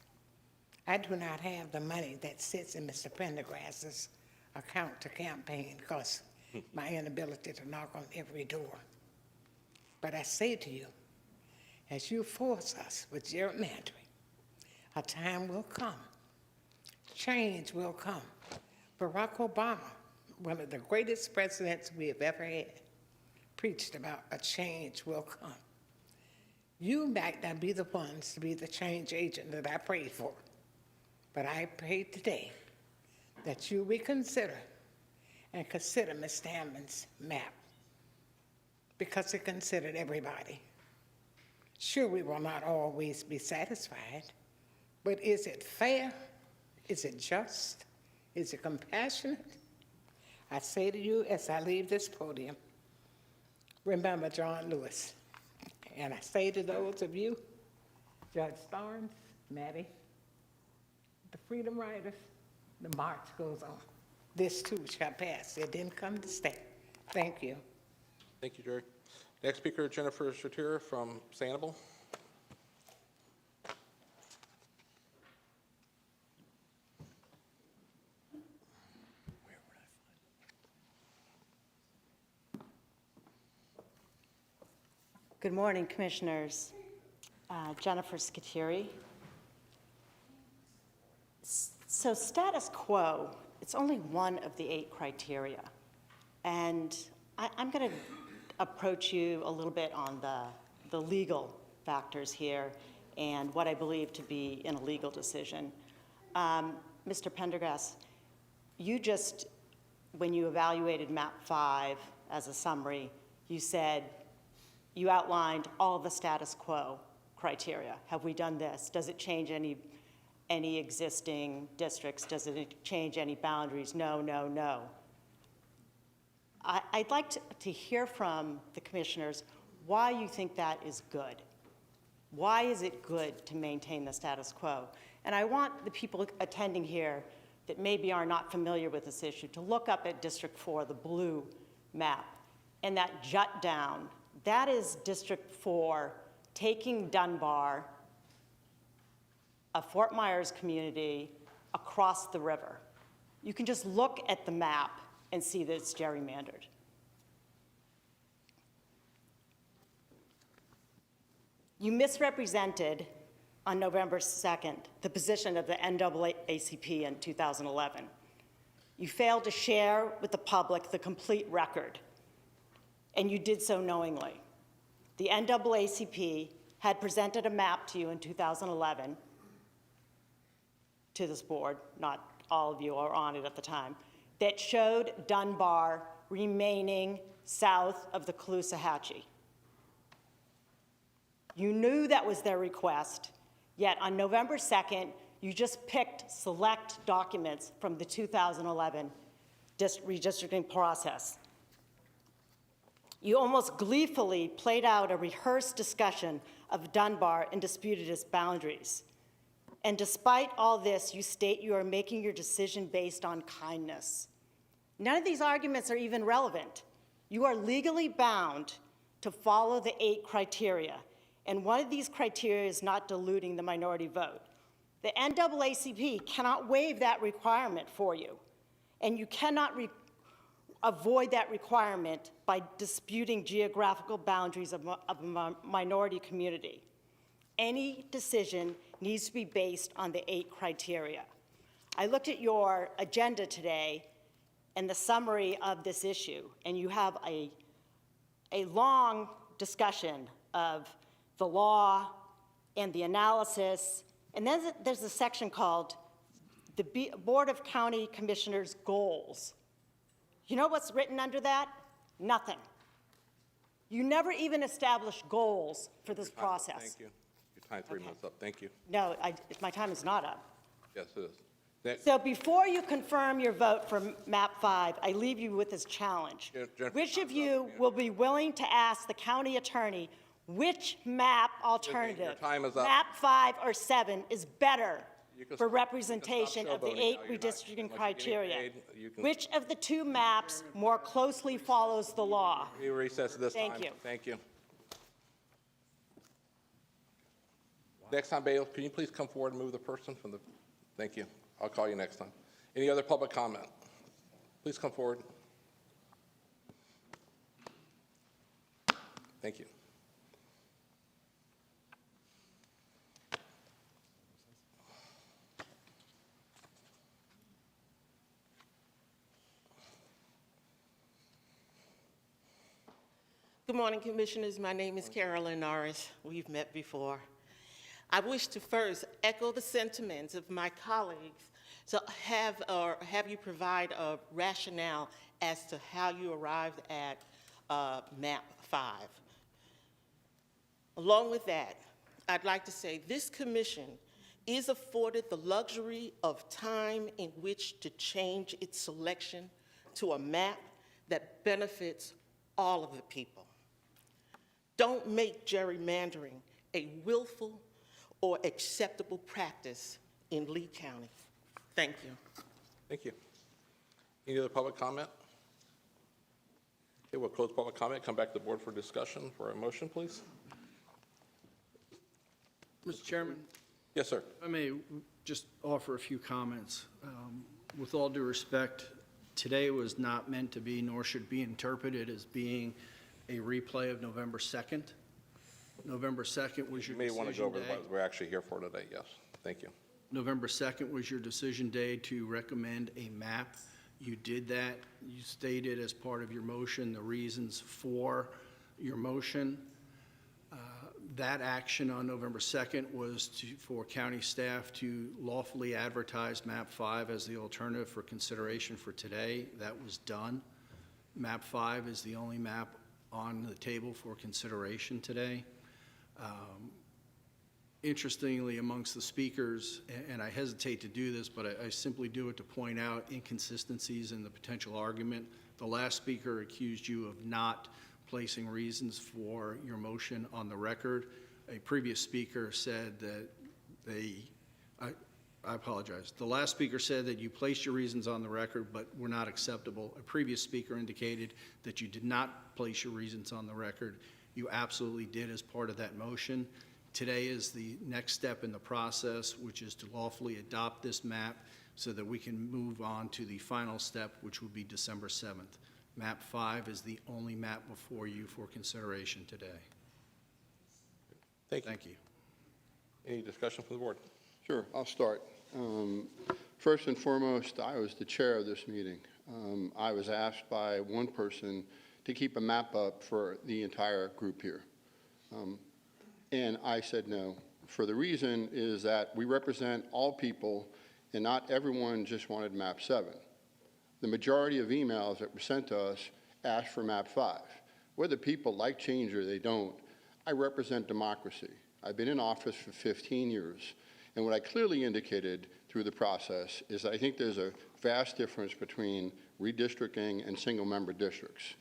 Speaker 3: I do not have the money that sits in Mr. Prendergast's account to campaign because my inability to knock on every door. But I say to you, as you force us with gerrymandering, a time will come, change will come. Barack Obama, one of the greatest presidents we have ever had, preached about a change will come. You might not be the ones to be the change agent that I prayed for, but I pray today that you reconsider and consider Ms. Stamman's map, because it considered everybody. Sure, we will not always be satisfied, but is it fair? Is it just? Is it compassionate? I say to you as I leave this podium, remember John Lewis. And I say to those of you, Judge Starnes, Maddie, the Freedom Riders, the march goes on. This too shall pass. It didn't come to stay. Thank you.
Speaker 6: Thank you, Jerry. Next speaker, Jennifer Sakiri from Sanibel.
Speaker 7: Good morning, Commissioners. Jennifer Sakiri. So status quo, it's only one of the 8 criteria. And I'm going to approach you a little bit on the legal factors here and what I believe to be an illegal decision. Mr. Pendergast, you just, when you evaluated map 5 as a summary, you said, you outlined all the status quo criteria. Have we done this? Does it change any existing districts? Does it change any boundaries? No, no, no. I'd like to hear from the commissioners why you think that is good. Why is it good to maintain the status quo? And I want the people attending here that maybe are not familiar with this issue to look up at District 4, the blue map, and that jut down. That is District 4 taking Dunbar, a Fort Myers community, across the river. You can just look at the map and see that it's gerrymandered. You misrepresented on November 2nd the position of the NAACP in 2011. You failed to share with the public the complete record, and you did so knowingly. The NAACP had presented a map to you in 2011, to this board, not all of you are on it at the time, that showed Dunbar remaining south of the Caloosahatchee. You knew that was their request, yet on November 2nd, you just picked select documents from the 2011 redistricting process. You almost gleefully played out a rehearsed discussion of Dunbar and disputed its boundaries. And despite all this, you state you are making your decision based on kindness. None of these arguments are even relevant. You are legally bound to follow the 8 criteria, and one of these criteria is not diluting the minority vote. The NAACP cannot waive that requirement for you, and you cannot avoid that requirement by disputing geographical boundaries of a minority community. Any decision needs to be based on the 8 criteria. I looked at your agenda today and the summary of this issue, and you have a long discussion of the law and the analysis, and then there's a section called the Board of County Commissioners' Goals. You know what's written under that? Nothing. You never even established goals for this process.
Speaker 6: Thank you. Your time, 3 minutes up. Thank you.
Speaker 7: No, my time is not up.
Speaker 6: Yes, it is. Next.
Speaker 7: So before you confirm your vote for MAP 5, I leave you with this challenge.
Speaker 6: Jennifer,
Speaker 7: Which of you will be willing to ask the county attorney which map alternative,
Speaker 6: time is up.
Speaker 7: MAP 5 or 7, is better
Speaker 6: You can
Speaker 7: for
Speaker 6: stop-
Speaker 7: representation of the
Speaker 6: showboating
Speaker 7: 8
Speaker 6: now. You're not-
Speaker 7: redistricting
Speaker 6: unless you're getting
Speaker 7: criteria?
Speaker 6: paid, you can-
Speaker 7: Which of the 2 maps more closely follows the law?
Speaker 6: We recess this time.
Speaker 7: Thank you.
Speaker 6: Thank you. Next time, Bail, can you please come forward and move the person from the, thank you. I'll call you next time. Any other public comment? Please come forward. Thank you.
Speaker 9: Good morning, Commissioners. My name is Carolyn Norris. We've met before. I wish to first echo the sentiments of my colleagues to have you provide a rationale as to how you arrived at MAP 5. Along with that, I'd like to say this commission is afforded the luxury of time in which to change its selection to a map that benefits all of the people. Don't make gerrymandering a willful or acceptable practice in Lee County. Thank you.
Speaker 6: Thank you. Any other public comment? Okay, we'll close public comment, come back to the board for discussion. For a motion, please.
Speaker 14: Mr. Chairman?
Speaker 6: Yes, sir.
Speaker 14: I may just offer a few comments. With all due respect, today was not meant to be, nor should be interpreted as being a replay of November 2nd. November 2nd was your decision day.
Speaker 6: You may want to go over what we're actually here for today, yes. Thank you.
Speaker 14: November 2nd was your decision day to recommend a map. You did that. You stated as part of your motion the reasons for your motion. That action on November 2nd was for county staff to lawfully advertise MAP 5 as the alternative for consideration for today. That was done. MAP 5 is the only map on the table for consideration today. Interestingly, amongst the speakers, and I hesitate to do this, but I simply do it to point out inconsistencies in the potential argument. The last speaker accused you of not placing reasons for your motion on the record. A previous speaker said that I apologize. The last speaker said that you placed your reasons on the record but were not acceptable. A previous speaker indicated that you did not place your reasons on the record. You absolutely did as part of that motion. Today is the next step in the process, which is to lawfully adopt this map so that we can move on to the final step, which will be December 7th. MAP 5 is the only map before you for consideration today.
Speaker 6: Thank you. Any discussion from the board?
Speaker 1: Sure, I'll start. First and foremost, I was the chair of this meeting. I was asked by one person to keep a map up for the entire group here. And I said no. For the reason is that we represent all people, and not everyone just wanted map 7. The majority of emails that were sent to us asked for map 5. Whether people like change or they don't, I represent democracy. I've been in office for 15 years, and what I clearly indicated through the process is I think there's a vast difference between redistricting and single-member districts.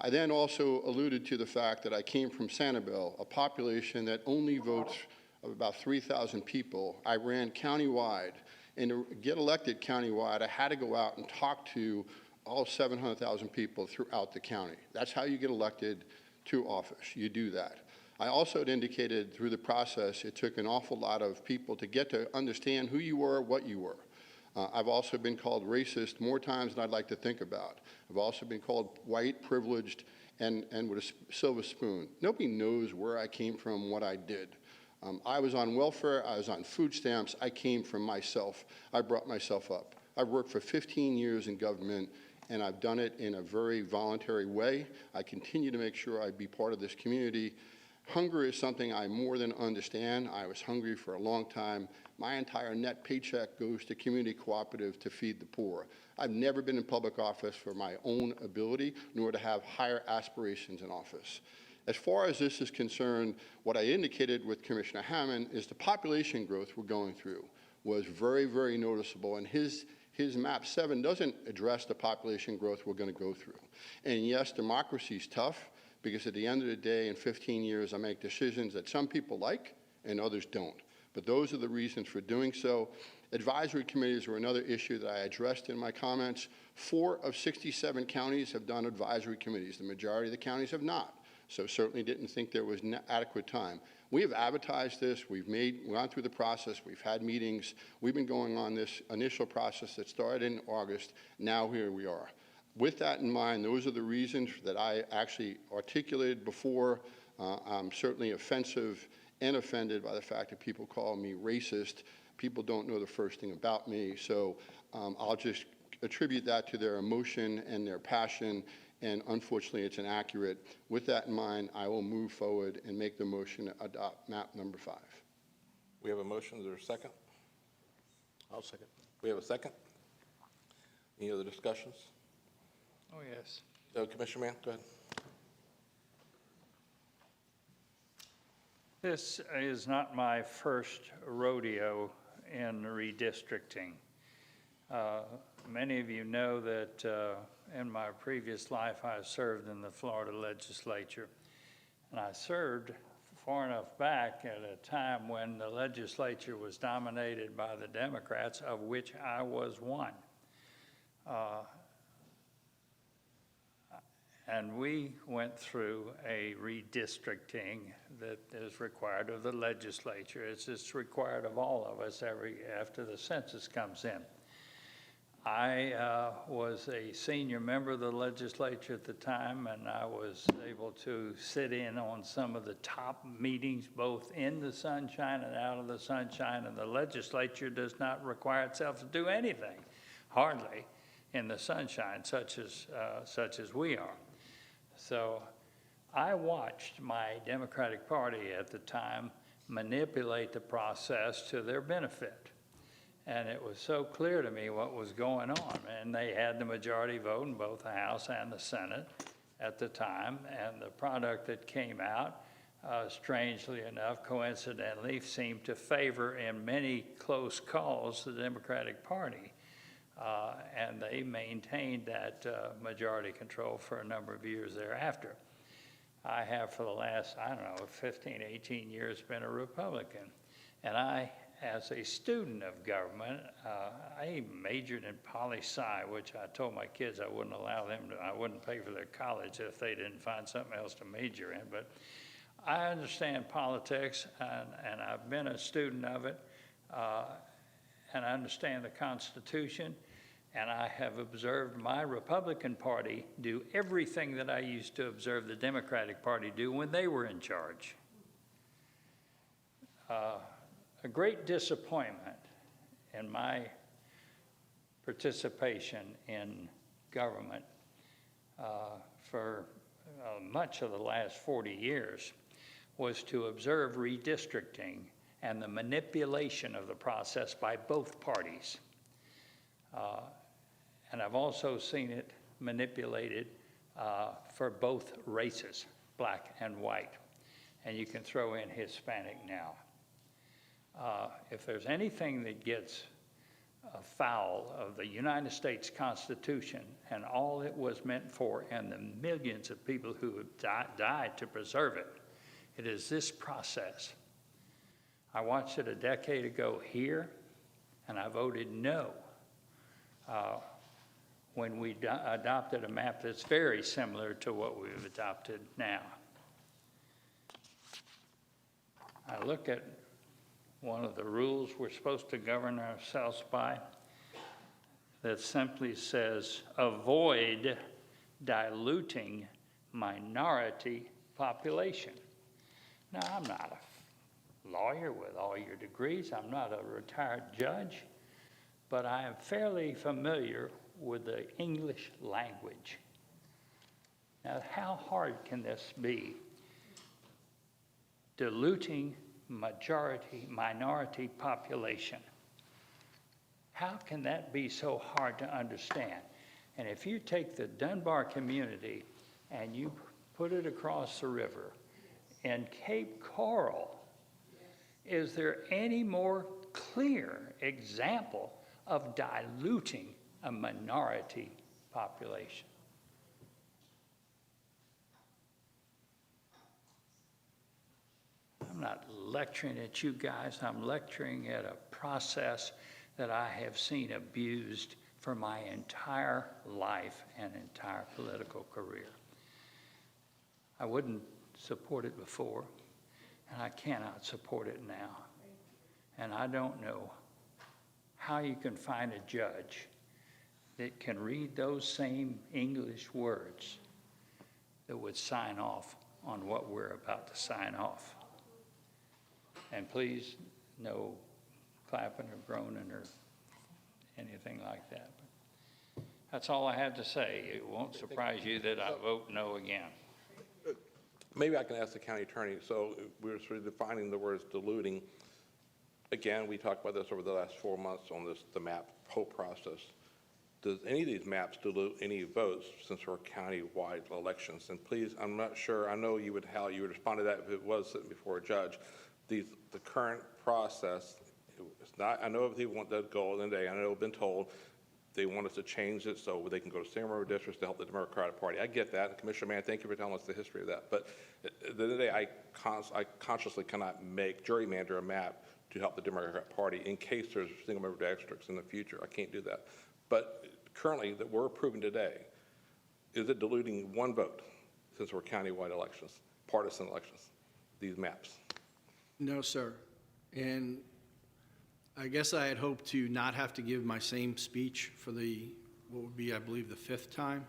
Speaker 1: I then also alluded to the fact that I came from Sanibel, a population that only votes of about 3,000 people. I ran countywide, and to get elected countywide, I had to go out and talk to all 700,000 people throughout the county. That's how you get elected to office. You do that. I also had indicated through the process it took an awful lot of people to get to understand who you were, what you were. I've also been called racist more times than I'd like to think about. I've also been called white, privileged, and with a silver spoon. Nobody knows where I came from, what I did. I was on welfare, I was on food stamps, I came from myself. I brought myself up. I've worked for 15 years in government, and I've done it in a very voluntary way. I continue to make sure I be part of this community. Hunger is something I more than understand. I was hungry for a long time. My entire net paycheck goes to community cooperative to feed the poor. I've never been in public office for my own ability, nor to have higher aspirations in office. As far as this is concerned, what I indicated with Commissioner Hammond is the population growth we're going through was very, very noticeable, and his map 7 doesn't address the population growth we're going to go through. And yes, democracy is tough, because at the end of the day, in 15 years, I make decisions that some people like and others don't. But those are the reasons for doing so. Advisory committees were another issue that I addressed in my comments. 4 of 67 counties have done advisory committees. The majority of the counties have not. So certainly didn't think there was adequate time. We have advertised this. We've gone through the process. We've had meetings. We've been going on this initial process that started in August. Now here we are. With that in mind, those are the reasons that I actually articulated before. I'm certainly offensive and offended by the fact that people call me racist. People don't know the first thing about me, so I'll just attribute that to their emotion and their passion, and unfortunately it's inaccurate. With that in mind, I will move forward and make the motion to adopt map number 5.
Speaker 6: We have a motion. Is there a second?
Speaker 5: I'll second.
Speaker 6: We have a second. Any other discussions?
Speaker 10: Oh, yes.
Speaker 6: Commissioner Mann, go ahead.
Speaker 10: This is not my first rodeo in redistricting. Many of you know that in my previous life I served in the Florida legislature, and I served far enough back at a time when the legislature was dominated by the Democrats, of which I was one. And we went through a redistricting that is required of the legislature. It's required of all of us after the census comes in. I was a senior member of the legislature at the time, and I was able to sit in on some of the top meetings, both in the sunshine and out of the sunshine, and the legislature does not require itself to do anything, hardly, in the sunshine, such as we are. So I watched my Democratic Party at the time manipulate the process to their benefit. And it was so clear to me what was going on. And they had the majority vote in both the House and the Senate at the time. And the product that came out, strangely enough, coincidentally, seemed to favor in many close calls the Democratic Party. And they maintained that majority control for a number of years thereafter. I have for the last, 15, 18 years been a Republican. And I, as a student of government, I majored in poli-sci, which I told my kids I wouldn't allow them to, I wouldn't pay for their college if they didn't find something else to major in. But I understand politics, and I've been a student of it. And I understand the Constitution, and I have observed my Republican Party do everything that I used to observe the Democratic Party do when they were in charge. A great disappointment in my participation in government for much of the last 40 years was to observe redistricting and the manipulation of the process by both parties. And I've also seen it manipulated for both races, black and white. And you can throw in Hispanic now. If there's anything that gets foul of the United States Constitution and all it was meant for and the millions of people who have died to preserve it, it is this process. I watched it a decade ago here, and I voted no when we adopted a map that's very similar to what we've adopted now. I look at one of the rules we're supposed to govern ourselves by that simply says, avoid diluting minority population. Now, I'm not a lawyer with all your degrees. I'm not a retired judge, but I am fairly familiar with the English language. Now, how hard can this be? Diluting minority population. How can that be so hard to understand? And if you take the Dunbar community and you put it across the river, in Cape Coral, is there any more clear example of diluting a minority population? I'm not lecturing at you guys, I'm lecturing at a process that I have seen abused for my entire life and entire political career. I wouldn't support it before, and I cannot support it now. And I don't know how you can find a judge that can read those same English words that would sign off on what we're about to sign off. And please, no clapping or groaning or anything like that. But that's all I have to say. It won't surprise you that I vote no again.
Speaker 6: Maybe I can ask the county attorney. So we're sort of defining the words diluting. Again, we talked about this over the last 4 months on the map whole process. Does any of these maps dilute any votes since we're county-wide elections? And please, I'm not sure, I know how you would respond to that if it was sitting before a judge. The current process, it's not, I know if they want that goal in the day, I know I've been told they want us to change it so they can go to single-member districts to help the Democratic Party. I get that, and Commissioner Mann, thank you for telling us the history of that. But at the end of the day, I consciously cannot gerrymander a map to help the Democratic Party in case there's single-member districts in the future. I can't do that. But currently, that we're approving today, is it diluting one vote since we're county-wide elections, partisan elections, these maps?
Speaker 14: No, sir. And I guess I had hoped to not have to give my same speech for what would be, I believe, the 5th time.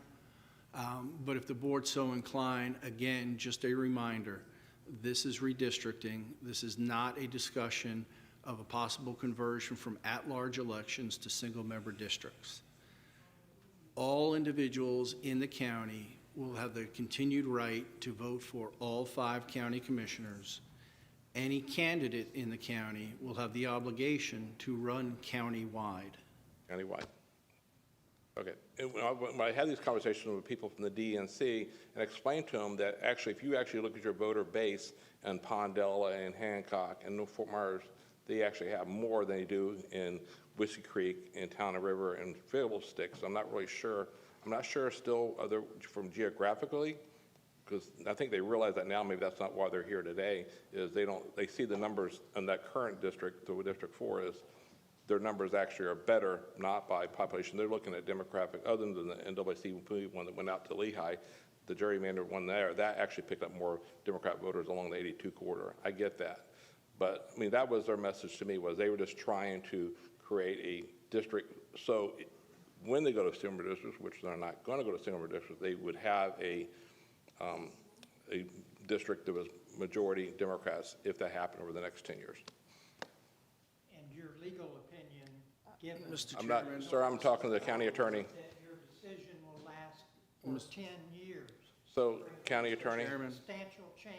Speaker 14: But if the board's so inclined, again, just a reminder, this is redistricting. This is not a discussion of a possible conversion from at-large elections to single-member districts. All individuals in the county will have the continued right to vote for all 5 county commissioners. Any candidate in the county will have the obligation to run county-wide.
Speaker 6: County-wide. Okay. And when I had these conversations with people from the DNC and explained to them that actually, if you actually look at your voter base in Pondella and Hancock and North Fort Myers, they actually have more than they do in Whiskey Creek, in Town and River, and Fiddlesticks. I'm not really sure. I'm not sure still from geographically, because I think they realize that now. Maybe that's not why they're here today. Is they see the numbers in that current district, the District 4 is. Their numbers actually are better, not by population. They're looking at demographic, other than the NAACP one that went out to Lehigh, the gerrymandered one there, that actually picked up more Democrat voters along the 82 corridor. I get that. But, I mean, that was their message to me, was they were just trying to create a district. So when they go to single-member districts, which they're not going to go to single-member districts, they would have a district that was majority Democrats if that happened over the next 10 years.
Speaker 2: And your legal opinion, given...
Speaker 14: Mr.
Speaker 6: I'm not, sir, I'm talking to the county attorney.
Speaker 2: ...that your decision will last for 10 years.
Speaker 6: So, county attorney?
Speaker 2: There's a substantial chance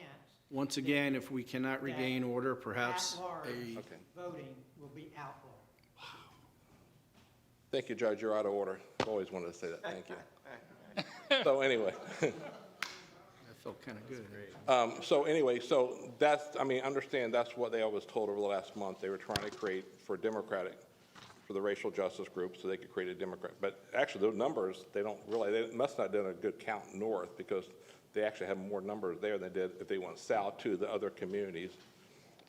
Speaker 14: Once again, if we cannot regain order, perhaps
Speaker 2: At-large
Speaker 14: a,
Speaker 2: voting will be outlawed.
Speaker 6: Thank you, Judge, you're out of order. Always wanted to say that, thank you. So anyway.
Speaker 14: that felt kind of good.
Speaker 6: So anyway, so that's, I mean, understand that's what they always told over the last month. They were trying to create for the racial justice group so they could create a Democrat. But actually, those numbers, they don't really, they must not have done a good count north because they actually have more numbers there than they did if they went south to the other communities.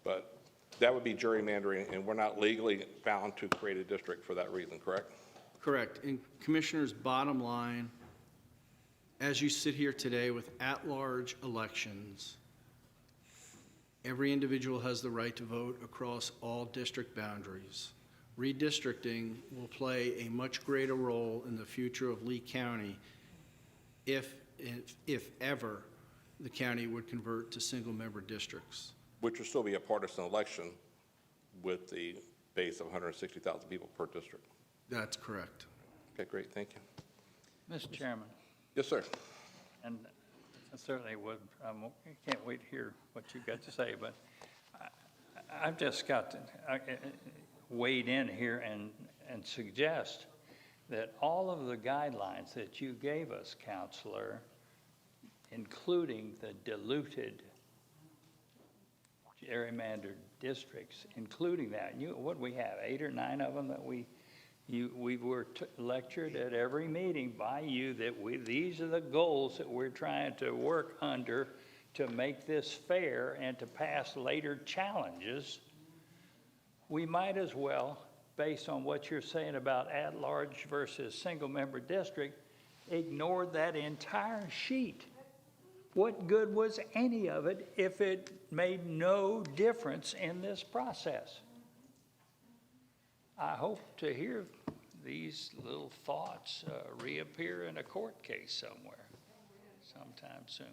Speaker 6: But that would be gerrymandering, and we're not legally bound to create a district for that reason, correct?
Speaker 14: Correct. And Commissioners, bottom line, as you sit here today with at-large elections, every individual has the right to vote across all district boundaries. Redistricting will play a much greater role in the future of Lee County if ever the county would convert to single-member districts.
Speaker 6: Which would still be a partisan election with the base of 160,000 people per district.
Speaker 14: That's correct.
Speaker 6: Okay, great, thank you.
Speaker 10: Mr. Chairman,
Speaker 6: Yes, sir.
Speaker 10: and I certainly would, I can't wait to hear what you've got to say, but I've just got to wade in here and suggest that all of the guidelines that you gave us, Counselor, including the diluted gerrymandered districts, including that, what we have, 8 or 9 of them that we were lectured at every meeting by you that these are the goals that we're trying to work under to make this fair and to pass later challenges. We might as well, based on what you're saying about at-large versus single-member district, ignore that entire sheet. What good was any of it if it made no difference in this process? I hope to hear these little thoughts reappear in a court case somewhere sometime soon.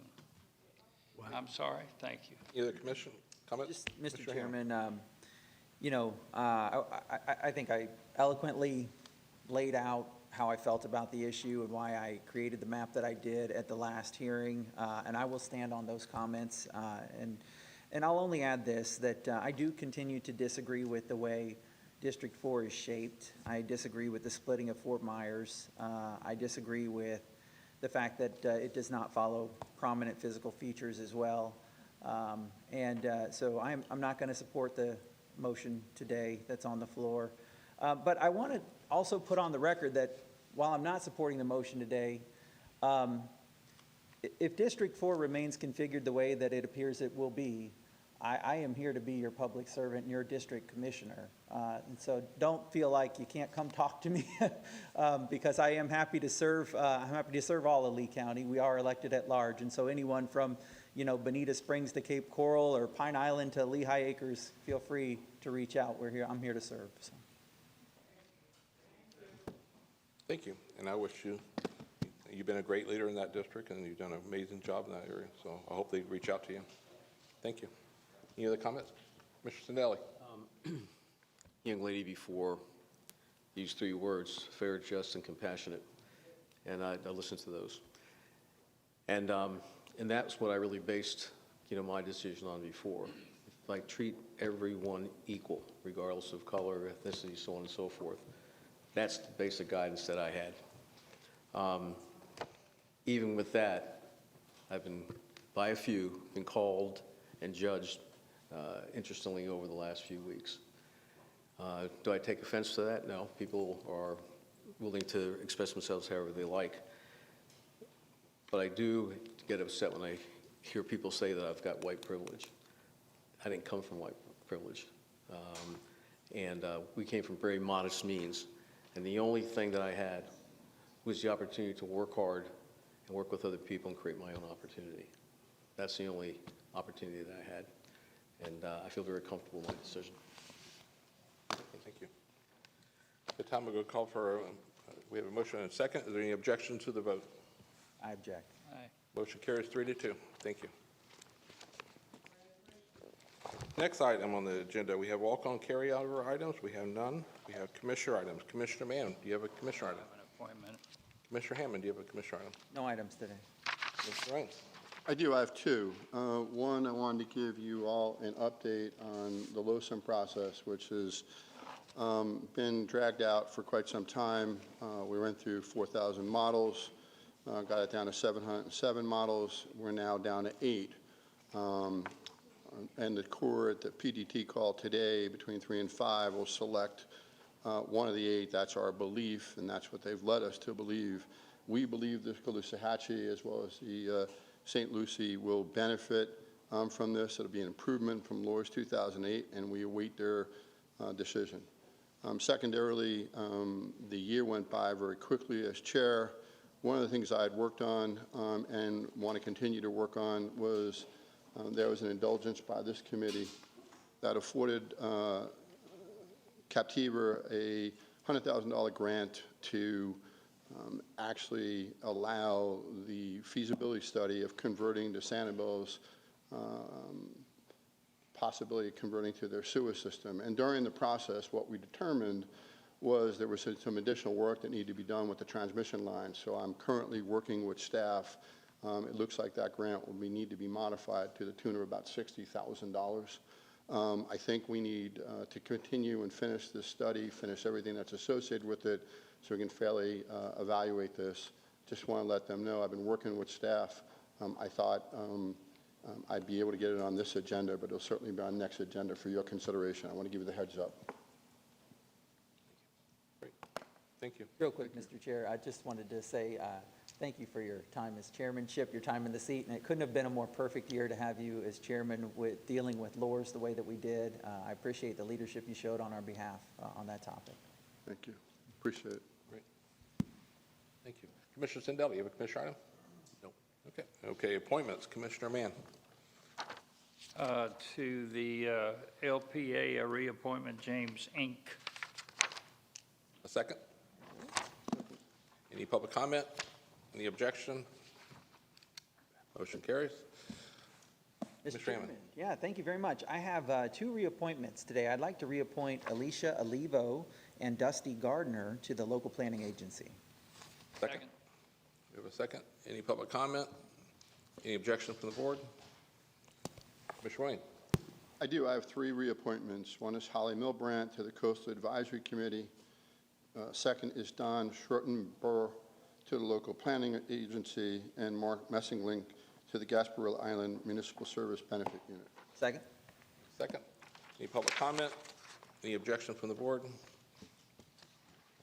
Speaker 10: I'm sorry, thank you.
Speaker 6: Either commission, comment?
Speaker 8: Just, Mr. Chairman, you know, I think I eloquently laid out how I felt about the issue and why I created the map that I did at the last hearing, and I will stand on those comments. And I'll only add this, that I do continue to disagree with the way District 4 is shaped. I disagree with the splitting of Fort Myers. I disagree with the fact that it does not follow prominent physical features as well. So I'm not going to support the motion today that's on the floor. But I want to also put on the record that while I'm not supporting the motion today, if District 4 remains configured the way that it appears it will be, I am here to be your public servant and your district commissioner. And so don't feel like you can't come talk to me because I am happy to serve. I'm happy to serve all of Lee County. We are elected at large. And so anyone from, you know, Bonita Springs to Cape Coral or Pine Island to Lehigh Acres, feel free to reach out. We're here. I'm here to serve. So.
Speaker 6: Thank you, and I wish you've been a great leader in that district, and you've done an amazing job in that area, so I hope they reach out to you. Thank you. Any other comments? Mr. Sinelli.
Speaker 5: Young lady before used 3 words, fair, just, and compassionate, and I listened to those. And that's what I really based, you know, my decision on before. Like, treat everyone equal, regardless of color, ethnicity, so on and so forth. That's the basic guidance that I had. Even with that, I've been, by a few, been called and judged, interestingly, over the last few weeks. Do I take offense to that? No. People are willing to express themselves however they like. But I do get upset when I hear people say that I've got white privilege. I didn't come from white privilege. We came from very modest means. And the only thing that I had was the opportunity to work hard and work with other people and create my own opportunity. That's the only opportunity that I had. And I feel very comfortable with my decision.
Speaker 6: Thank you. The time we're going to call for, we have a motion and a second. Is there any objection to the vote?
Speaker 8: I object.
Speaker 10: Aye.
Speaker 6: Motion carries 3-2. Thank you. Next item on the agenda, we have walk-on carry-over items. We have none. We have commissioner items. Commissioner Mann, do you have a commissioner item?
Speaker 10: An appointment.
Speaker 6: Commissioner Hammond, do you have a commissioner item?
Speaker 8: No items today.
Speaker 6: Mr. Raines.
Speaker 1: I do. I have two. One, I wanted to give you all an update on the LOSUM process, which has been dragged out for quite some time. We went through 4,000 models, got it down to 707 models. We're now down to 8. And the court, the PDT called today between 3 and 5 will select one of the 8. That's our belief, and that's what they've led us to believe. We believe the Caloosahatchee as well as the St. Lucie will benefit from this. It'll be an improvement from Laws 2008, and we await their decision. Secondarily, the year went by very quickly as chair. One of the things I had worked on and want to continue to work on was there was an indulgence by this committee that afforded Captiva a $100,000 grant to actually allow the feasibility study of converting to Sanibel's possibility of converting to their sewer system. And during the process, what we determined was there was some additional work that needed to be done with the transmission line. So I'm currently working with staff. It looks like that grant will need to be modified to the tune of about $60,000. I think we need to continue and finish this study, finish everything that's associated with it, so we can fairly evaluate this. Just want to let them know I've been working with staff. I thought I'd be able to get it on this agenda, but it'll certainly be on the next agenda for your consideration. I want to give you the heads up.
Speaker 6: Great. Thank you.
Speaker 8: Real quick, Mr. Chair, I just wanted to say thank you for your time as chairmanship, your time in the seat, and it couldn't have been a more perfect year to have you as chairman with dealing with LORS the way that we did. I appreciate the leadership you showed on our behalf on that topic.
Speaker 1: Thank you. Appreciate it.
Speaker 6: Great. Thank you. Commissioner Sindel, you have a commissioner item? No. Okay. Okay, appointments. Commissioner Mann.
Speaker 10: To the LPA, a reappointment, James Inc.
Speaker 6: A second? Any public comment? Any objection? Motion carries.
Speaker 8: Mr. Chairman. Yeah, thank you very much. I have 2 reappointments today. I'd like to reappoint Alicia Olivo and Dusty Gardner to the local planning agency.
Speaker 6: Second. We have a second. Any public comment? Any objection from the board? Commissioner Wayne.
Speaker 1: I do. I have 3 reappointments. One is Holly Milbrandt to the Coastal Advisory Committee. Second is Don Schrotenberg to the local planning agency, and Mark Messinglink to the Gasparini Island Municipal Service Benefit Unit.
Speaker 8: Second.
Speaker 6: Second. Any public comment? Any objection from the board?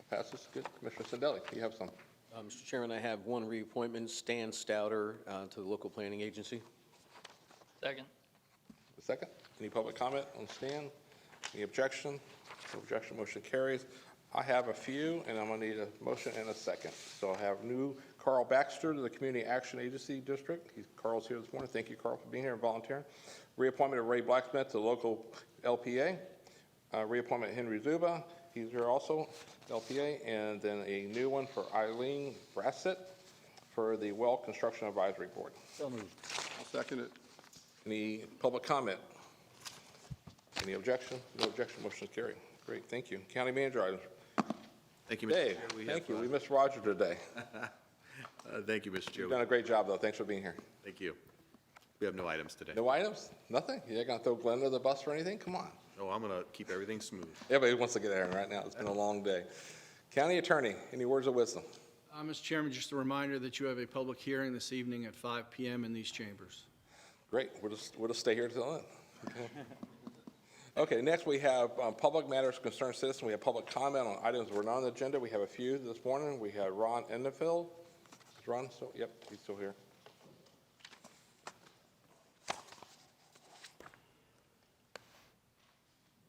Speaker 6: Passes. Good. Commissioner Sindelli, you have some.
Speaker 5: Mr. Chairman, I have 1 reappointment, Stan Stouter to the local planning agency.
Speaker 10: Second.
Speaker 6: A second. Any public comment on Stan? Any objection? No objection. Motion carries. I have a few, and I'm going to need a motion and a second. So I have new Carl Baxter to the Community Action Agency District. Carl's here this morning. Thank you, Carl, for being here and volunteering. Reappointment of Ray Blacksmith to the local LPA. Reappointment of Henry Zuba. He's here also, LPA. And then a new one for Eileen Brassett for the Well Construction Advisory Board.
Speaker 8: So moved.
Speaker 1: I'll second it.
Speaker 6: Any public comment? Any objection? No objection. Motion is carried. Great. Thank you. County manager items.
Speaker 11: Thank you, Mr.
Speaker 6: Dave,
Speaker 11: Chair.
Speaker 6: thank you. We missed Roger today.
Speaker 11: Thank you, Mr. Chair.
Speaker 6: You've done a great job, though. Thanks for being here.
Speaker 11: Thank you. We have no items today.
Speaker 6: No items? Nothing? You're not going to throw Glenn under the bus or anything? Come on.
Speaker 11: No, I'm going to keep everything smooth.
Speaker 6: Everybody wants to get there right now. It's been a long day. County attorney, any words of wisdom?
Speaker 14: Mr. Chairman, just a reminder that you have a public hearing this evening at 5 p.m. in these chambers.
Speaker 6: Great. We'll just stay here till then. Okay. Okay, next we have public matters concerned citizens. We have public comment on items that were not on the agenda. We have a few this morning. We have Ron Endenfield. Is Ron still? Yep, he's still here.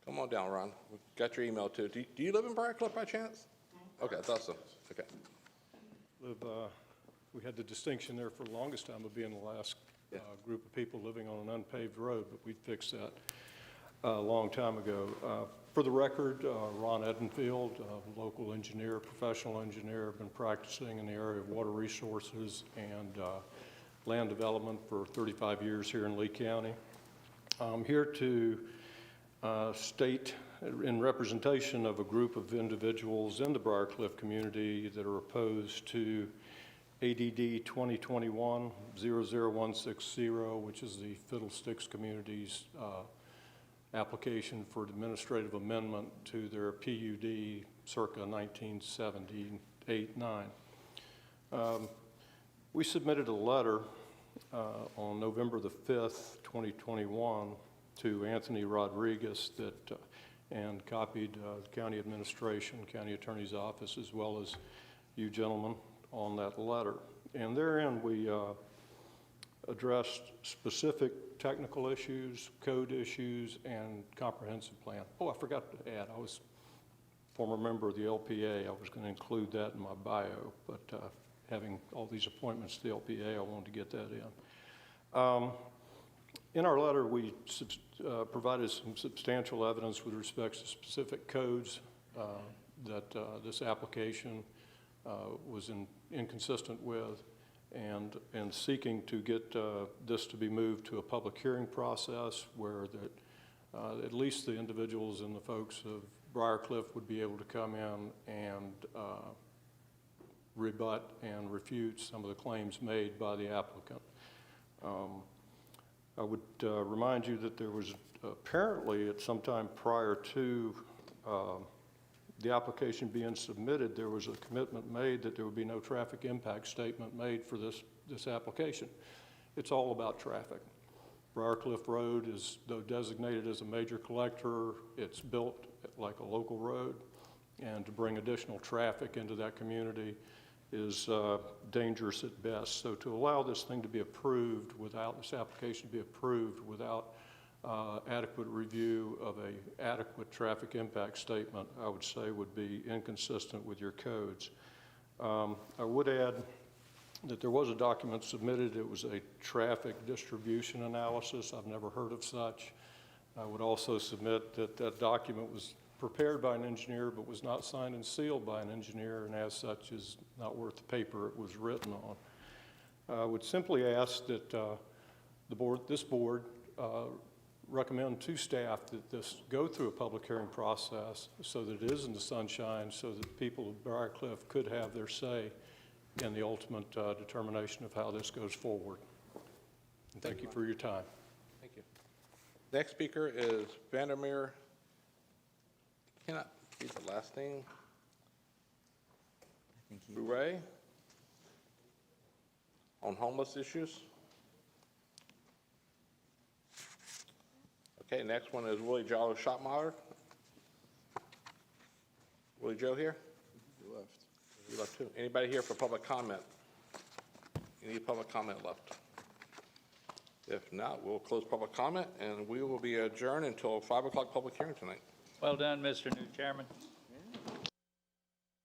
Speaker 6: Come on down, Ron. We got your email too. Do you live in Briarcliff by chance? Okay, I thought so. Okay.
Speaker 12: We had the distinction there for the longest time of being the last group of people living on an unpaved road, but we fixed that a long time ago. For the record, Ron Edenfield, local engineer, professional engineer, been practicing in the area of water resources and land development for 35 years here in Lee County. I'm here to state in representation of a group of individuals in the Briarcliff community that are opposed to ADD 2021-00160, which is the Fiddlesticks Community's application for administrative amendment to their PUD circa 1978-9. We submitted a letter on November the 5th, 2021 to Anthony Rodriguez that, and copied the county administration, county attorney's office, as well as you gentlemen on that letter. And therein we addressed specific technical issues, code issues, and comprehensive plan. Oh, I forgot to add, I was a former member of the LPA. I was going to include that in my bio, but having all these appointments to the LPA, I wanted to get that in. In our letter, we provided some substantial evidence with respect to specific codes that this application was inconsistent with, and seeking to get this to be moved to a public hearing process where that at least the individuals and the folks of Briarcliff would be able to come in and rebut and refute some of the claims made by the applicant. I would remind you that there was apparently at some time prior to the application being submitted, there was a commitment made that there would be no traffic impact statement made for this application. It's all about traffic. Briarcliff Road is, though designated as a major collector, it's built like a local road, and to bring additional traffic into that community is dangerous at best. So to allow this thing to be approved without, this application to be approved without adequate review of an adequate traffic impact statement, I would say would be inconsistent with your codes. I would add that there was a document submitted. It was a traffic distribution analysis. I've never heard of such. I would also submit that that document was prepared by an engineer but was not signed and sealed by an engineer, and as such is not worth the paper it was written on. I would simply ask that this board recommend to staff that this go through a public hearing process so that it is in the sunshine, so that the people of Briarcliff could have their say in the ultimate determination of how this goes forward. And thank you for your time.
Speaker 6: Thank you. Next speaker is Vandermeer. Cannot read the last name. Bouret on homeless issues. Okay, next one is Willie Jolly Schottmeyer. Willie Joe here?
Speaker 1: You left.
Speaker 6: You left too. Anybody here for public comment? Any public comment left? If not, we'll close public comment and we will be adjourned until 5 o'clock public hearing tonight.
Speaker 10: Well done, Mr. New Chairman.